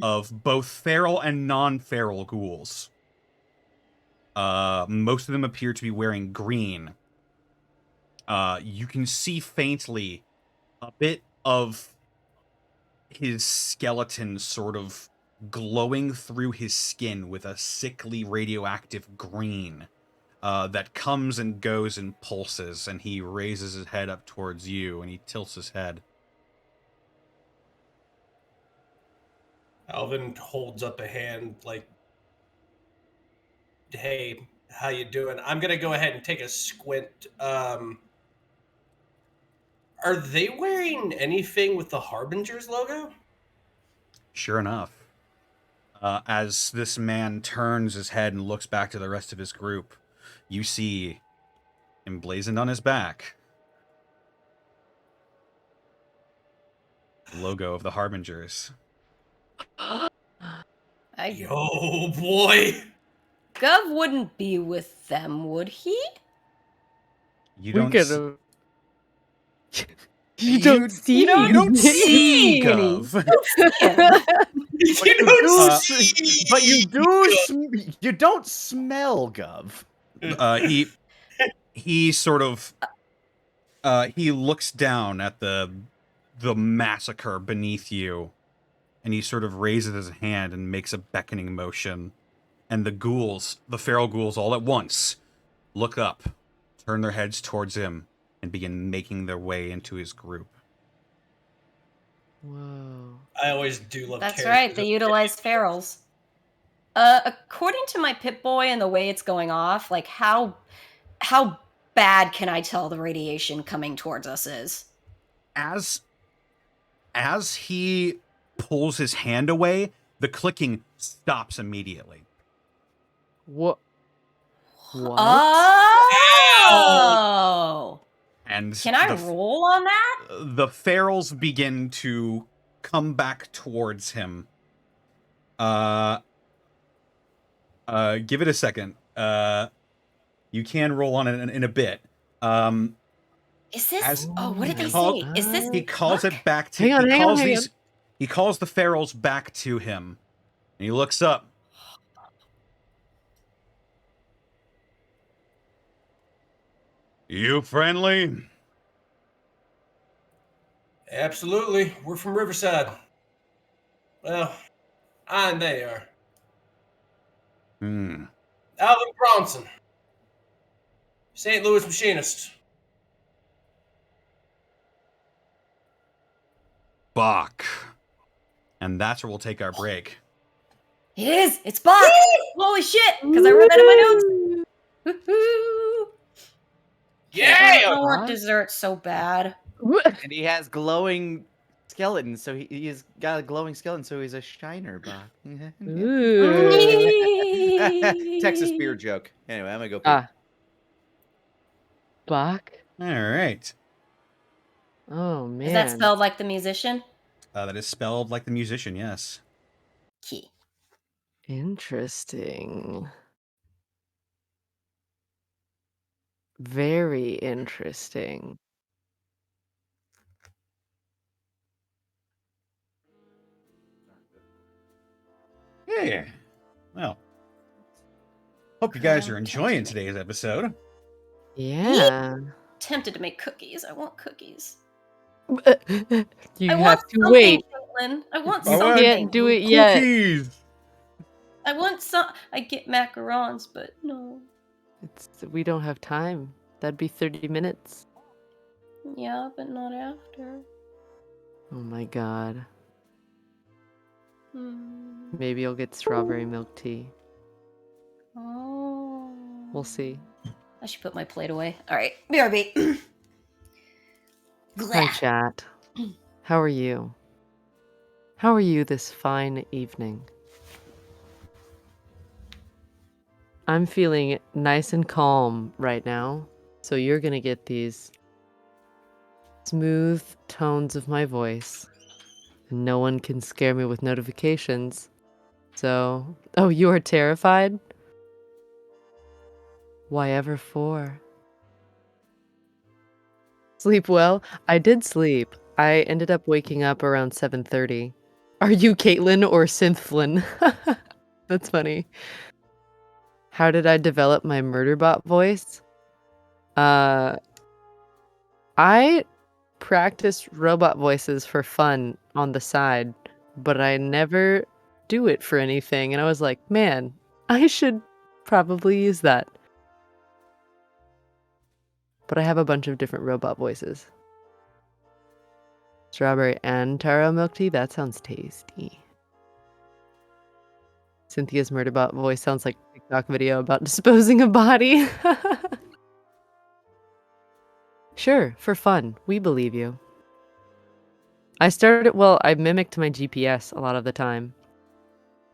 of both feral and non-feral ghouls. Most of them appear to be wearing green. You can see faintly a bit of his skeleton sort of glowing through his skin with a sickly radioactive green that comes and goes and pulses, and he raises his head up towards you, and he tilts his head. Alvin holds up a hand like, hey, how you doing? I'm going to go ahead and take a squint. Are they wearing anything with the Harbinger's logo? Sure enough, as this man turns his head and looks back to the rest of his group, you see, emblazoned on his back, the logo of the Harbingers. Yo, boy. Gov wouldn't be with them, would he? You We don't could s- have. You don't see. you don't see see Gov. You don't see. But you do. You don't smell, Gov. He sort of he looks down at the massacre beneath you, and he sort of raises his hand and makes a beckoning motion, and the feral ghouls, all at once look up, turn their heads towards him, and begin making their way into his group. Whoa. I always do love That's characters right. They that- utilized ferals. According to my Pip-Boy and the way it's going off, like how bad can I tell the radiation coming towards us is? As he pulls his hand away, the clicking stops immediately. What? What? Oh! And Can I roll on that? the ferals begin to come back towards him. Give it a second. You can roll on it in a bit. Is this? Oh, what did they called- say? Is this? He calls luck? it back to. Hang on, hang on. He calls the ferals back to him, and he looks up. You friendly? Absolutely. We're from Riverside. Well, and they are. Alvin Bronson, St. Louis machinist. Bach. And that's where we'll take our break. It is. It's Bach. Holy shit! Because I wrote that in my notes. Woohoo! I Yeah! want dessert so bad. And he has glowing skeleton, so he's got a glowing skeleton, so he's a shiner Bach. Ooh. Texas beer joke. Anyway, I'm gonna go pee. Ah. Bach? All right. Oh, man. Is that spelled like the musician? That is spelled like the musician, yes. Key. Interesting. Very interesting. Yeah. Well, hope you guys are enjoying today's episode. Yeah. Tempted to make cookies. I want cookies. You I have want to something, wait. Caitlin. I want I want- something. Can't do it yet. Cookies! I want some. I get macarons, but no. We don't have time. That'd be 30 minutes. Yeah, but not after. Oh my god. Hmm. Maybe I'll get strawberry milk tea. Oh. We'll see. I should put my plate away. All right, BRB. Hi, chat. How are you? How are you this fine evening? I'm feeling nice and calm right now, so you're gonna get these smooth tones of my voice. And no one can scare me with notifications. So, oh, you are terrified? Why ever for? Sleep well? I did sleep. I ended up waking up around 7:30. Are you Caitlin or Synthflynn? That's funny. How did I develop my Murderbot voice? I practiced robot voices for fun on the side, but I never do it for anything. And I was like, man, I should probably use that. But I have a bunch of different robot voices. Strawberry and taro milk tea? That sounds tasty. Cynthia's Murderbot voice sounds like a TikTok video about disposing a body. Sure, for fun. We believe you. I mimicked my GPS a lot of the time.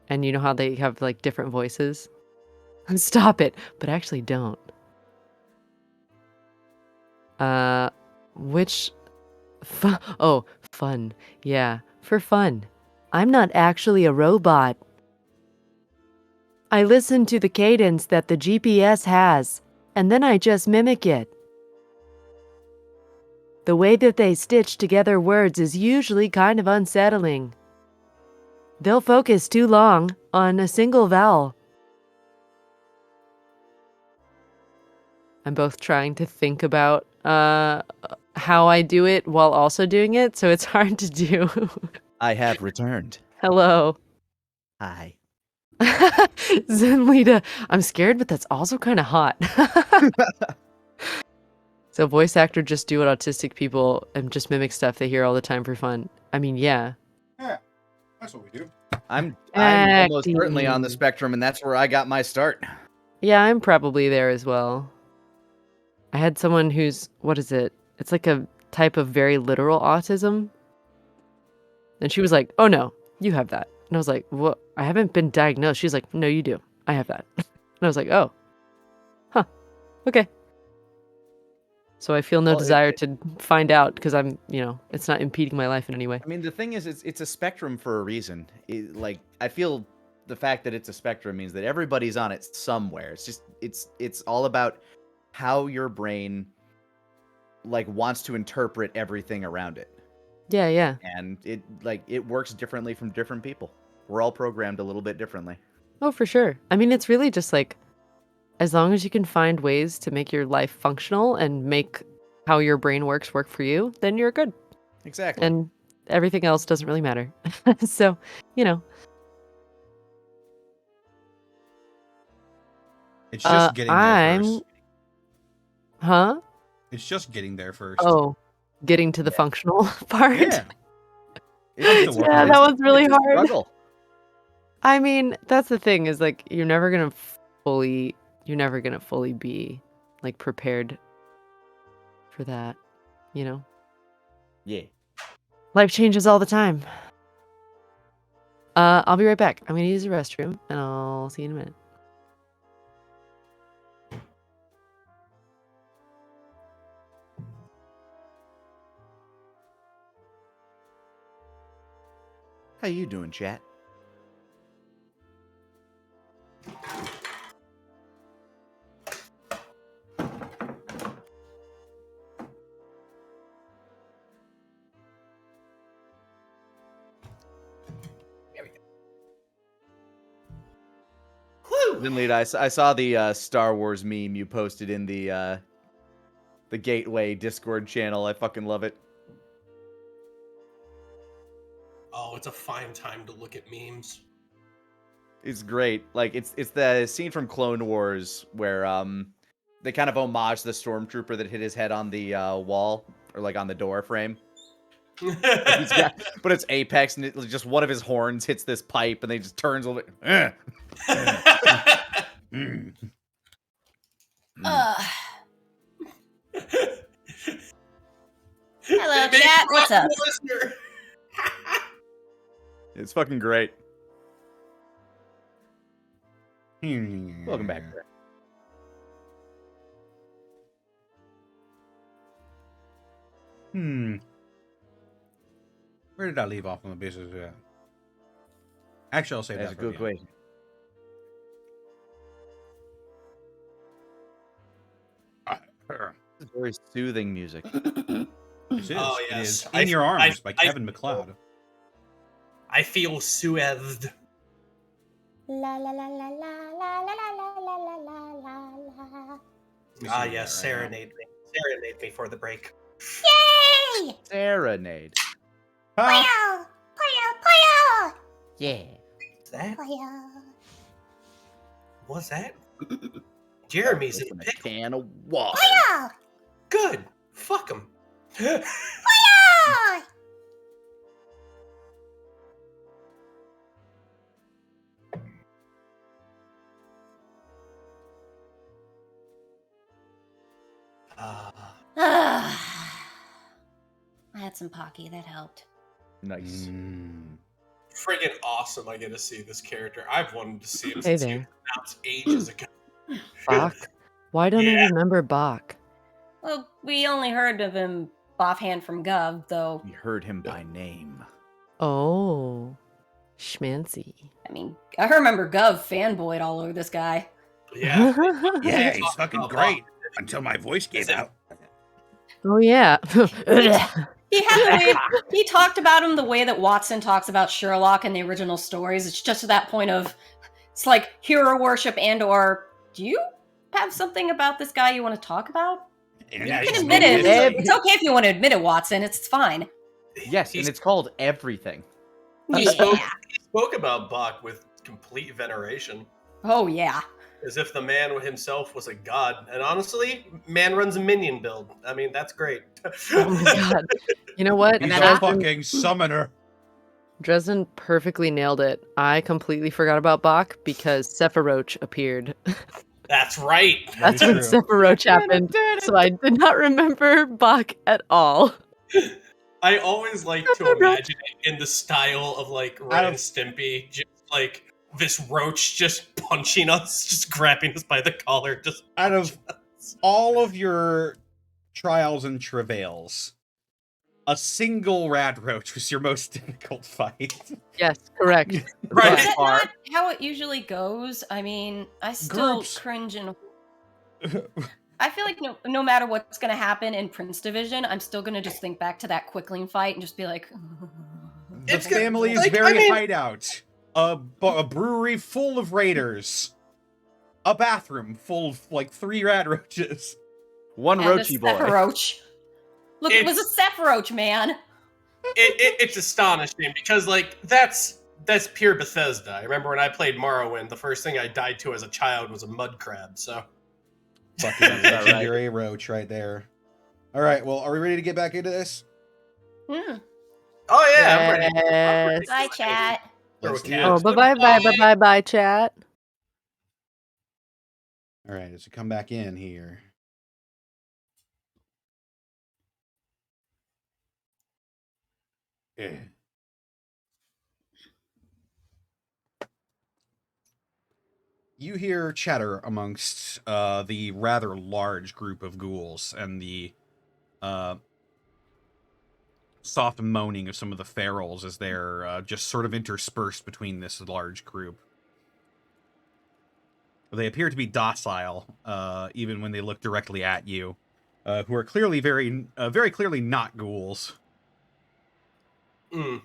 And you know how they have like different voices? Stop it, but actually don't. Fun. Yeah, for fun. I'm not actually a robot. I listen to the cadence that the GPS has, and then I just mimic it. The way that they stitch together words is usually kind of unsettling. They'll focus too long on a single vowel. I'm both trying to think about how I do it while also doing it, so it's hard to do. I have returned. Hello. Hi. Zenlita, I'm scared, but that's also kind of hot. So voice actor just do what autistic people and just mimic stuff they hear all the time for fun. I mean, yeah. Yeah, that's what we do. I'm almost Acting. certainly on the spectrum, and that's where I got my start. Yeah, I'm probably there as well. I had someone who's, what is it? It's like a type of very literal autism. And she was like, oh no, you have that. And I was like, what? I haven't been diagnosed. She's like, no, you do. I have that. And I was like, oh, huh, okay. So I feel no Well, desire to find out because I'm, it's not impeding my life in any way. I mean, the thing is, it's a spectrum for a reason. Like, I feel the fact that it's a spectrum means that everybody's on it somewhere. It's just, it's all about how your brain, like, wants to interpret everything around it. Yeah, yeah. And it works differently from different people. We're all programmed a little bit differently. Oh, for sure. I mean, it's really just like, as long as you can find ways to make your life functional and make how your brain work for you, then you're good. Exactly. And everything else doesn't really matter. So, It's just getting there first. Huh? It's just getting there first. Oh, getting to the functional part. Yeah. Yeah, that one's really it's a hard. struggle. I mean, that's the thing is like you're never gonna fully be like prepared for that, Yeah. Life changes all the time. I'll be right back. I'm gonna use the restroom and I'll see you in a minute. How you doing, chat? Then, Lead, I saw the Star Wars meme you posted in the Gateway Discord channel. I fucking love it. Oh, it's a fine time to look at memes. It's great. Like it's the scene from Clone Wars where they kind of homage the stormtrooper that hit his head on the wall or like on the door frame. But it's Apex, and just one of his horns hits this pipe, and they just turns a little bit. Hello, chat. What's up? It's fucking great. Welcome back. Where did I leave off on the business? Actually, I'll say That's a that. good question. This is very soothing music. It is. Oh, It yes. is. In Your Arms by Kevin MacLeod. I feel soothed. La la la la la la la la la la la la. Ah, yes, serenade me. Serenade me for the break. Yay! Serenade. Poyo! Poyo! Poyo! Yeah. What's that? Poyo! What's that? Jeremy's in a Open a pickle. can of water. Poyo! Good. Fuck him. Poyo! I had some Pocky, that helped. Nice. Friggin' awesome I get to see this character. I've wanted to see him Hey since he was there. announced ages ago. Bach? Why don't I Yeah. remember Bach? Well, we only heard of him offhand from Gov, though. We heard him by name. Oh, schmancy. I mean, I remember Gov fanboyed all over this guy. Yeah. Yeah, Talk he's fucking about great. Bob. Until my voice gave out. Oh yeah. He had the way he talked about him the way that Watson talks about Sherlock in the original stories. It's just to that point of it's like hero worship and/or do you have something about this guy you want to talk about? Yeah, You he's can admit it. amazing. It's okay if you want to admit it, Watson. It's fine. Yes, He's- and it's called Everything. He Yeah. spoke about Bach with complete veneration, Oh yeah. as if the man himself was a god. And honestly, man runs a minion build. I mean, that's great. Oh my god. You know what? He's then a I- fucking summoner. Dresden perfectly nailed it. I completely forgot about Bach because Sephiroth appeared. That's right. That's Very when true. Sephiroth happened. So I did not remember Bach at all. I always like to imagine it in the style of like Ren and Stimpy, just like this roach just punching us, just grabbing us by the collar, just out of all of your trials and travails, a single rad roach was your most difficult fight. Yes, correct. Right. Is that not how it usually goes? I mean, I still Groups. cringe and I feel like no matter what's gonna happen in Prince Division, I'm still gonna just think back to that Quickling fight and just be like, The It's good. family is Like, very I mean- hideout. A brewery full of raiders. A bathroom full of like 3 rad roaches. One and a roachy boy. Sephiroth. Look, it was a Sephiroth, man. It's astonishing because like that's pure Bethesda. I remember when I played Morrowind, the first thing I died to as a child was a mud crab. So Fucking Sounds about right. legendary roach right there. All right, well, are we ready to get back into this? Hmm. oh yeah, I'm ready. Yes. Bye, chat. Let's do Yeah. Oh, it. bye, chat. All right, as we come back in here. Yeah. You hear chatter amongst the rather large group of ghouls and the soft moaning of some of the ferals as they're just sort of interspersed between this large group. They appear to be docile, even when they look directly at you, who are clearly very clearly not ghouls. Mm.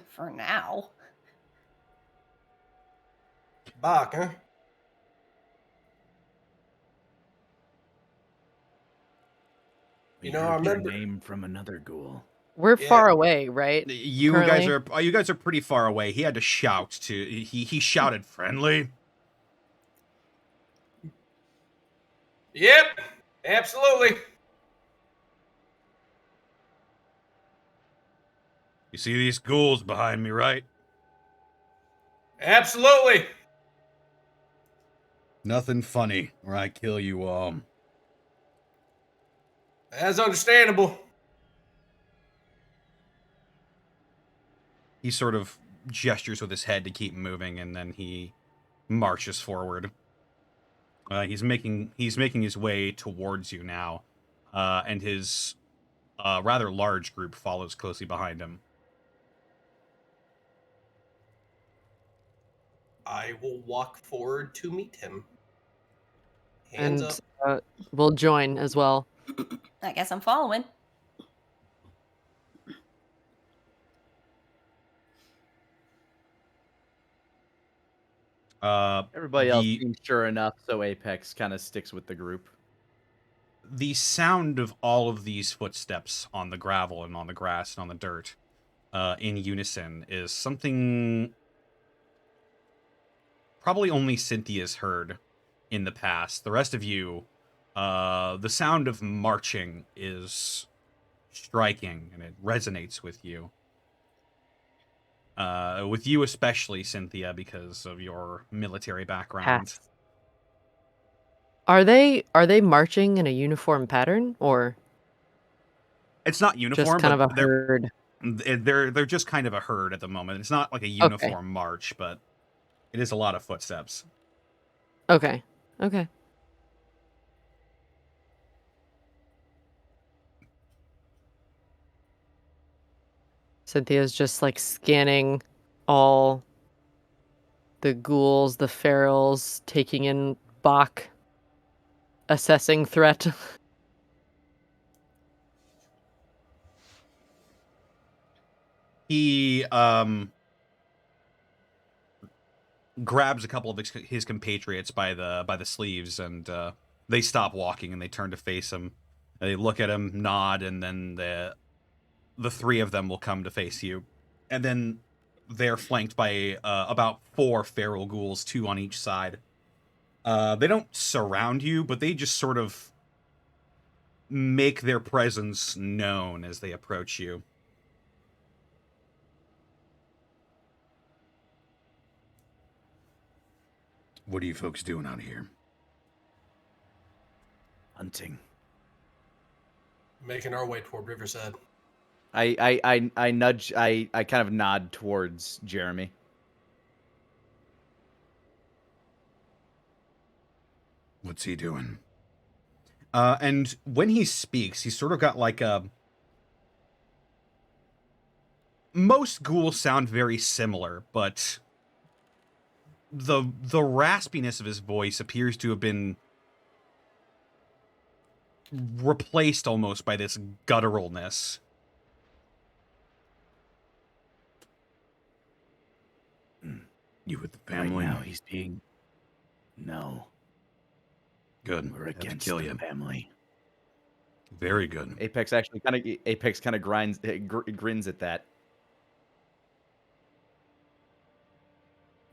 For now. Bach, huh? We You know, I heard your remember. name from another ghoul. We're Yeah. far away, right? You Currently? guys are pretty far away. He had to shout to he shouted friendly. Yep, absolutely. You see these ghouls behind me, right? Absolutely. Nothing funny, or I kill you all. That's understandable. He sort of gestures with his head to keep moving, and then he marches forward. He's making his way towards you now, and his rather large group follows closely behind him. I will walk forward to meet him. Hands And up. we'll join as well. I guess I'm following. Everybody else The seems sure enough, so Apex kind of sticks with the group. the sound of all of these footsteps on the gravel and on the grass and on the dirt, in unison, is something probably only Cynthia's heard in the past. The rest of you, the sound of marching is striking, and it resonates with you. With you especially, Cynthia, because of your military background. Pass. Are they marching in a uniform pattern or It's not just uniform, kind of but a herd? they're just kind of a herd at the moment. It's not like a uniform march, but it is a lot of footsteps. Okay. Cynthia's just like scanning all the ghouls, the ferals, taking in Bach, assessing threat. He grabs a couple of his compatriots by the sleeves, and they stop walking and they turn to face him. They look at him, nod, and then the 3 of them will come to face you, and then they're flanked by about 4 feral ghouls, 2 on each side. They don't surround you, but they just sort of make their presence known as they approach you. What are you folks doing out here? Hunting. Making our way toward Riverside. I nudge. I kind of nod towards Jeremy. What's he doing? And when he speaks, he's sort of got like a... Most ghouls sound very similar, but the raspiness of his voice appears to have been replaced almost by this gutturalness. You with the family? Right now he's being... No. Good. We're Have to against kill the you. family. Very good. Apex kind of grins at that.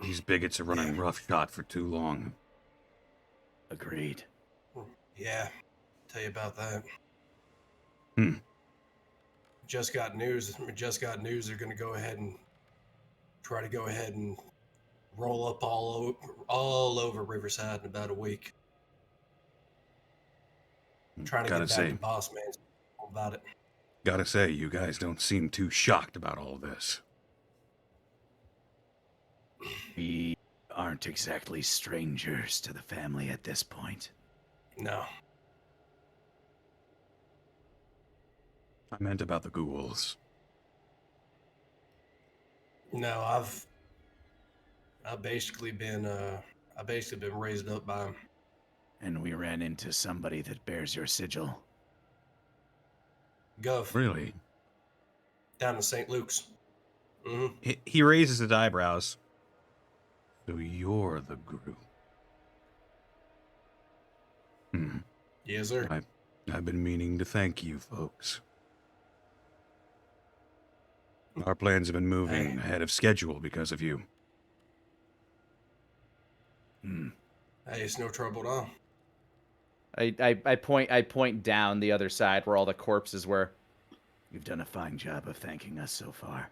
These bigots are running roughshod for too long. Agreed. Yeah, tell you about that. Hmm. Just got news. They're going to go ahead and try to roll up all over Riverside in about a week. Trying to Gotta get back say, to Boss Man about it. gotta say, you guys don't seem too shocked about all this. We aren't exactly strangers to the family at this point. No. I meant about the ghouls. No, I've basically been raised up by him. And we ran into somebody that bears your sigil. Gov Really? down in St. Luke's. Mm-hmm. He raises his eyebrows. So you're the group. Hmm. Yes, sir. I've been meaning to thank you, folks. Our plans have been moving ahead of schedule because of you. Hmm. Hey, it's no trouble at all. I point down the other side where all the corpses were. You've done a fine job of thanking us so far.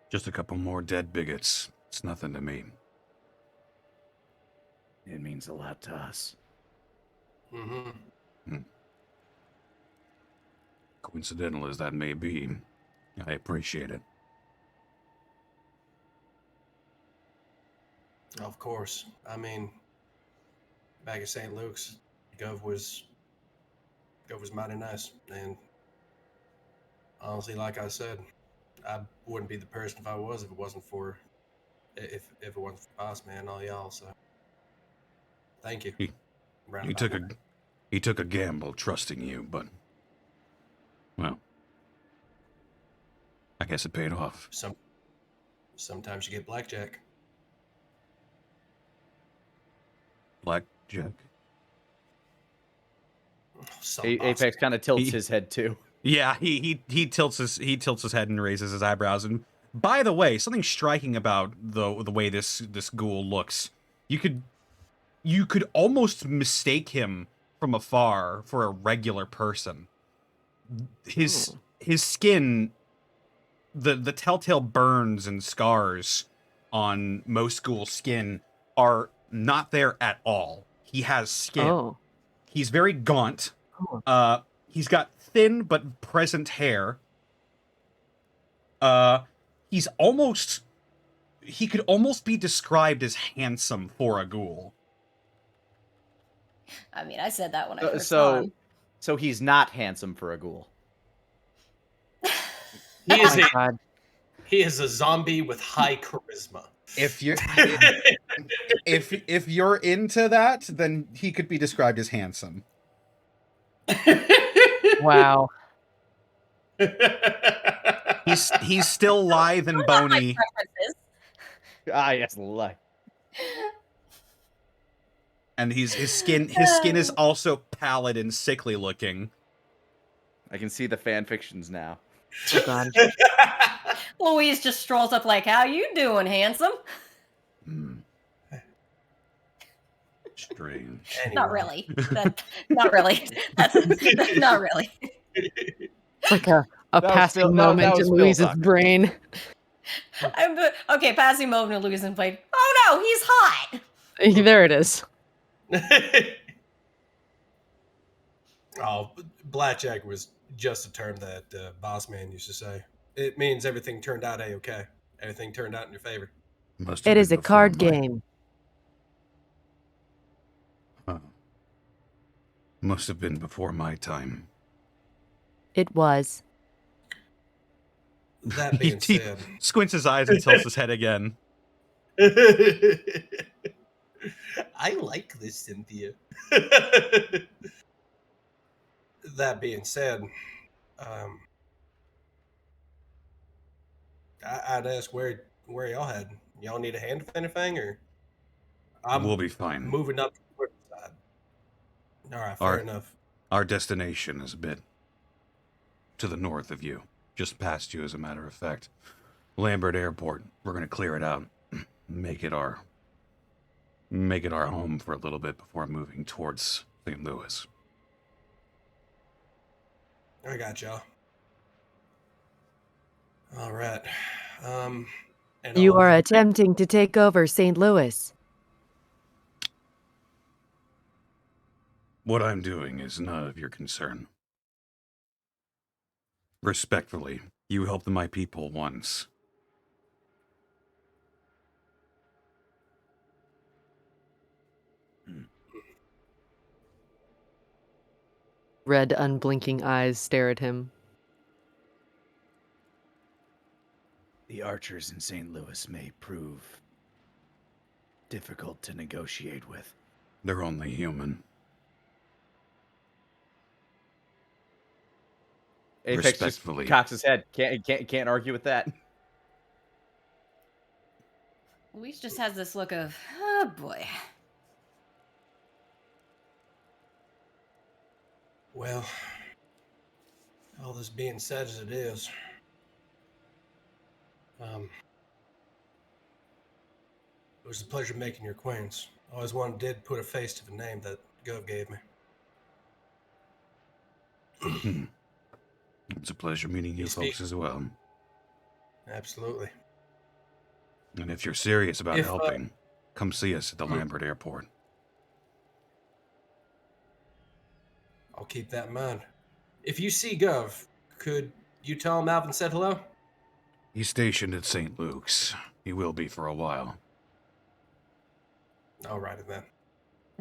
Just a couple more dead bigots. It's nothing to me. It means a lot to us. Mm-hmm. Coincidental as that may be, I appreciate it. Of course. I mean, back at St. Luke's, Gov was mighty nice, and honestly, like I said, I wouldn't be the person if it wasn't for Boss Man and all y'all. So, thank you. He took a gamble trusting you, but well, I guess it paid off. Sometimes you get blackjack. Blackjack. Apex kind of tilts his head too. Yeah, he tilts his head and raises his eyebrows. And by the way, something striking about the way this ghoul looks, you could almost mistake him from afar for a regular person. His skin, the telltale burns and scars on most ghoul skin are not there at all. He has skin. Oh. He's very gaunt. He's got thin but present hair. He could almost be described as handsome for a ghoul. I mean, I said that when I first saw him. So he's not handsome for a ghoul. He is a zombie with high charisma. If you're into that, then he could be described as handsome. Wow. He's still lithe and bony. Yes, lithe. And his skin is also pallid and sickly looking. I can see the fan fictions now. Oh, God. Louise just strolls up like, "How you doing, handsome?" Strange. Anyway. Not really. Not really. That's not really. It's like a passing moment in Louise's brain. Okay, passing moment in Louise's brain. Oh no, he's hot. There it is. Oh, blackjack was just a term that boss man used to say. It means everything turned out a-okay. Everything turned out in your favor. Must have It is been a card before my- game. Huh. Must have been before my time. It was. That being He said, squints his eyes and tilts his head again. I like this, Cynthia. That being said, I'd ask where y'all head. Y'all need a hand with anything, or I'm We'll be fine. moving up to the Riverside. All right, fair enough. Our destination is a bit to the north of you. Just past you, as a matter of fact. Lambert Airport. We're going to clear it out. Make it our home for a little bit before moving towards St. Louis. I got y'all. All right. And You I'll- are attempting to take over St. Louis. What I'm doing is none of your concern. Respectfully, you helped my people once. Red, unblinking eyes stare at him. The archers in St. Louis may prove difficult to negotiate with. They're only human. Apex just Respectfully. cocks his head. Can't argue with that. Luis just has this look of, oh boy. Well, all this being said as it is, it was a pleasure making your acquaintance. Always did put a face to the name that Gov gave me. It's a pleasure meeting you You speak- folks as well. Absolutely. And if you're serious about If, helping, come see us at the Lambert Airport. I'll keep that in mind. If you see Gov, could you tell him Alvin said hello? He's stationed at St. Luke's. He will be for a while. All righty then.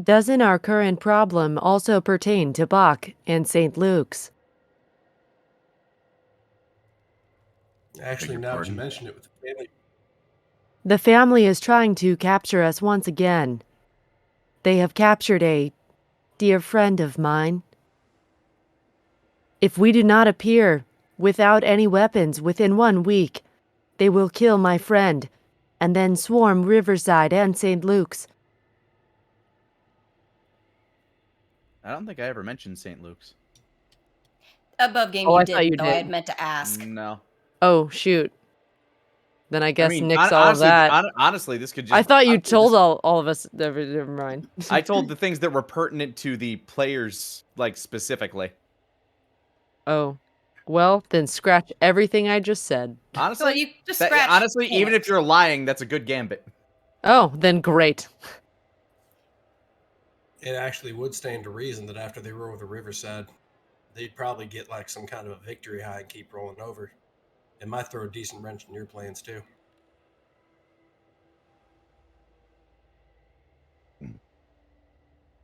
Doesn't our current problem also pertain to Bach and St. Luke's? Actually, your now that you pardon? mention it with the family, The family is trying to capture us once again. They have captured a dear friend of mine. If we do not appear without any weapons within 1 week, they will kill my friend and then swarm Riverside and St. Luke's. I don't think I ever mentioned St. Luke's. Above game, Oh, you I did, thought you though. I did. had meant to ask. No. Oh, shoot. Then I guess nix all of honestly, that. honestly, this could just. I thought you honestly, told this- all of us. Never mind. I told the things that were pertinent to the players, like specifically. Oh. Well, then scratch everything I just said. Honestly, Well, you just scratch honestly, even panic. if you're lying, that's a good gambit. Oh, then great. it actually would stand to reason that after they roll over the Riverside, they'd probably get like some kind of a victory high and keep rolling over. It might throw a decent wrench in your plans too.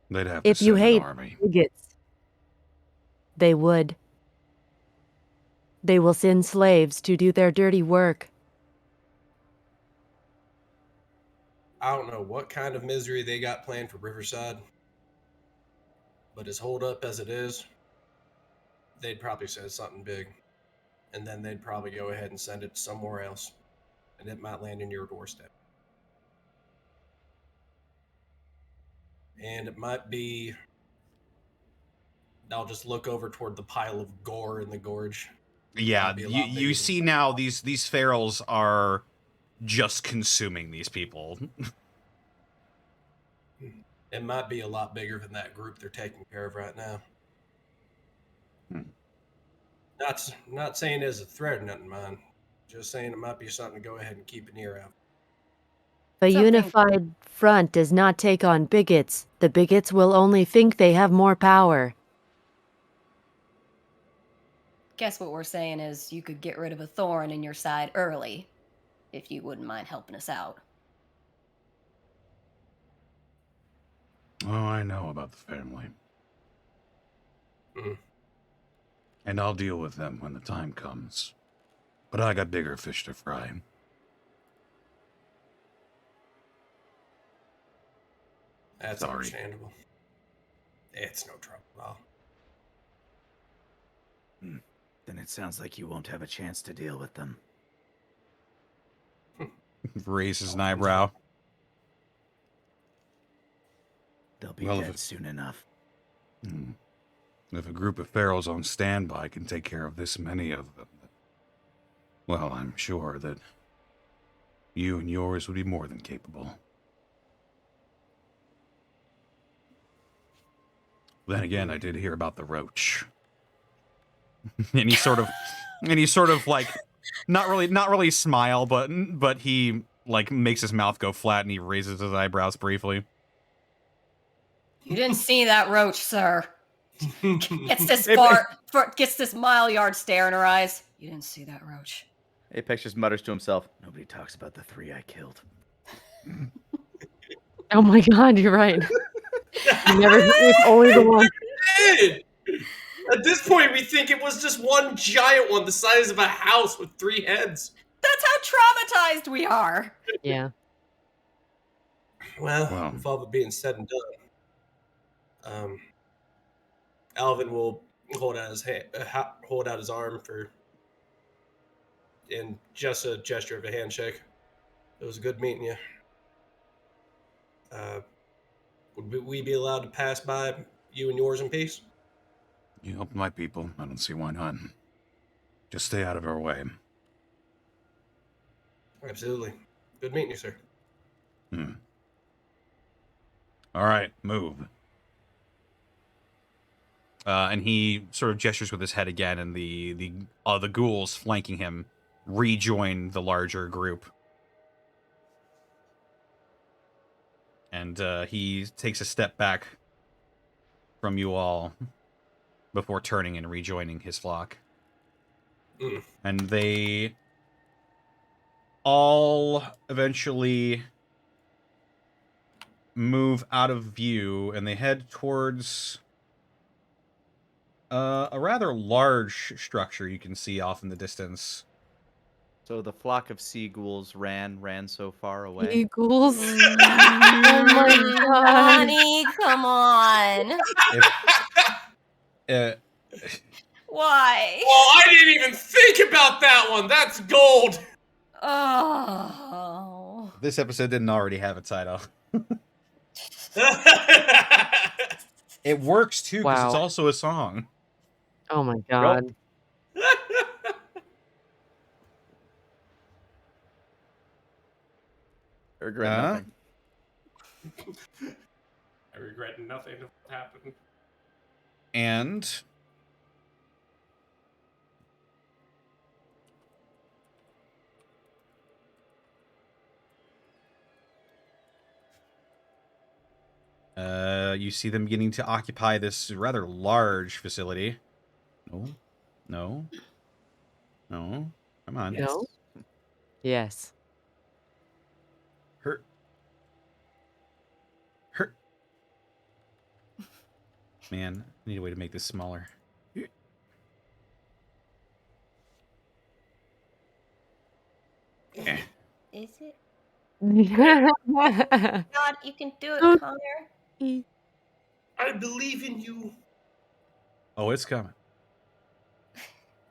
They'd have If to you send hate an army. bigots, they would. They will send slaves to do their dirty work. I don't know what kind of misery they got planned for Riverside, but as holed up as it is, they'd probably send something big, and then they'd probably go ahead and send it somewhere else, and it might land in your doorstep. And it might be. I'll just look over toward the pile of gore in the gorge. Yeah, Might be a lot bigger you than- see now these ferals are just consuming these people. It might be a lot bigger than that group they're taking care of right now. Not saying it's a threat or nothing, mind. Just saying it might be something to go ahead and keep an ear out. A Something- unified front does not take on bigots. The bigots will only think they have more power. Guess what we're saying is you could get rid of a thorn in your side early, if you wouldn't mind helping us out. Oh, I know about the family. Mhm. And I'll deal with them when the time comes. But I got bigger fish to fry. That's Sorry. understandable. It's no trouble at all. Then it sounds like you won't have a chance to deal with them. Raises an eyebrow. They'll be Well, if dead it- soon enough. If a group of pharaohs on standby can take care of this many of them, well, I'm sure that you and yours would be more than capable. Then again, I did hear about the roach. and he sort of like not really smile, but he like makes his mouth go flat and he raises his eyebrows briefly. You didn't see that roach, sir. Gets this gets this mile yard stare in her eyes. You didn't see that roach. Apex just mutters to himself. Nobody talks about the 3 I killed. Oh my god, you're right. You never it's only the one. Did. At this point, we think it was just one giant one the size of a house with 3 heads. That's how traumatized we are. Yeah. Well, with all of it being said and done, Alvin will hold out his arm in just a gesture of a handshake. It was good meeting you. Would we be allowed to pass by you and yours in peace? You help my people. I don't see why not. Just stay out of our way. Absolutely. Good meeting you, sir. All right, move. And he sort of gestures with his head again, and the ghouls flanking him rejoin the larger group. And he takes a step back from you all before turning and rejoining his flock. And they all eventually move out of view, and they head towards a rather large structure you can see off in the distance. So the flock of sea ghouls ran so far away. Eagles. Oh my god. Honey, come on. Why? Oh, I didn't even think about that one. That's gold. Oh. This episode didn't already have a title. It works too, because it's Wow. also a song. Oh my god. I regret nothing. I regret nothing of what happened. And you see them beginning to occupy this rather large facility. No. Come on. No? Yes. Hurt. Man, I need a way to make this smaller. Is it? Oh God, you can do it, Connor. I believe in you. Oh, it's coming.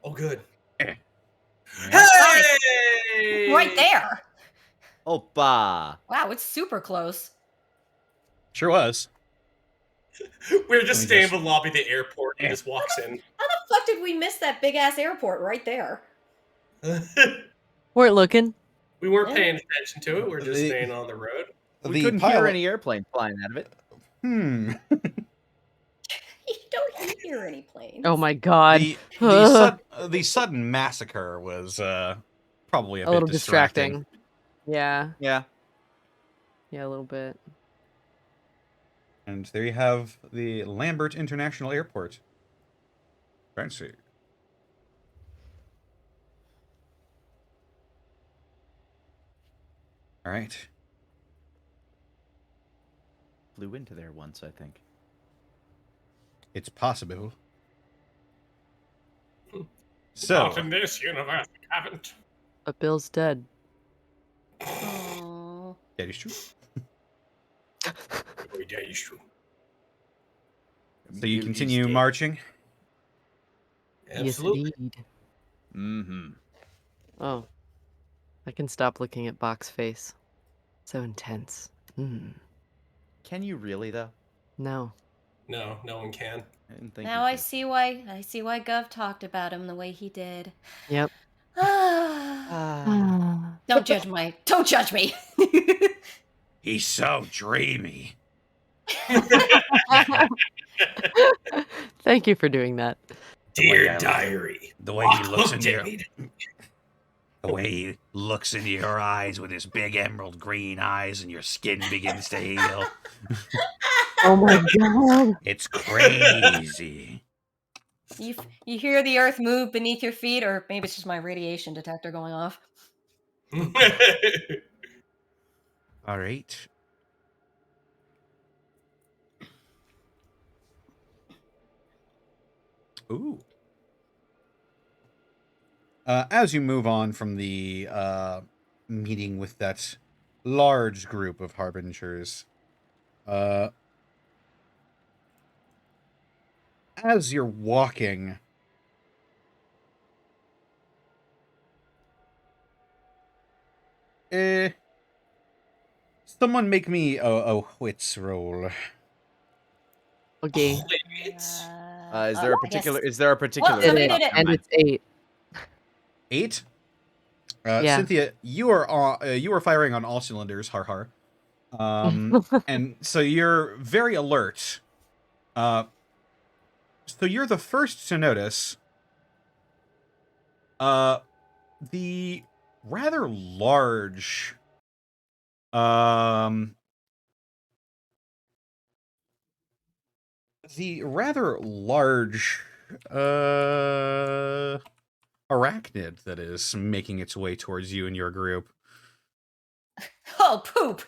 Oh, good. Eh. Hey! Right there. Opa! Wow, it's super close. Sure was. We're just Let me staying just- in the lobby of the airport and he just walks in. How the fuck did we miss that big ass airport right there? Weren't looking. We weren't paying attention to it. We're just The- staying on the road. We couldn't hear any airplanes flying out of it. You don't hear any planes. Oh my god. The sudden massacre was probably a A bit little distracting. distracting. Yeah. Yeah. Yeah, a little bit. And there you have the Lambert International Airport. Fancy. All right. Flew into there once, I think. It's possible. Not So, in this universe, I haven't. But Bill's dead. Aw. that is true. Every day is true. So you continue marching. Absolutely. Yes, indeed. Mm-hmm. Oh. I can stop looking at Bach's face. So intense. Can you really, though? No. No, no one can. I didn't think Now you I could. see why Gov talked about him the way he did. Yep. Don't judge me. He's so dreamy. Thank you for doing that. Dear diary. The way he looks Looked into at you. me. The way he looks into your eyes with his big emerald green eyes and your skin begins to heal. Oh my god. It's crazy. You hear the earth move beneath your feet, or maybe it's just my radiation detector going off. All right. Ooh. As you move on from the meeting with that large group of harbingers, as you're walking, someone make me a wits roll. Okay. It's Is there a I guess- particular? Is there a particular? Well, somebody It is, did it. and it's 8. 8. Yeah. Cynthia, you are firing on all cylinders. Har har. And so you're very alert. So you're the first to notice the rather large arachnid that is making its way towards you and your group. Oh, poop.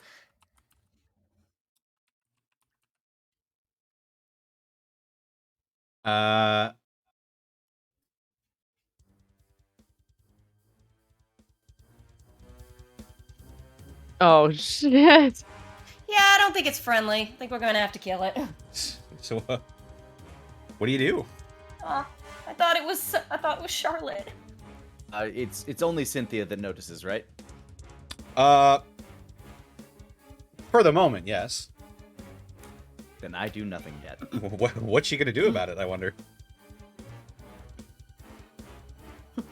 Oh shit. Yeah, I don't think it's friendly. I think we're going to have to kill it. So what do you do? I thought it was Charlotte. It's only Cynthia that notices, right? For the moment, yes. Then I do nothing yet. What's she gonna do about it, I wonder?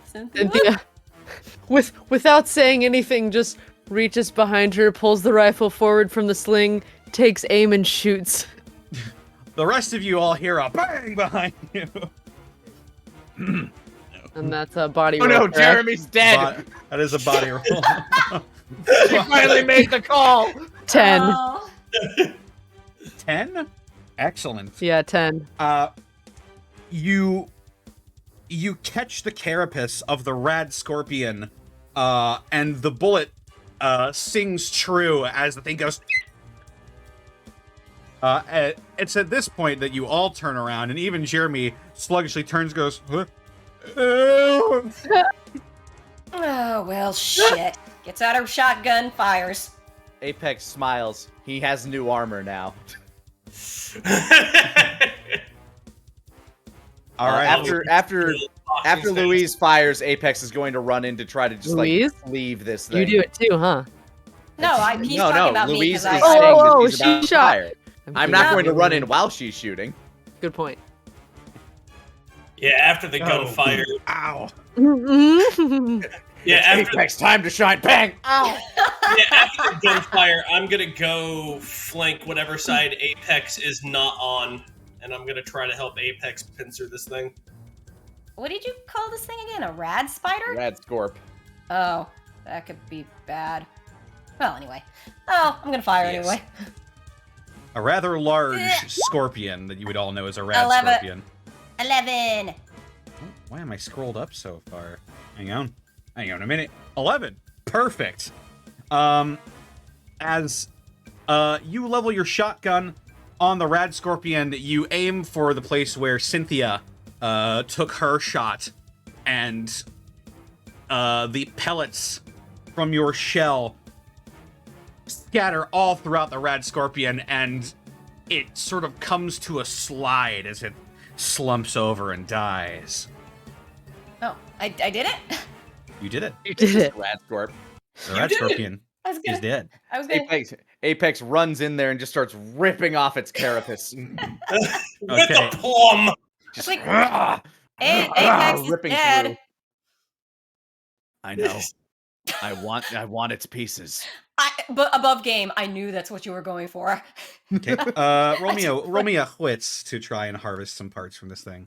Cynthia, without saying anything, just reaches behind her, pulls the rifle forward from the sling, takes aim, and shoots. The rest of you all hear a bang behind you. And that's a body Oh roll. no, correct? Jeremy's dead. That is a body roll. She finally made the call. 10. Oh. 10? Excellent. Yeah, 10. You catch the carapace of the Rad Scorpion, and the bullet sings true as the thing goes. It's at this point that you all turn around, and even Jeremy sluggishly turns, goes, huh? Oh, well, shit. Gets out her shotgun, fires. Apex smiles. He has new armor now. All right. After Louise fires, Apex is going to run in to try to just Louise? like leave this thing. You do it too, huh? No, he's talking about Louise me is because saying Oh, that she's about she to shot. fire. I'm not kidding. going to run in while she's shooting. Good point. yeah, after the gunfire. Ow. Yeah, after Apex, time to shine. Bang! Ow! Yeah, after the gunfire, I'm gonna go flank whatever side Apex is not on, and I'm gonna try to help Apex pincer this thing. What did you call this thing again? A rad spider? Rad Scorp. Oh, that could be bad. Well, anyway. Oh, I'm gonna fire Yes. anyway. A rather large Yeah. scorpion that you would all know as a Rad 11. Scorpion. 11. Oh, why am I scrolled up so far? Hang on a minute. 11. Perfect. As you level your shotgun on the Rad Scorpion, you aim for the place where Cynthia took her shot, and the pellets from your shell scatter all throughout the Rad Scorpion, and it sort of comes to a slide as it slumps over and dies. Oh, I did it? You did it. You did it. Rad Scorp. The Rad Scorpion I was is gonna, dead. I was gonna, Apex runs in there and just starts ripping off its carapace. With Okay. a plum. Just Like, ah, Apex is ripping dead. through. I know. I want its pieces. But above game, I knew that's what you were going for. Okay. Roll me a wits to try and harvest some parts from this thing.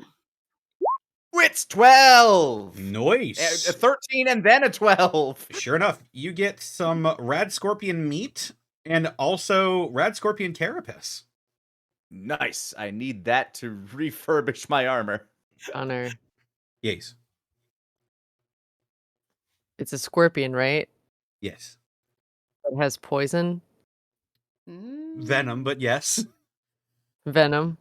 Wits 12. Nice. A 13 and then a 12. Sure enough, you get some Rad Scorpion meat and also Rad Scorpion carapace. Nice. I need that to refurbish my armor. Connor. Yes. It's a scorpion, right? Yes. It has poison, Venom, but yes. venom.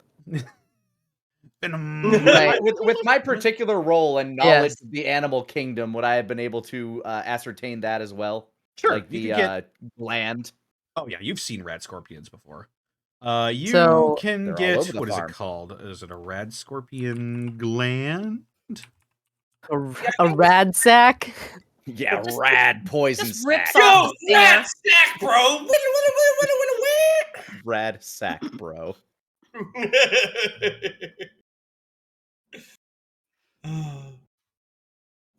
Venom. Right. With my particular role and knowledge Yes. of the animal kingdom, would I have been able to ascertain that as well? Sure. Like you the can get... gland. Oh yeah, you've seen Rad Scorpions before. You So- can They're all get, over the what is farm. it called? Is it a Rad Scorpion gland? A rad sack. Yeah, Just- rad poison just rips sack. off- Yo, rat stack, bro. Rad sack, bro.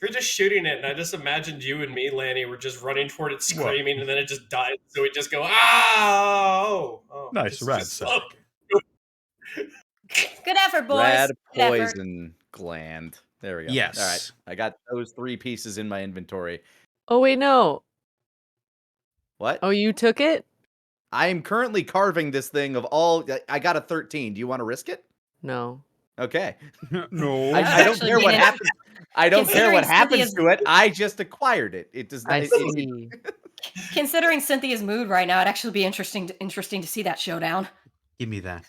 You're just shooting it, and I just imagined you and me, Lanny, were just running toward it, screaming, and then it just died. So we just go, "Ow!" Oh, Nice Rad sack. Good effort, boys. Rad Good effort. poison gland. There we go. Yes. All right. I got those 3 pieces in my inventory. Oh wait, no. What? Oh, you took it? I am currently carving this thing of all. I got a 13. Do you want to risk it? No. Okay. No. I don't actually care what being- happens. I don't care what Considering happens Cynthia's- to it. I just acquired it. It does not. I see. Considering Cynthia's mood right now, it'd actually be interesting to see that showdown. Give me that.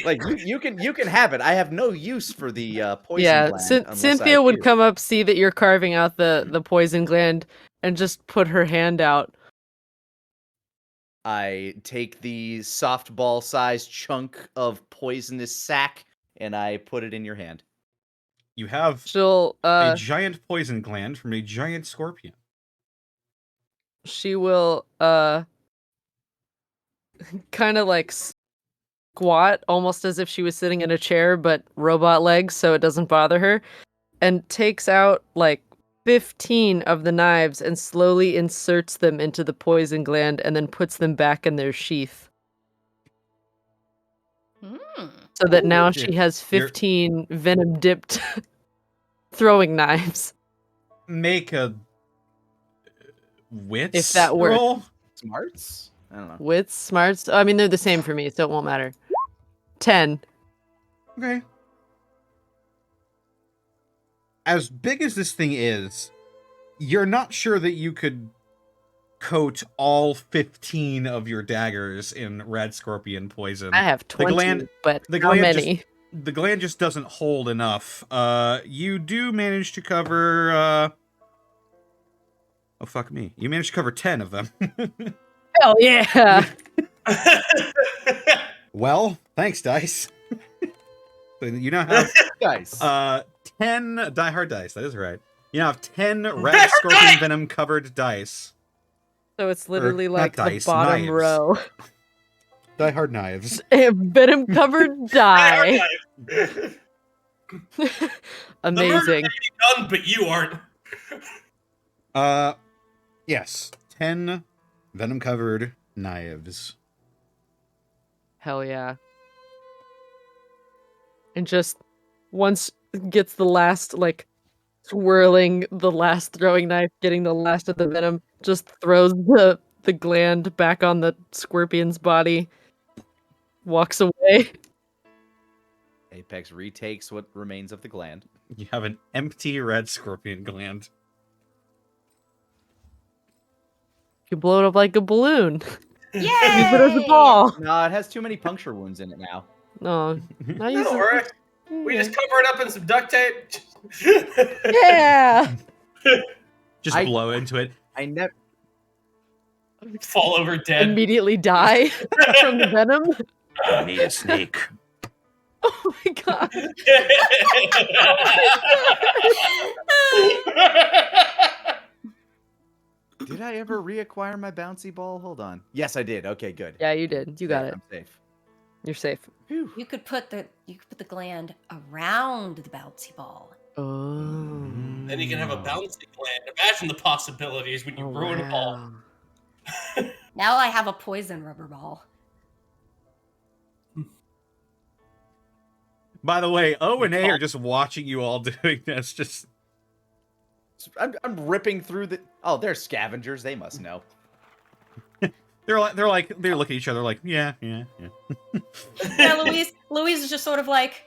Like you can have it. I have no use for the poison Yeah, gland. unless Cynthia I would do. come up, see that you're carving out the poison gland, and just put her hand out. I take the softball-sized chunk of poisonous sack and I put it in your hand. You have She'll a giant poison gland from a giant scorpion. she will kind of like squat almost as if she was sitting in a chair, but robot legs, so it doesn't bother her, and takes out like 15 of the knives and slowly inserts them into the poison gland and then puts them back in their sheath, so that now she has 15 venom dipped throwing knives. Make a wits If that works. roll. Smarts? I don't know. Wits, smarts, I mean they're the same for me, so it won't matter. 10. Okay. As big as this thing is, you're not sure that you could coat all 15 of your daggers in Rad Scorpion poison. I have 20, but the how gland many? The gland just doesn't hold enough. You do manage to cover, oh, fuck me. You managed to cover 10 of them. Hell yeah! Well, thanks, Dice. So you now have Guys. 10 diehard dice. That is right. You now have 10 Rad Scorpion Venom covered dice. So it's literally not like dice, the bottom knives. row. Diehard knives. Venom covered die. Amazing. Done, but you aren't. Yes. 10 Venom covered knives. Hell yeah. And just once gets the last like Twirling the last throwing knife, getting the last of the venom, just throws the gland back on the scorpion's body, walks away. Apex retakes what remains of the gland. You have an empty Rad Scorpion gland. You blow it up like a balloon. Yay! Use it as a ball. No, it has too many puncture wounds in it now. No, not use Don't it. worry. We just cover it up in some duct tape. Yeah. Just blow into it. I never. Fall over dead. Immediately die from the venom. I need a snake. Oh my god. Did I ever reacquire my bouncy ball? Hold on. Yes, I did. Okay, good. Yeah, you did. You got it. I'm safe. You're safe. Phew. You could put the gland around the bouncy ball. Oh. Then you can have a bouncy gland. Imagine the possibilities when you ruin a ball. Now I have a poison rubber ball. By the way, O and A are just watching you all doing this. Just I'm ripping through the. Oh, they're scavengers. They must know. they look at each other like, yeah. Yeah, Louise is just sort of like,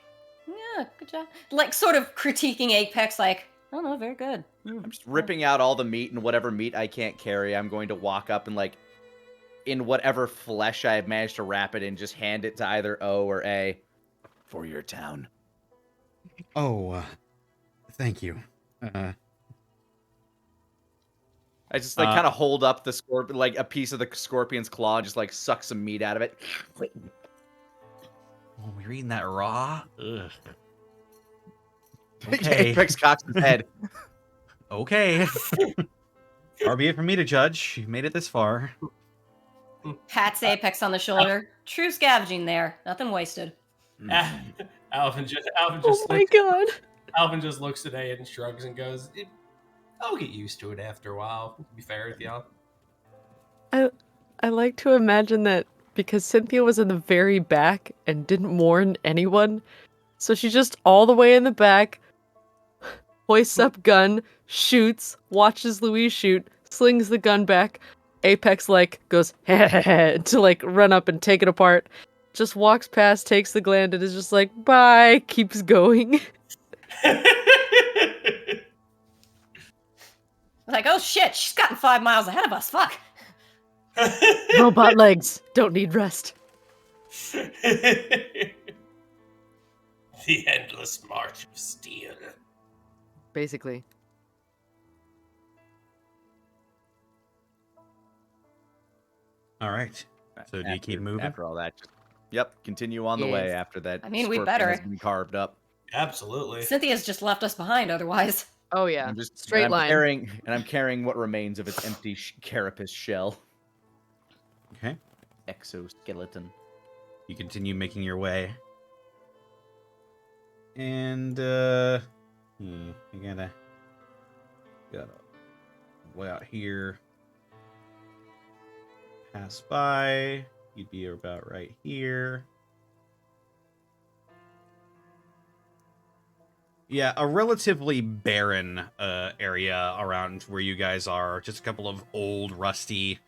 yeah, good job. Like sort of critiquing Apex, like, oh no, very good. I'm just ripping out all the meat, and whatever meat I can't carry, I'm going to walk up and like, in whatever flesh I have managed to wrap it in, just hand it to either O or A. For your town. Oh, thank you. I just like kind of hold up the scorpion, like a piece of the scorpion's claw, just like suck some meat out of it. Oh, we're eating that raw? Ugh. Okay. Apex cocks his head. Okay. Far be it from me to judge. You've made it this far. Pats Apex on the shoulder. True scavenging there. Nothing wasted. Alvin just Oh my god. Alvin just looks at A and shrugs and goes, I'll get used to it after a while, to be fair with y'all. I like to imagine that because Cynthia was in the very back and didn't warn anyone, so she's just all the way in the back, hoists up gun, shoots, watches Louise shoot, slings the gun back. Apex like goes to like run up and take it apart. Just walks past, takes the gland, and is just like, bye, keeps going. Like, oh shit, she's gotten 5 miles ahead of us. Fuck. Robot legs don't need rest. The endless march of steel. Basically. All right. So do you keep moving? After all that, yep, continue on the way Yes. after that. I mean, we scorpion better. has been carved up. Absolutely. Cynthia's just left us behind otherwise. Oh yeah, I'm just straight I'm line. I'm carrying what remains of its empty carapace shell. Okay. Exoskeleton. You continue making your way. And, you gotta way out here. Pass by. You'd be about right here. Yeah, a relatively barren area around where you guys are. Just a couple of old, rusty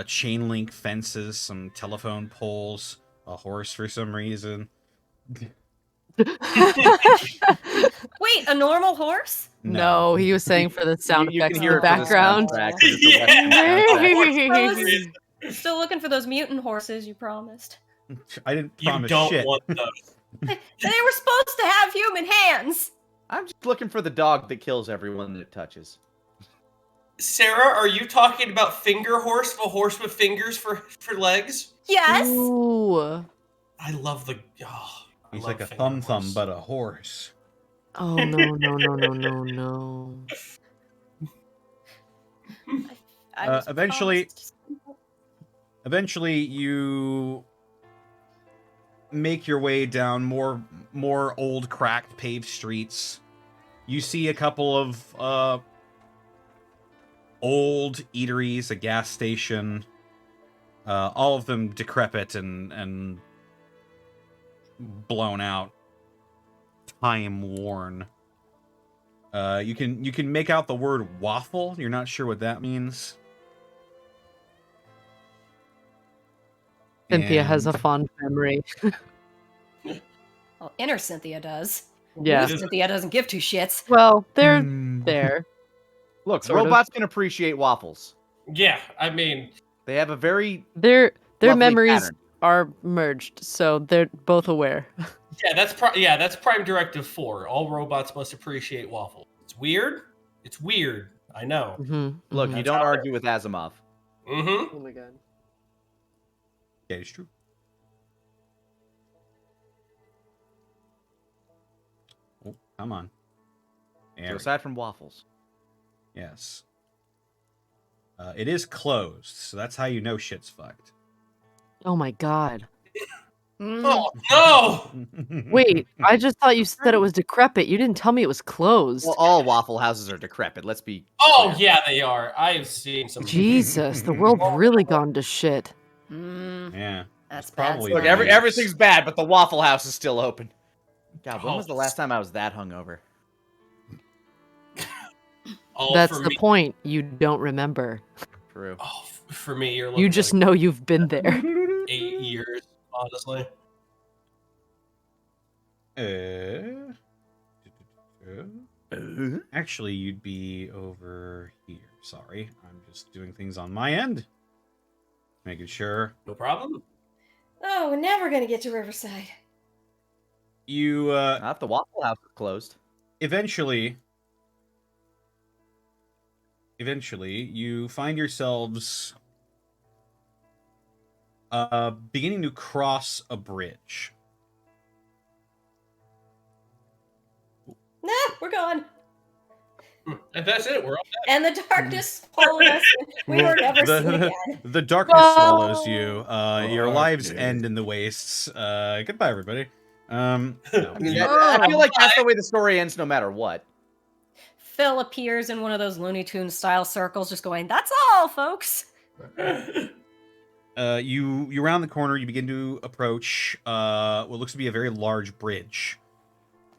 chain link fences, some telephone poles, a horse for some reason. Wait, a normal horse? No, he was saying for the sound You effects can in hear the it for the background. soundtrack, 'cause it's a Western soundtrack. Still looking for those mutant horses you promised. I didn't You promise don't shit. want those. They were supposed to have human hands. I'm just looking for the dog that kills everyone that it touches. Sarah, are you talking about finger horse, a horse with fingers for legs? Yes. Ooh. I love the. Oh, I He's love like a finger thumb horse. thumb, but a horse. Oh no no no no no no. I was Eventually- promised. Eventually, you make your way down more old, cracked, paved streets. You see a couple of old eateries, a gas station, all of them decrepit and blown out, time worn. You can make out the word waffle. You're not sure what that means. Cynthia has a And- fond memory. Well, inner Cynthia does. Yeah. New Cynthia doesn't give two shits. Well, they're Hmm. there. Look, Sort of. robots can appreciate waffles. Yeah, I mean, They have a very Their lovely memories pattern. are merged, so they're both aware. that's Prime Directive 4. All robots must appreciate waffle. It's weird. It's weird. I know. Mm-hmm. Look, you That's don't how it argue with Asimov. Mm-hmm. Oh my god. Yeah, it's true. Oh, come on. So There. aside from waffles, Yes. It is closed, so that's how you know shit's fucked. Oh my god. Oh no! Wait, I just thought you said it was decrepit. You didn't tell me it was closed. well, all waffle houses are decrepit. Let's be. Oh clear. yeah, they are. I've seen some. Jesus, the world's really gone to shit. Yeah. That's probably bad. Look, Nice. everything's bad, but the Waffle House is still open. God, when Oh. was the last time I was that hungover? Oh, That's for the me. point. You don't remember. True. Oh, for me, you're looking You just like know you've been there. 8 years, honestly. Actually, you'd be over here. Sorry, I'm just doing things on my end. Making sure. No problem. Oh, we're never gonna get to Riverside. You, Not if the Waffle House is closed. eventually, you find yourselves beginning to cross a bridge. Nah, we're gone. And that's it. We're all And the darkness swallowed us. And we were never seen again. The darkness swallows you. Your lives Darkness. end in the wastes. Goodbye, everybody. I mean, You- I feel like that's the way the story ends, no matter what. Phil appears in one of those Looney Tunes style circles, just going, "That's all, folks." you round the corner. You begin to approach what looks to be a very large bridge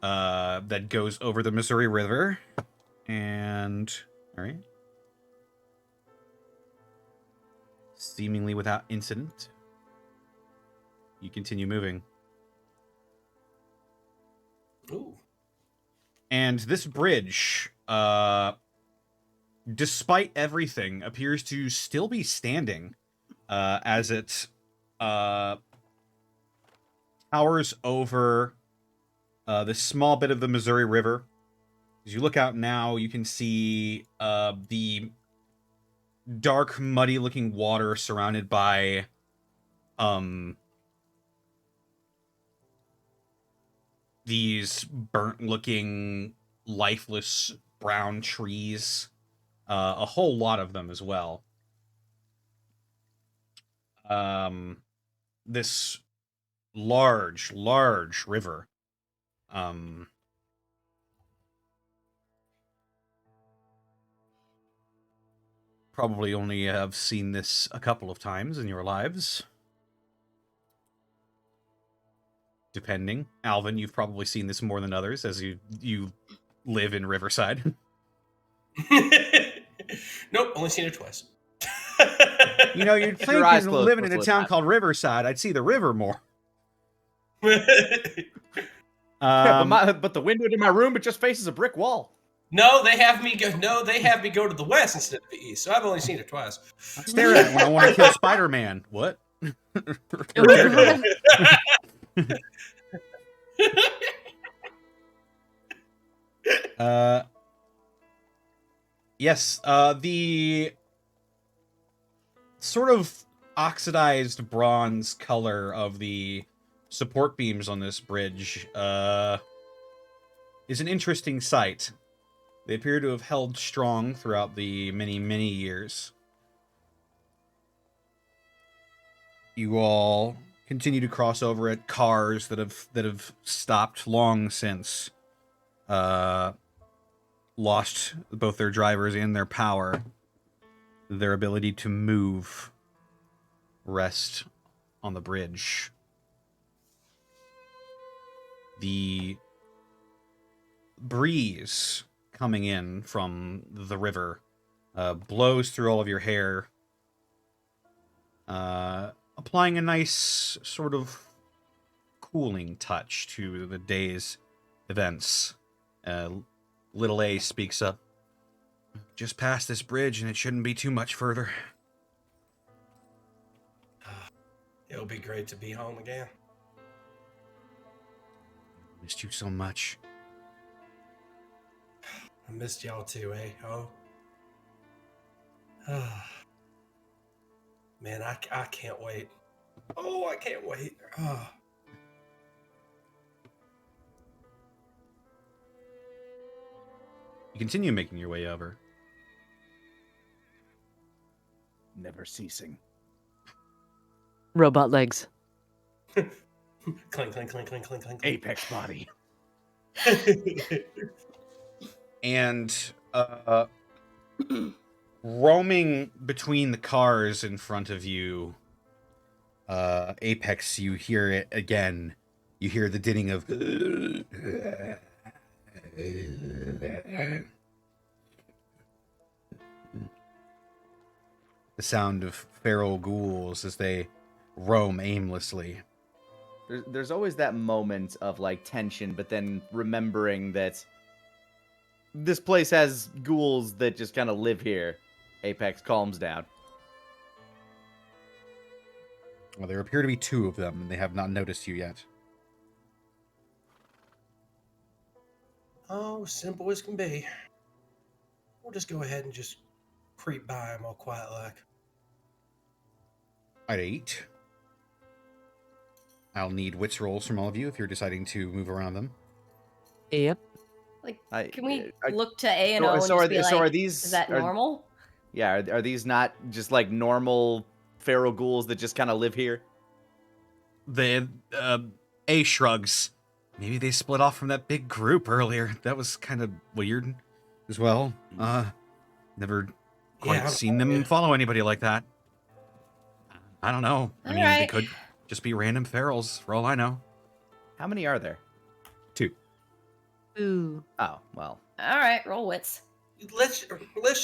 that goes over the Missouri River. And all right, seemingly without incident, you continue moving. Ooh. And this bridge, despite everything, appears to still be standing as it towers over this small bit of the Missouri River. As you look out now, you can see the dark, muddy-looking water surrounded by these burnt-looking, lifeless brown trees. A whole lot of them as well. This large river. Probably only have seen this a couple of times in your lives. Depending. Alvin, you've probably seen this more than others, as you live in Riverside. Nope, only seen it twice. You know, you'd Your think eyes in closed living in most a of the town time. called Riverside, I'd see the river more. Yeah, but the window to my room, it just faces a brick wall. No, they have me go. No, they have me go to the west instead of the east. So I've only seen it twice. I stare at it when I want to kill Spider-Man. What? Yes, the sort of oxidized bronze color of the support beams on this bridge is an interesting sight. They appear to have held strong throughout the many years. You all continue to cross over at cars that have stopped long since, lost both their drivers and their power. Their ability to move rest on the bridge. The breeze coming in from the river blows through all of your hair, applying a nice sort of cooling touch to the day's events. Little A speaks up. Just past this bridge, and it shouldn't be too much further. It'll be great to be home again. Missed you so much. I missed y'all too, eh? Oh. Man, I can't wait. Oh, I can't wait. Oh. You continue making your way over. Never ceasing. Robot legs. Clink, clink, clink, clink, clink, clink. Apex body. And roaming between the cars in front of you, Apex, you hear it again. You hear the dinning of... the sound of feral ghouls as they roam aimlessly. There's always that moment of like tension, but then remembering that this place has ghouls that just kind of live here. Apex calms down. Well, there appear to be 2 of them, and they have not noticed you yet. Oh, simple as can be. We'll just go ahead and just creep by them all quiet like. At 8. I'll need wits rolls from all of you if you're deciding to move around them. Yep. Like, can we look to A and O and so just be like, are these? is that normal? Yeah, are these not just like normal feral ghouls that just kind of live here? The A shrugs. Maybe they split off from that big group earlier. That was kind of weird as well. Never quite seen them follow anybody like that. I don't know. I mean, they could just be random ferals, for all I know. How many are there? 2. Ooh. Oh, well. All right, roll wits. Let's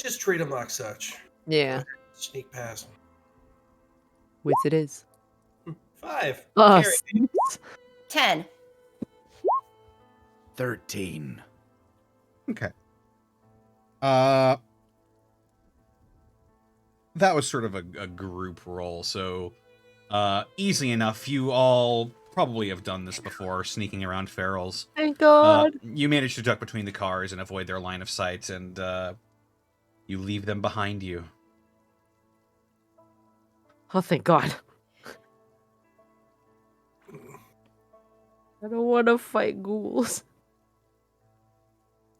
just treat them like such. Yeah. Sneak past them. Wits it is. 5. Oh, Carry. 10. 13. Okay. That was sort of a group roll, so easy enough. You all probably have done this before, sneaking around ferals. Thank God. You manage to duck between the cars and avoid their line of sight, and you leave them behind you. Oh, thank God. I don't want to fight ghouls.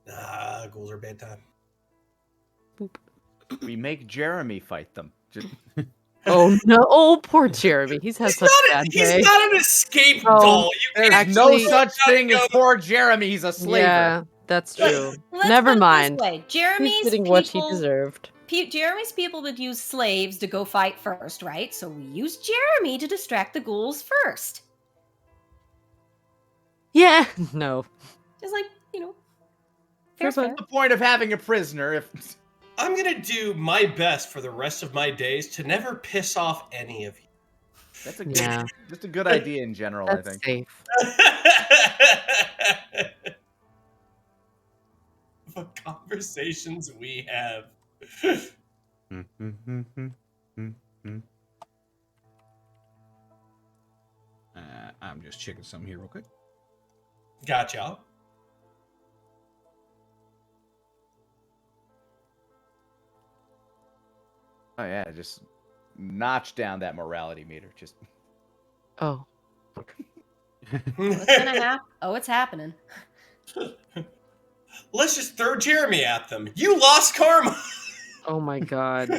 Nah, ghouls are bedtime. We make Jeremy fight them. Just... Oh no! Oh, poor Jeremy. He's had such a bad day. He's not an escape Oh, doll. You There's can't no actually- such thing as poor Jeremy. He's a slaver. Yeah, that's true. Let's Never put it this mind. way. Jeremy's He's getting people, what he deserved. Jeremy's people would use slaves to go fight first, right? So we use Jeremy to distract the ghouls first. Yeah. No. Just like, Fair fair. point. The point of having a prisoner, if I'm gonna do my best for the rest of my days to never piss off any of you. that's a Yeah. just a good idea in general, That's I think. safe. What conversations we have. I'm just checking something here real quick. Gotcha. Oh yeah, just notch down that morality meter. Just Oh. What's gonna happen? Oh, it's happening. Let's just throw Jeremy at them. You lost karma. Oh my God.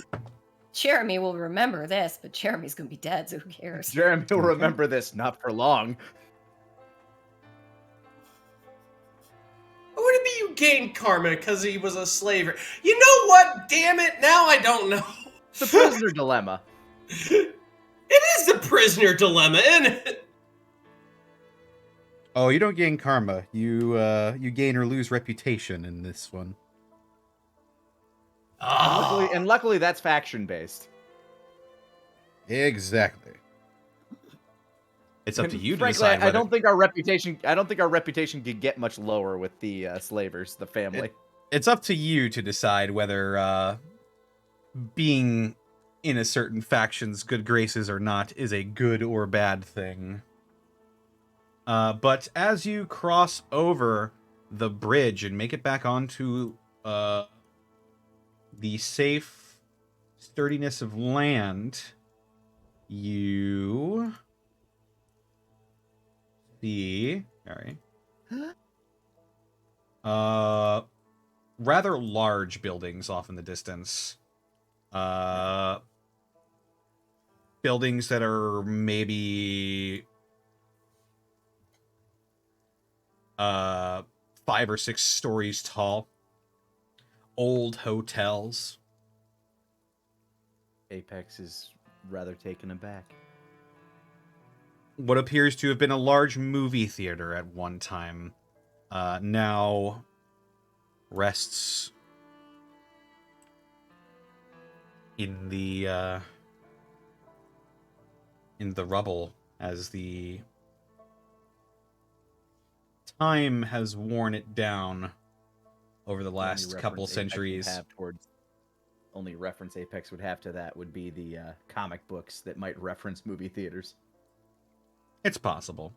Jeremy will remember this, but Jeremy's gonna be dead, so who cares? Jeremy will remember this not for long. What do you mean you gained karma because he was a slaver? You know what? Damn it! Now I don't know. It's the prisoner dilemma. It is the prisoner dilemma, isn't it? Oh, you don't gain karma. You gain or lose reputation in this one. And luckily that's faction based. Exactly. It's up to you to Frankly, decide I whether don't think our reputation could get much lower with the slavers, the family. it's up to you to decide whether being in a certain faction's good graces or not is a good or bad thing. But as you cross over the bridge and make it back onto the safe sturdiness of land, you see, rather large buildings off in the distance. Buildings that are maybe 5 or 6 stories tall. Old hotels. Apex is rather taken aback. What appears to have been a large movie theater at one time now rests in the rubble as the time has worn it down over the last couple centuries. Only reference Apex would have to that would be the comic books that might reference movie theaters. It's possible.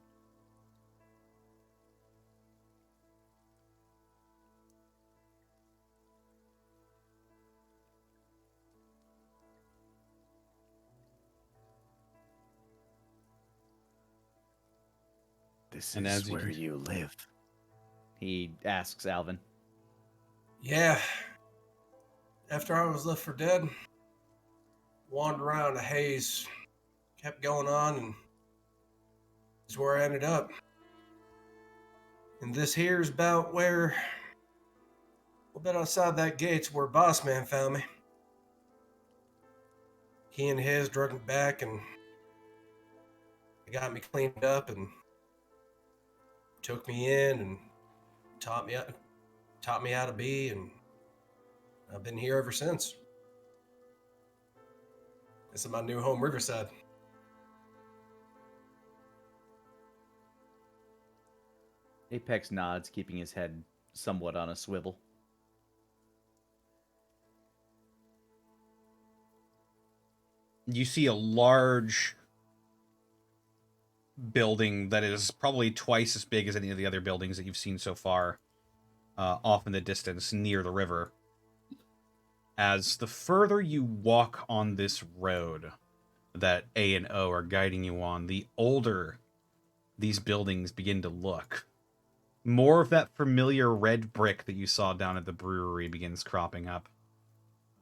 This And is as you where can- you live. He asks Alvin. Yeah. After I was left for dead, wandered around the haze, kept going on, and this is where I ended up. And this here is about where, a bit outside that gate's where Boss Man found me. He and his drug me back, and they got me cleaned up, and took me in, and taught me how to be, and I've been here ever since. This is my new home, Riverside. Apex nods, keeping his head somewhat on a swivel. You see a large building that is probably twice as big as any of the other buildings that you've seen so far, off in the distance near the river. As the further you walk on this road that A and O are guiding you on, the older these buildings begin to look. More of that familiar red brick that you saw down at the brewery begins cropping up.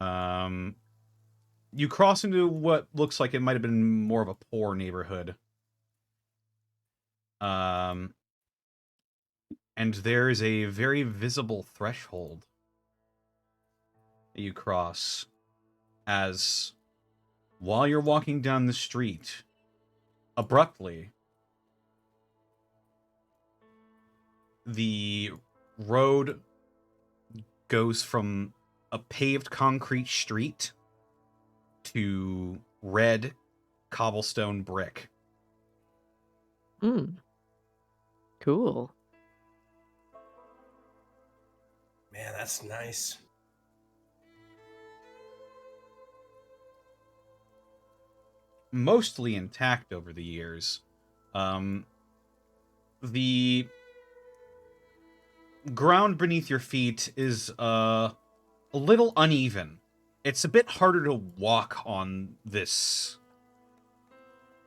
You cross into what looks like it might have been more of a poor neighborhood. And there is a very visible threshold that you cross as, while you're walking down the street, abruptly, the road goes from a paved concrete street to red cobblestone brick. Cool. Man, that's nice. Mostly intact over the years. The ground beneath your feet is a little uneven. It's a bit harder to walk on this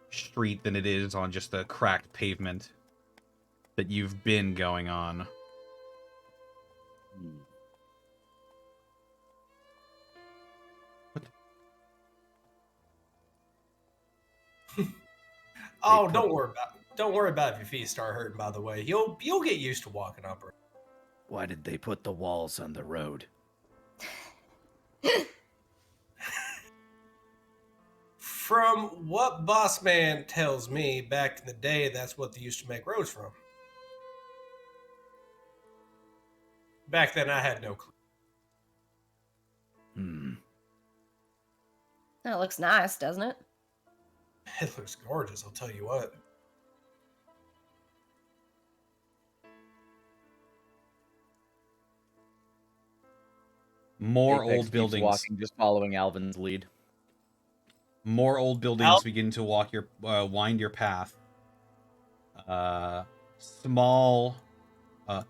street than it is on just the cracked pavement that you've been going on. Oh, don't worry about if your feet start hurting. By the way, you'll get used to walking upright. Why did they put the walls on the road? From what Boss Man tells me, back in the day, that's what they used to make roads from. Back then, I had no clue. That looks nice, doesn't it? It looks gorgeous, I'll tell you what. More Apex old keeps buildings. walking, just following Alvin's lead. More old buildings begin to wind your path. Small,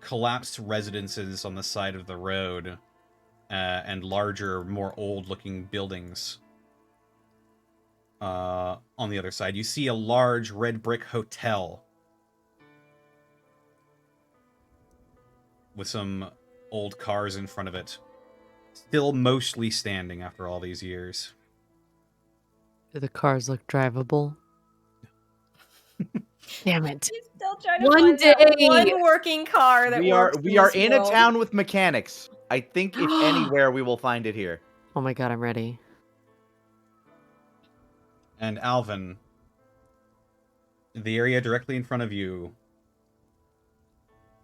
collapsed residences on the side of the road, and larger, more old-looking buildings. On the other side, you see a large red brick hotel with some old cars in front of it. Still mostly standing after all these years. Do the cars look drivable? Damn it. He's still trying to One find that day! one working car that We are works in a world. town with mechanics. I think if anywhere we will find it here. Oh my god, I'm ready. And Alvin, the area directly in front of you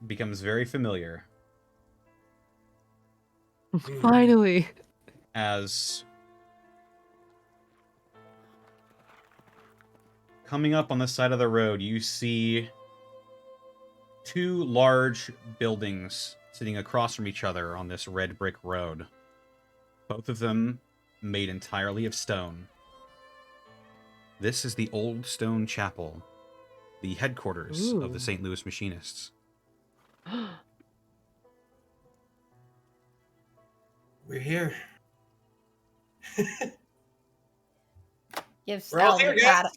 becomes very familiar Finally. as coming up on the side of the road, you see two large buildings sitting across from each other on this red brick road. Both of them made entirely of stone. This is the Old Stone Chapel, the headquarters of the St. Louis Machinists. We're here. Gives We're all Alvin here, a pat. guys.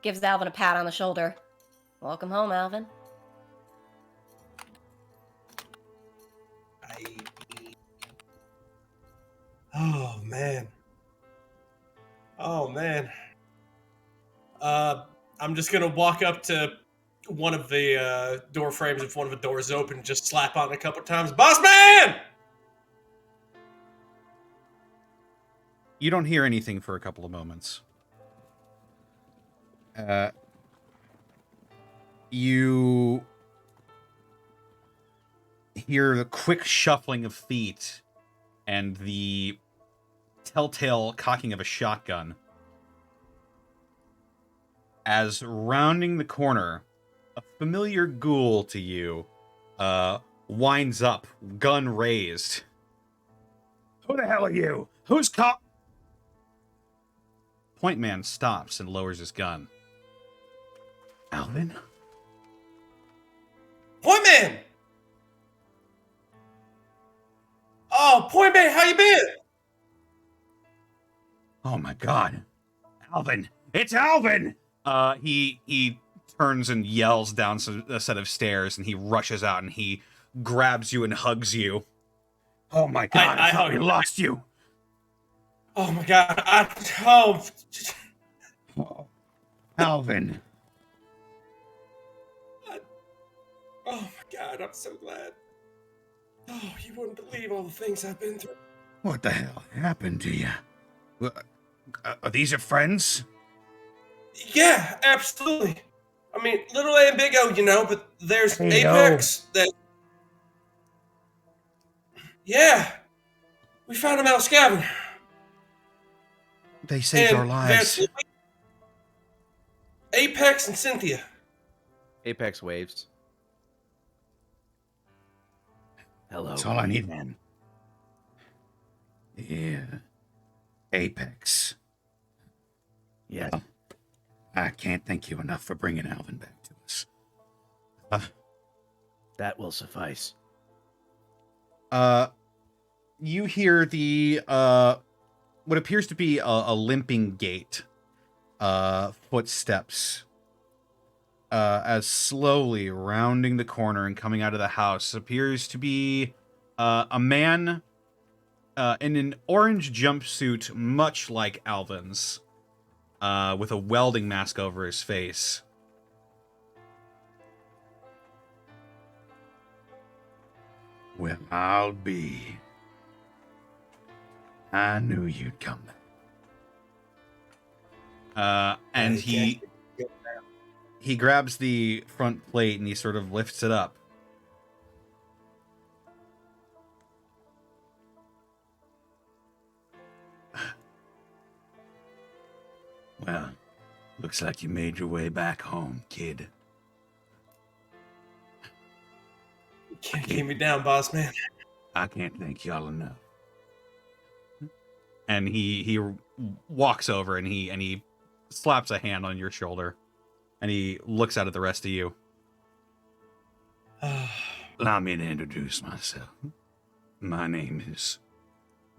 Gives Alvin a pat on the shoulder. Welcome home, Alvin. Oh man. Oh man. I'm just gonna walk up to one of the door frames if one of the doors open, just slap on it a couple times. Boss man! You don't hear anything for a couple of moments. You hear the quick shuffling of feet and the telltale cocking of a shotgun. As rounding the corner, a familiar ghoul to you winds up, gun raised. Who the hell are you? Who's Point Man stops and lowers his gun. Alvin? Point man! Oh, Point man, how you been? Oh my god. Alvin! It's Alvin! He turns and yells down a set of stairs, and he rushes out and he grabs you and hugs you. Oh my god, I thought we lost you. Oh my god, Oh, Alvin. Oh my god, I'm so glad. Oh, you wouldn't believe all the things I've been through. What the hell happened to you? Are these your friends? Yeah, absolutely. I mean, little A and big O, you know, but there's Hey, Apex that... Yeah. We found him out scavenging. They saved our lives. there's Apex and Cynthia. Apex waves. Hello. That's all I need, man. Yeah. Apex. Yes. Well, I can't thank you enough for bringing Alvin back to us. That will suffice. You hear the, what appears to be a limping gait, footsteps, as slowly rounding the corner and coming out of the house appears to be, a man, in an orange jumpsuit, much like Alvin's, with a welding mask over his face. Well, I'll be. I knew you'd come back. And he grabs the front plate and he sort of lifts it up. Well, looks like you made your way back home, kid. You can't keep me down, boss man. I can't thank y'all enough. And he walks over and he slaps a hand on your shoulder, and he looks out at the rest of you. Allow me to introduce myself. My name is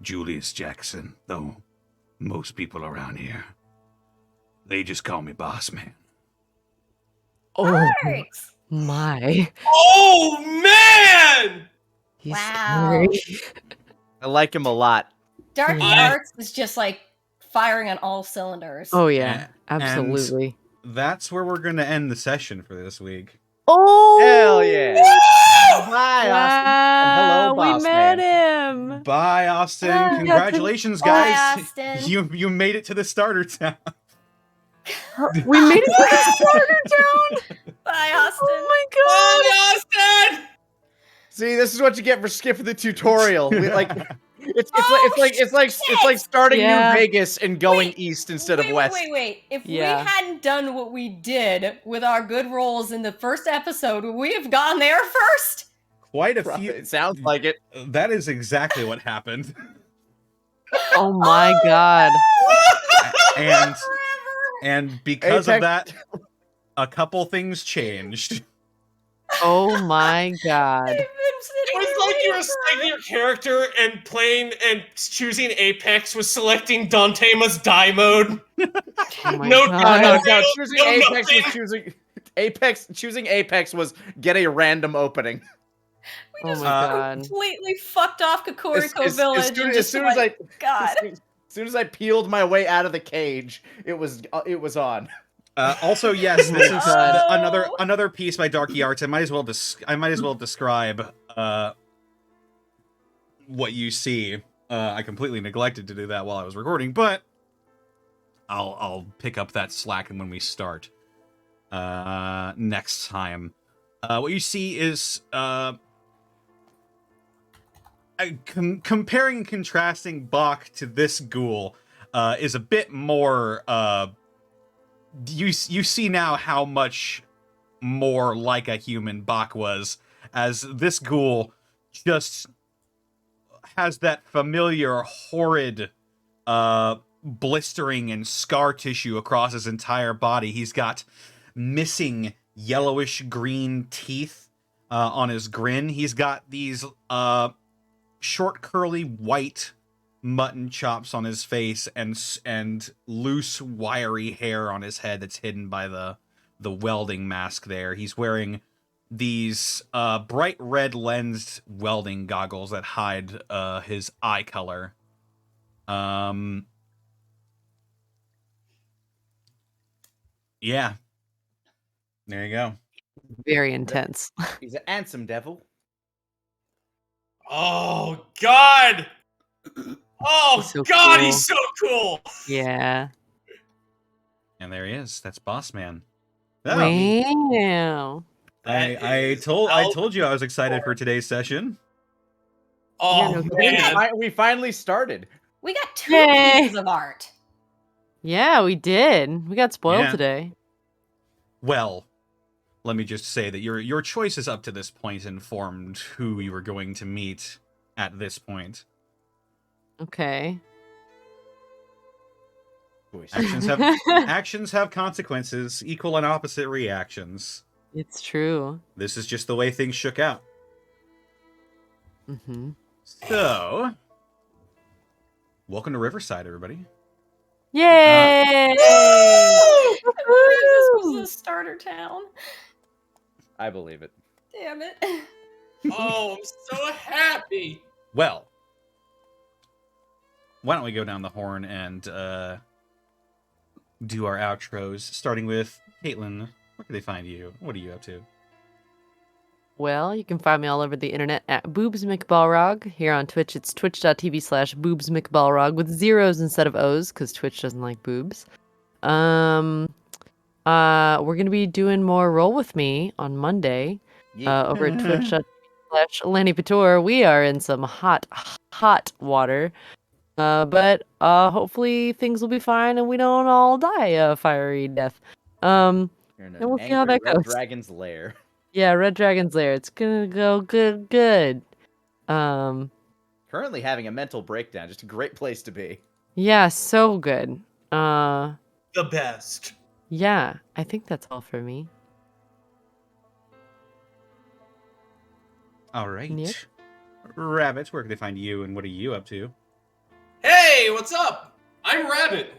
Julius Jackson, though most people around here, they just call me Boss Man. Oh Thanks. my. Oh man! He's Wow. scary. I like him a lot. Dark I- Arts is just like firing on all cylinders. Oh yeah, And- absolutely. That's where we're going to end the session for this week. Oh Hell yeah! Bye, Austin. And hello, we boss met man. him. Bye, Austin. Ah, Congratulations, Bye, guys. Austin. You made it to the starter town. We made it to the starter town. Bye, Austin. Oh my god. Oh, Austin! See, this is what you get for skipping the tutorial. It's Oh, like starting Yeah. New Vegas and going Wait, east instead of west. Wait. If Yeah. we hadn't done what we did with our good rolls in the first episode, would we have gone there first? Quite a few. It sounds like it. That is exactly what happened. Oh my god. And Forever. and because of Apex- that, a couple things changed. Oh my god. They've been sitting It was here like you waiting were for selecting your character and playing and choosing Apex was selecting Dantemas die mode. Oh my No, god. No, choosing No, Apex nothing. was choosing Apex was get a random opening. Oh my god. completely fucked off Kokoriko As Village. soon, and as just soon as went, God. as soon as I peeled my way out of the cage, it was on. Also, yes, this is Oh. another piece by Darky Arts. I might as well describe what you see. I completely neglected to do that while I was recording, but I'll pick up that slack when we start next time. What you see is comparing and contrasting Bach to this ghoul is a bit more. You see now how much more like a human Bach was, as this ghoul just has that familiar horrid blistering and scar tissue across his entire body. He's got missing yellowish green teeth on his grin. He's got these short curly white mutton chops on his face and loose wiry hair on his head that's hidden by the welding mask there. He's wearing these bright red lensed welding goggles that hide his eye color. Yeah. There you go. Very intense. He's an handsome devil. Oh God! Oh He's so God, cool. he's so cool. Yeah. And there he is. That's Boss Man. Oh, Wow. I told you I was excited for today's session. Oh Yeah, no man! We finally started. We got two Yay. pieces of art. Yeah, we did. We got spoiled Yeah. today. Well, let me just say that your choices up to this point informed who you were going to meet at this point. Okay. Actions have consequences, equal and opposite reactions. It's true. This is just the way things shook out. Mm-hmm. So, welcome to Riverside, everybody. Yay! This was a starter town. I believe it. Damn it. Oh, I'm so happy. Well, why don't we go down the horn and do our outros, starting with Caitlin. Where can they find you? What are you up to? Well, you can find me all over the internet at boobsmcbalrog. Here on Twitch, it's twitch.tv/boobsmcbalrog with zeros instead of O's, because Twitch doesn't like boobs. We're gonna be doing more Roll With Me on Monday over at twitch.tv/Lanny Pator. We are in some hot water. But hopefully things will be fine and we don't all die a fiery death. You're in And we'll an see how angry that red goes. dragon's lair. Yeah, Red Dragon's Lair. It's gonna go good. Currently having a mental breakdown. Just a great place to be. Yeah, so good. The best. Yeah, I think that's all for me. All right. Yep. Rabbits, where can they find you and what are you up to? Hey, what's up? I'm Rabbit,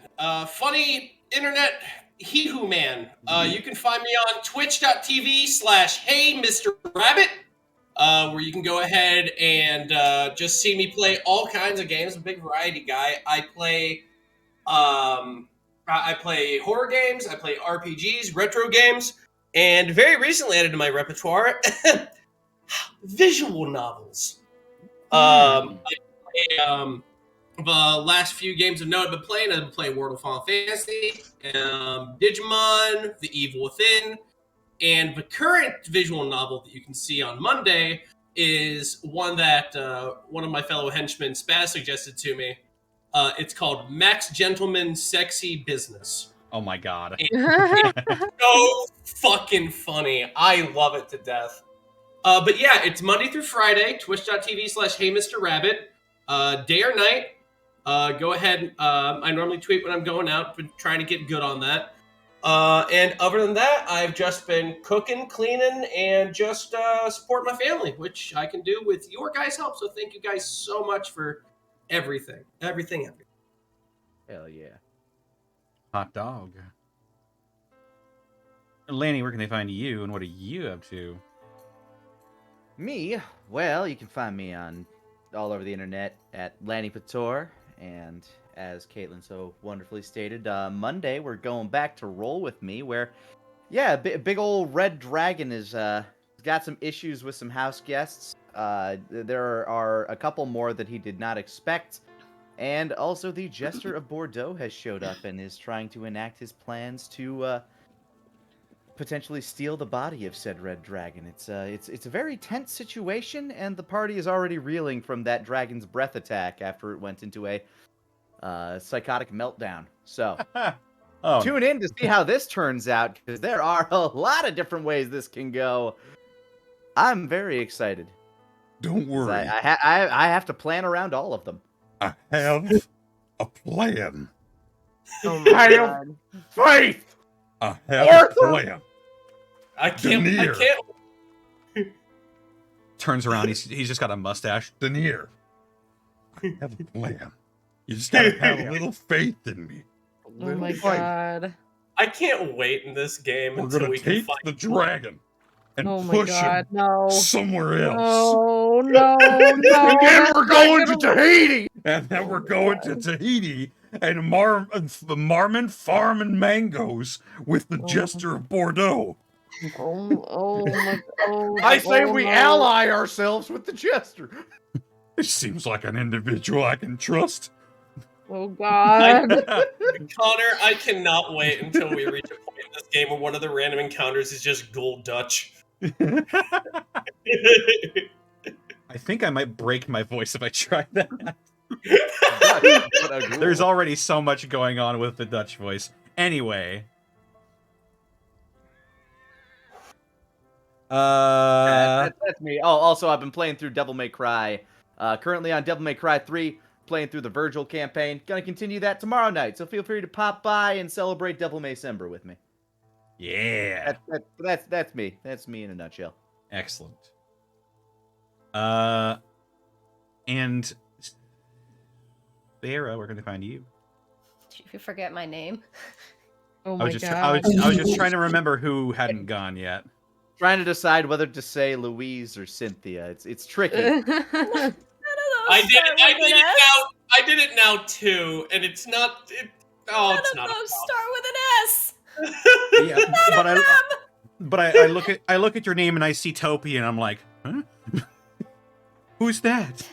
funny internet hee-hoo man. You can find me on twitch.tv/HeyMrRabbit, where you can go ahead and just see me play all kinds of games. I'm a big variety guy. I play horror games, I play RPGs, retro games, and very recently added to my repertoire, visual novels. I play, the last few games of note I've been playing World of Final Fantasy, Digimon, The Evil Within, and the current visual novel that you can see on Monday is one that one of my fellow henchmen, Spaz, suggested to me. It's called Max Gentleman Sexy Business. Oh my god. It's so fucking funny. I love it to death. But yeah, it's Monday through Friday, twitch.tv/HeyMrRabbit, day or night. Go ahead. I normally tweet when I'm going out, but trying to get good on that. And other than that, I've just been cooking, cleaning, and just support my family, which I can do with your guys' help. So thank you guys so much for everything. Everything. Hell yeah. Hot dog. Lanny, where can they find you and what are you up to? Me? Well, you can find me on all over the internet at Lanny Pator, and as Caitlin so wonderfully stated, Monday we're going back to Roll With Me, where, yeah, big old Red Dragon is got some issues with some house guests. There are a couple more that he did not expect, and also the Jester of Bordeaux has showed up and is trying to enact his plans to potentially steal the body of said Red Dragon. It's a very tense situation, and the party is already reeling from that dragon's breath attack after it went into a psychotic meltdown. So tune in to see how this turns out, because there are a lot of different ways this can go. I'm very excited. Don't worry. I have to plan around all of them. I have a plan. Oh my god. Faith! I have a plan. I can't. Turns around, he's just got a mustache. Denier, I have a plan. You just gotta have a little faith in me. Oh my god. I can't wait in this game We're until gonna we can take find the dragon and Oh my push god, him no. somewhere else. Oh, no, And then that's we're not going to gonna- Tahiti. And then we're going to Tahiti and Marmon farming mangoes with the Jester of Bordeaux. Oh my god. I say oh, we no. ally ourselves with the Jester. It seems like an individual I can trust. Oh god. Connor, I cannot wait until we reach a point in this game where one of the random encounters is just Gold Dutch. I think I might break my voice if I try that. What a ghoul. There's already so much going on with the Dutch voice. Anyway. That's me. Oh, also, I've been playing through Devil May Cry. Currently on Devil May Cry 3, playing through the Virgil campaign. Gonna continue that tomorrow night, so feel free to pop by and celebrate Devil May Sember with me. Yeah. That's me. That's me in a nutshell. Excellent. And Sarah, where can they find you? Did you forget my name? Oh I my was just god. I was just trying to remember who hadn't gone yet. Trying to decide whether to say Louise or Cynthia. It's tricky. I did it now too, and it's not. None It's of not. those start with an S. Yeah, but I look at your name and I see Topi and I'm like, huh? Who's that?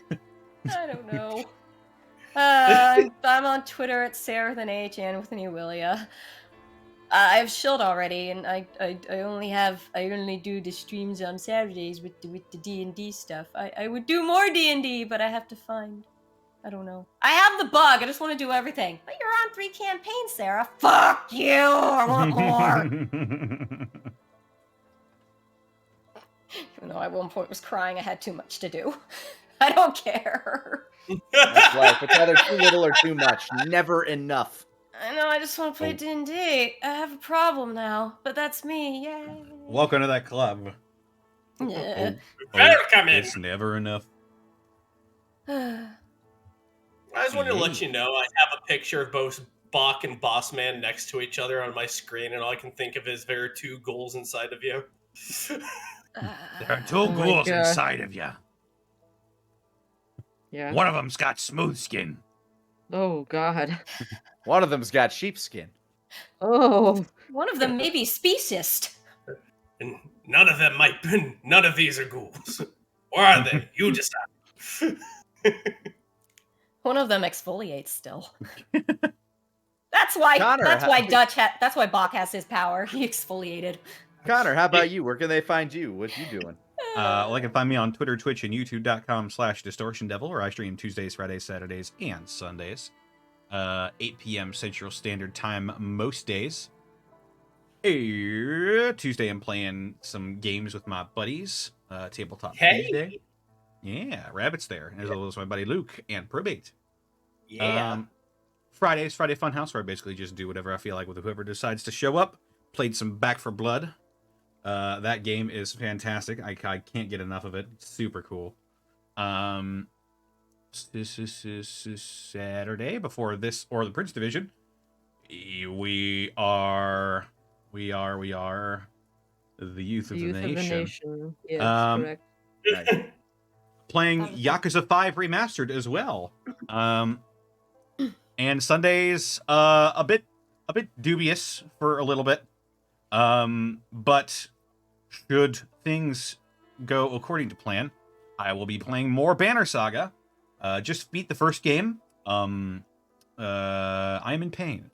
I don't know. I'm on Twitter at Sarah with an H and with an Ewilia. I have Shield already, and I only do the streams on Saturdays with the D&D stuff. I would do more D&D, but I have to find I don't know. I have the bug. I just want to do everything. But you're on 3 campaigns, Sarah. Fuck you. I want more. Even though I at one point was crying, I had too much to do. I don't care. That's life. It's either too little or too much. Never enough. I know. I just want to play D&D. I have a problem now, but that's me. Yay. Welcome to that club. Yeah. Better come in. It's never enough. I just wanted to let you know I have a picture of both Bach and Bossman next to each other on my screen, and all I can think of is there are 2 ghouls inside of you. There are 2 Oh my ghouls God. inside of you. Yeah. One of them's got smooth skin. Oh God. One of them's got sheepskin. Oh. One of them may be speciest. And none of them might be. None of these are ghouls. Or are they? You decide. One of them exfoliates still. That's why. Connor, that's how- why That's why Bach has his power. He exfoliated. Connor, how about you? Where can they find you? What you doing? Well, they can find me on Twitter, Twitch, and YouTube.com/DistortionDevil, where I stream Tuesdays, Fridays, Saturdays, and Sundays. 8 p.m. Central Standard Time most days. Tuesday, I'm playing some games with my buddies. Tabletop Tuesday. Yeah, Rabbit's there. As well as my buddy Luke and Probate. Yeah. Friday Funhouse, where I basically just do whatever I feel like with whoever decides to show up. Played some Back for Blood. That game is fantastic. I can't get enough of it. It's super cool. This is Saturday before this or the Prince Division. We are the youth of the nation. Yes, correct. Right. Playing Yakuza 5 Remastered as well. And Sundays a bit dubious for a little bit. But should things go according to plan, I will be playing more Banner Saga. Just beat the first game. I am in pain.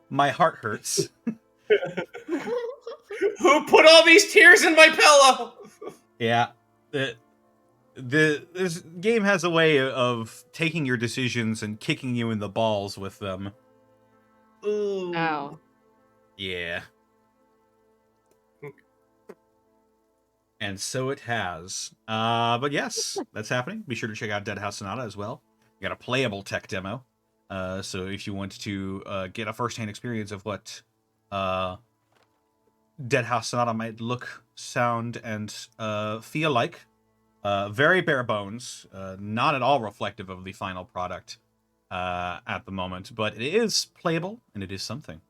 My heart hurts. Who put all these tears in my pillow? Yeah. This game has a way of taking your decisions and kicking you in the balls with them. Ooh. Ow. Yeah. And so it has. But yes, that's happening. Be sure to check out Dead House Sonata as well. We got a playable tech demo. So if you want to get a first-hand experience of what Dead House Sonata might look, sound, and feel like, very bare bones, not at all reflective of the final product at the moment, but it is playable and it is something.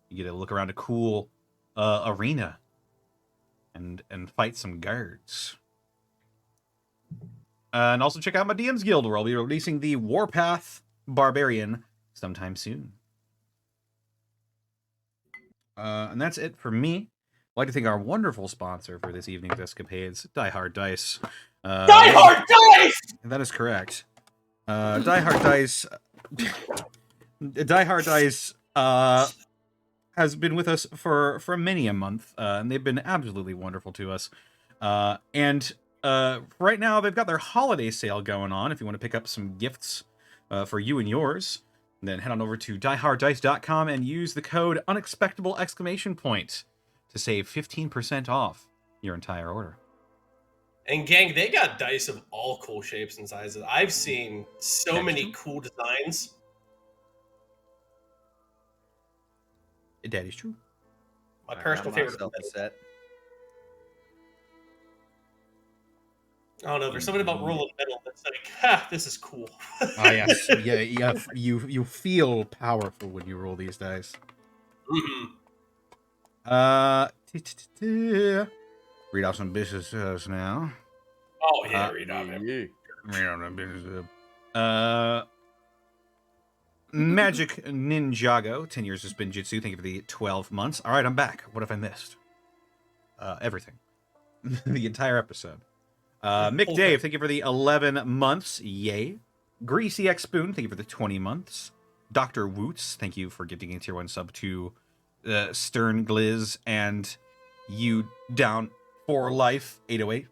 You get to look around a cool arena and fight some guards. And also check out my DM's Guild, where I'll be releasing the Warpath Barbarian sometime soon. And that's it for me. I'd like to thank our wonderful sponsor for this evening's escapades, Die Hard Dice. Die Hard Dice! That is correct. Die Hard Dice... Die Hard Dice has been with us for many a month, and they've been absolutely wonderful to us. And right now, they've got their holiday sale going on. If you want to pick up some gifts for you and yours, then head on over to dieharddice.com and use the code Unexpectable! To save 15% off your entire order. And gang, they got dice of all cool shapes and sizes. I've seen so many cool designs. That is true. My personal favorite. Set. I don't know. There's something about rolling metal that's like, ha, this is cool. Ah, yes. Yeah, you feel powerful when you roll these dice. Mhm. Read off some businesses now. Oh yeah, read on him. Read on the business. Magic Ninjago, 10 years of Spinjitzu. Thank you for the 12 months. All right, I'm back. What have I missed? Everything. The entire episode. Mick Dave, thank you for the 11 months. Yay. Greasy X Spoon, thank you for the 20 months. Dr. Woots, thank you for getting a tier 1 sub to Stern Gliz and you down for life 808.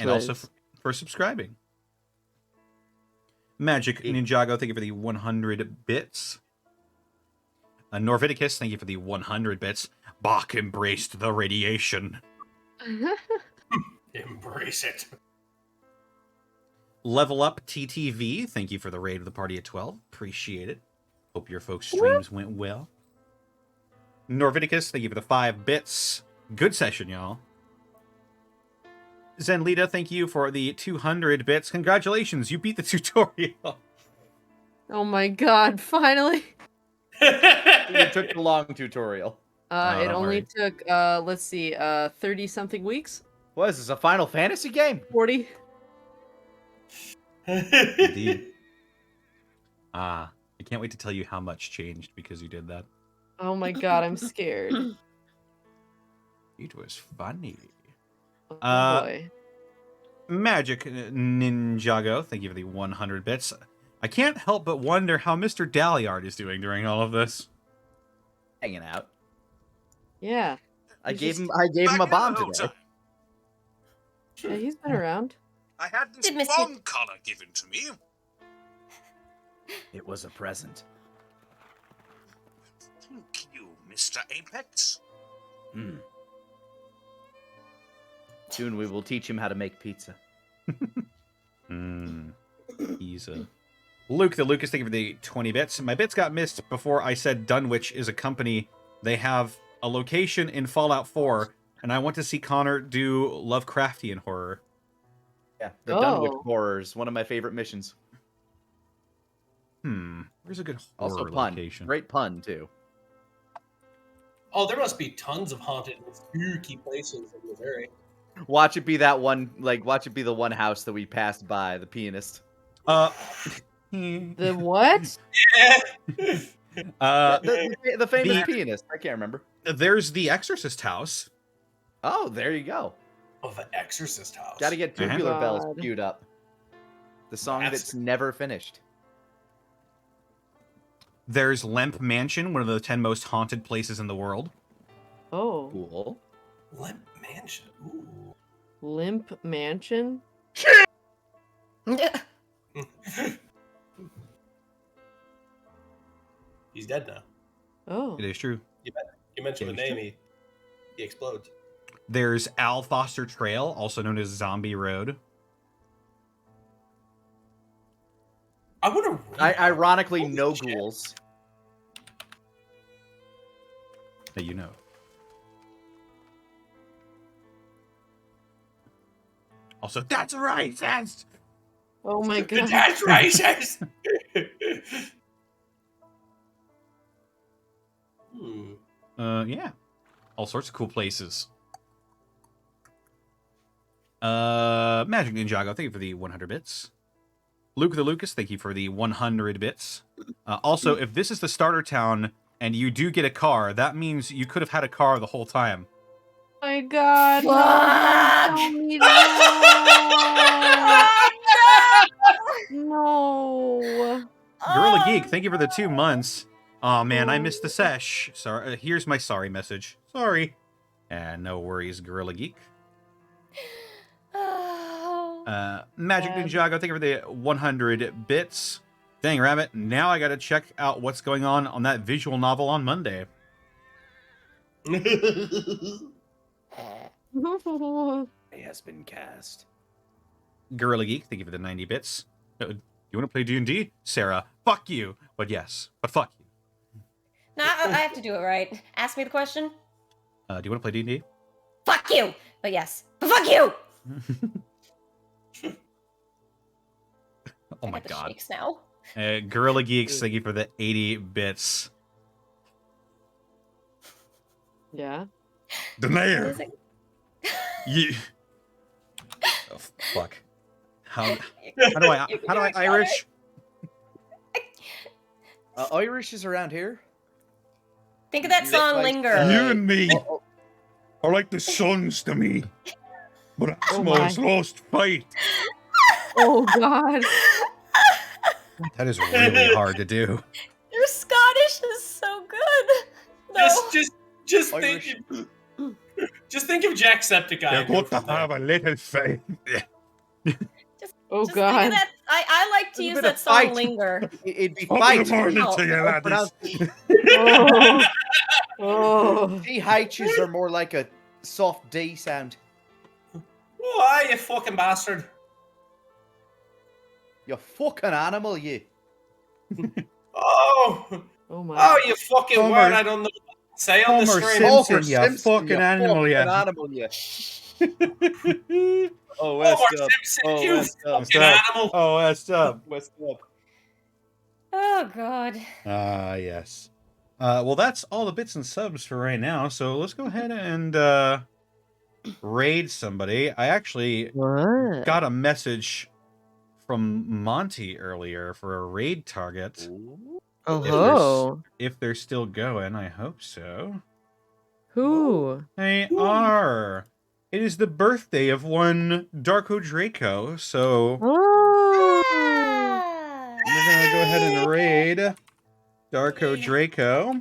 And also for subscribing. Magic Ninjago, thank you for the 100 bits. Norviticus, thank you for the 100 bits. Bach embraced the radiation. Embrace it. Level Up TTV, thank you for the raid of the party at 12. Appreciate it. Hope your folks' streams went well. Norviticus, thank you for the 5 bits. Good session, y'all. Zenlita, thank you for the 200 bits. Congratulations, you beat the tutorial. Oh my god, finally. It took the long tutorial. No, It don't only worry. took, let's see, 30-something weeks? What is this, a Final Fantasy game? 40? Indeed. I can't wait to tell you how much changed because you did that. Oh my god, I'm scared. It was funny. Oh boy. Magic Ninjago, thank you for the 100 bits. I can't help but wonder how Mr. Dalliard is doing during all of this. Hanging out. Yeah. I He's gave just him a bomb today. Yeah, he's been around. I had this Did miss you. bomb collar given to me. It was a present. Thank you, Mr. Apex. Soon we will teach him how to make pizza. Pizza. Luke the Lucas, thank you for the 20 bits. My bits got missed before I said Dunwich is a company. They have a location in Fallout 4, and I want to see Connor do Lovecraftian horror. Yeah, the Dunwich Oh. Horrors, one of my favorite missions. Where's a good horror Also pun. location? Great pun, too. Oh, there must be tons of haunted and spooky places in Missouri. Watch it be that one, watch it be the one house that we passed by, the pianist. The what? The famous the- pianist. I can't remember. There's the Exorcist house. Oh, there you go. Oh, the Exorcist house. Got to get Tubular Uh-huh. Bells God. queued up. The song That's- that's never finished. There's Lemp Mansion, one of the 10 most haunted places in the world. Oh. Cool. Limp Mansion. Ooh. Limp Mansion? He's dead now. Oh. It is true. You mentioned the Yeah, he's name, he explodes. There's Al Foster Trail, also known as Zombie Road. I want to. Ironically, Holy no shit. ghouls. That you know. Also, that's racist! Oh my god. That's racist. Yeah. All sorts of cool places. Magic Ninjago, thank you for the 100 bits. Luke the Lucas, thank you for the 100 bits. Also, if this is the starter town and you do get a car, that means you could have had a car the whole time. Oh my god. No. Gorilla Geek, thank you for the 2 months. Oh man, I missed the sesh. Sorry. Here's my sorry message. Sorry. And no worries, Gorilla Geek. Magic Ninjago, thank you for the 100 bits. Dang rabbit, now I gotta check out what's going on that visual novel on Monday. It has been cast. Gorilla Geek, thank you for the 90 bits. You want to play D&D? Sarah, fuck you. But yes, but fuck you. No, I have to do it right. Ask me the question. Do you want to play D&D? Fuck you. But yes. But fuck you. Oh I my got the god. shakes now. Gorilla Geeks, thank you for the 80 bits. Yeah. The What mayor. is it? You. Oh fuck. How do I Irish? Irish is around here. Think of that You song, like, Linger. You and me Oh, are like the sons to me. But Oh Asmo's my. lost fight. Oh god. That is really hard to do. Your Scottish is so good. No. Just Irish. think of Jacksepticeye. You're and go going to from there. have a little fight. Oh Just think of god. that. I like to There's a use bit that of song fight. "Linger." It'd be Open fight. the morning Oh, to you, Don't laddies. pronounce it. Oh. Oh. T H's are more like a soft D sound. Why, you fucking bastard? You fucking animal, you. Oh, Oh my. oh, you fucking Homer- word I don't know what to say on the Homer stream. Simpson. Homer you fucking animal, fucking yeah. animal, you. Oh, Homer West up. Simpson, Oh, you West up. fucking animal. Oh, that's up. West up. Oh God. Ah, yes. Well, that's all the bits and subs for right now. So let's go ahead and raid somebody. I actually What? got a message from Monty earlier for a raid target. Oh. If they're still going, I hope so. Who? They are. It is the birthday of one Darko Draco, so Oh. we're gonna go ahead and raid Darko Draco.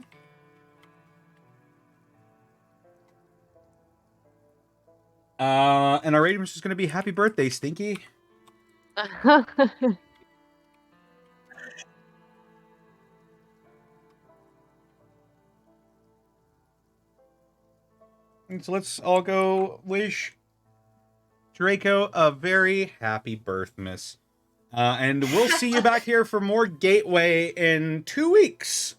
And our raid is just gonna be happy birthday, Stinky. And so let's all go wish Draco a very happy birthmas. And we'll see you back here for more Gateway in 2 weeks.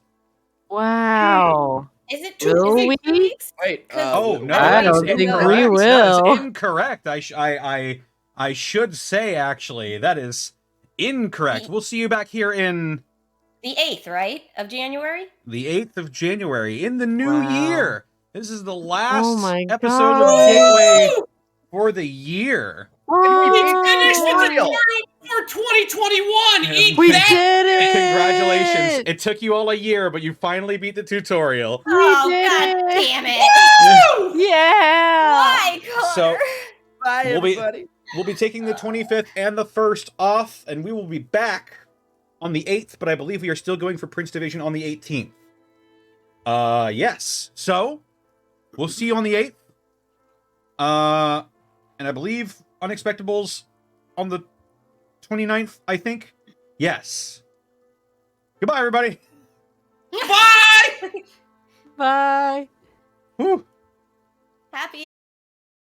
Wow. Is it Will is it 2 we? weeks? Wait, 'Cause Oh no, I that don't is think incorrect. we That will. is incorrect. I should say actually that is incorrect. We'll see you back here in The 8th, right, of January? the 8th of January in the new Wow. year. This is the last Oh my episode God. of Gateway for the year. We finished the Tutorial. tutorial for 2021. Eat We that. did it! Congratulations. It took you all a year, but you finally beat the tutorial. We Oh did God it! damn it! Woo! Yeah! Why, Connor? So- Bye, We'll be- everybody. We'll be taking the 25th and the 1st off, and we will be back on the 8th, but I believe we are still going for Prince Division on the 18th. Yes. So, we'll see you on the 8th. And I believe Unexpectables on the 29th, I think. Yes. Goodbye, everybody. Bye. Bye! Whew. Happy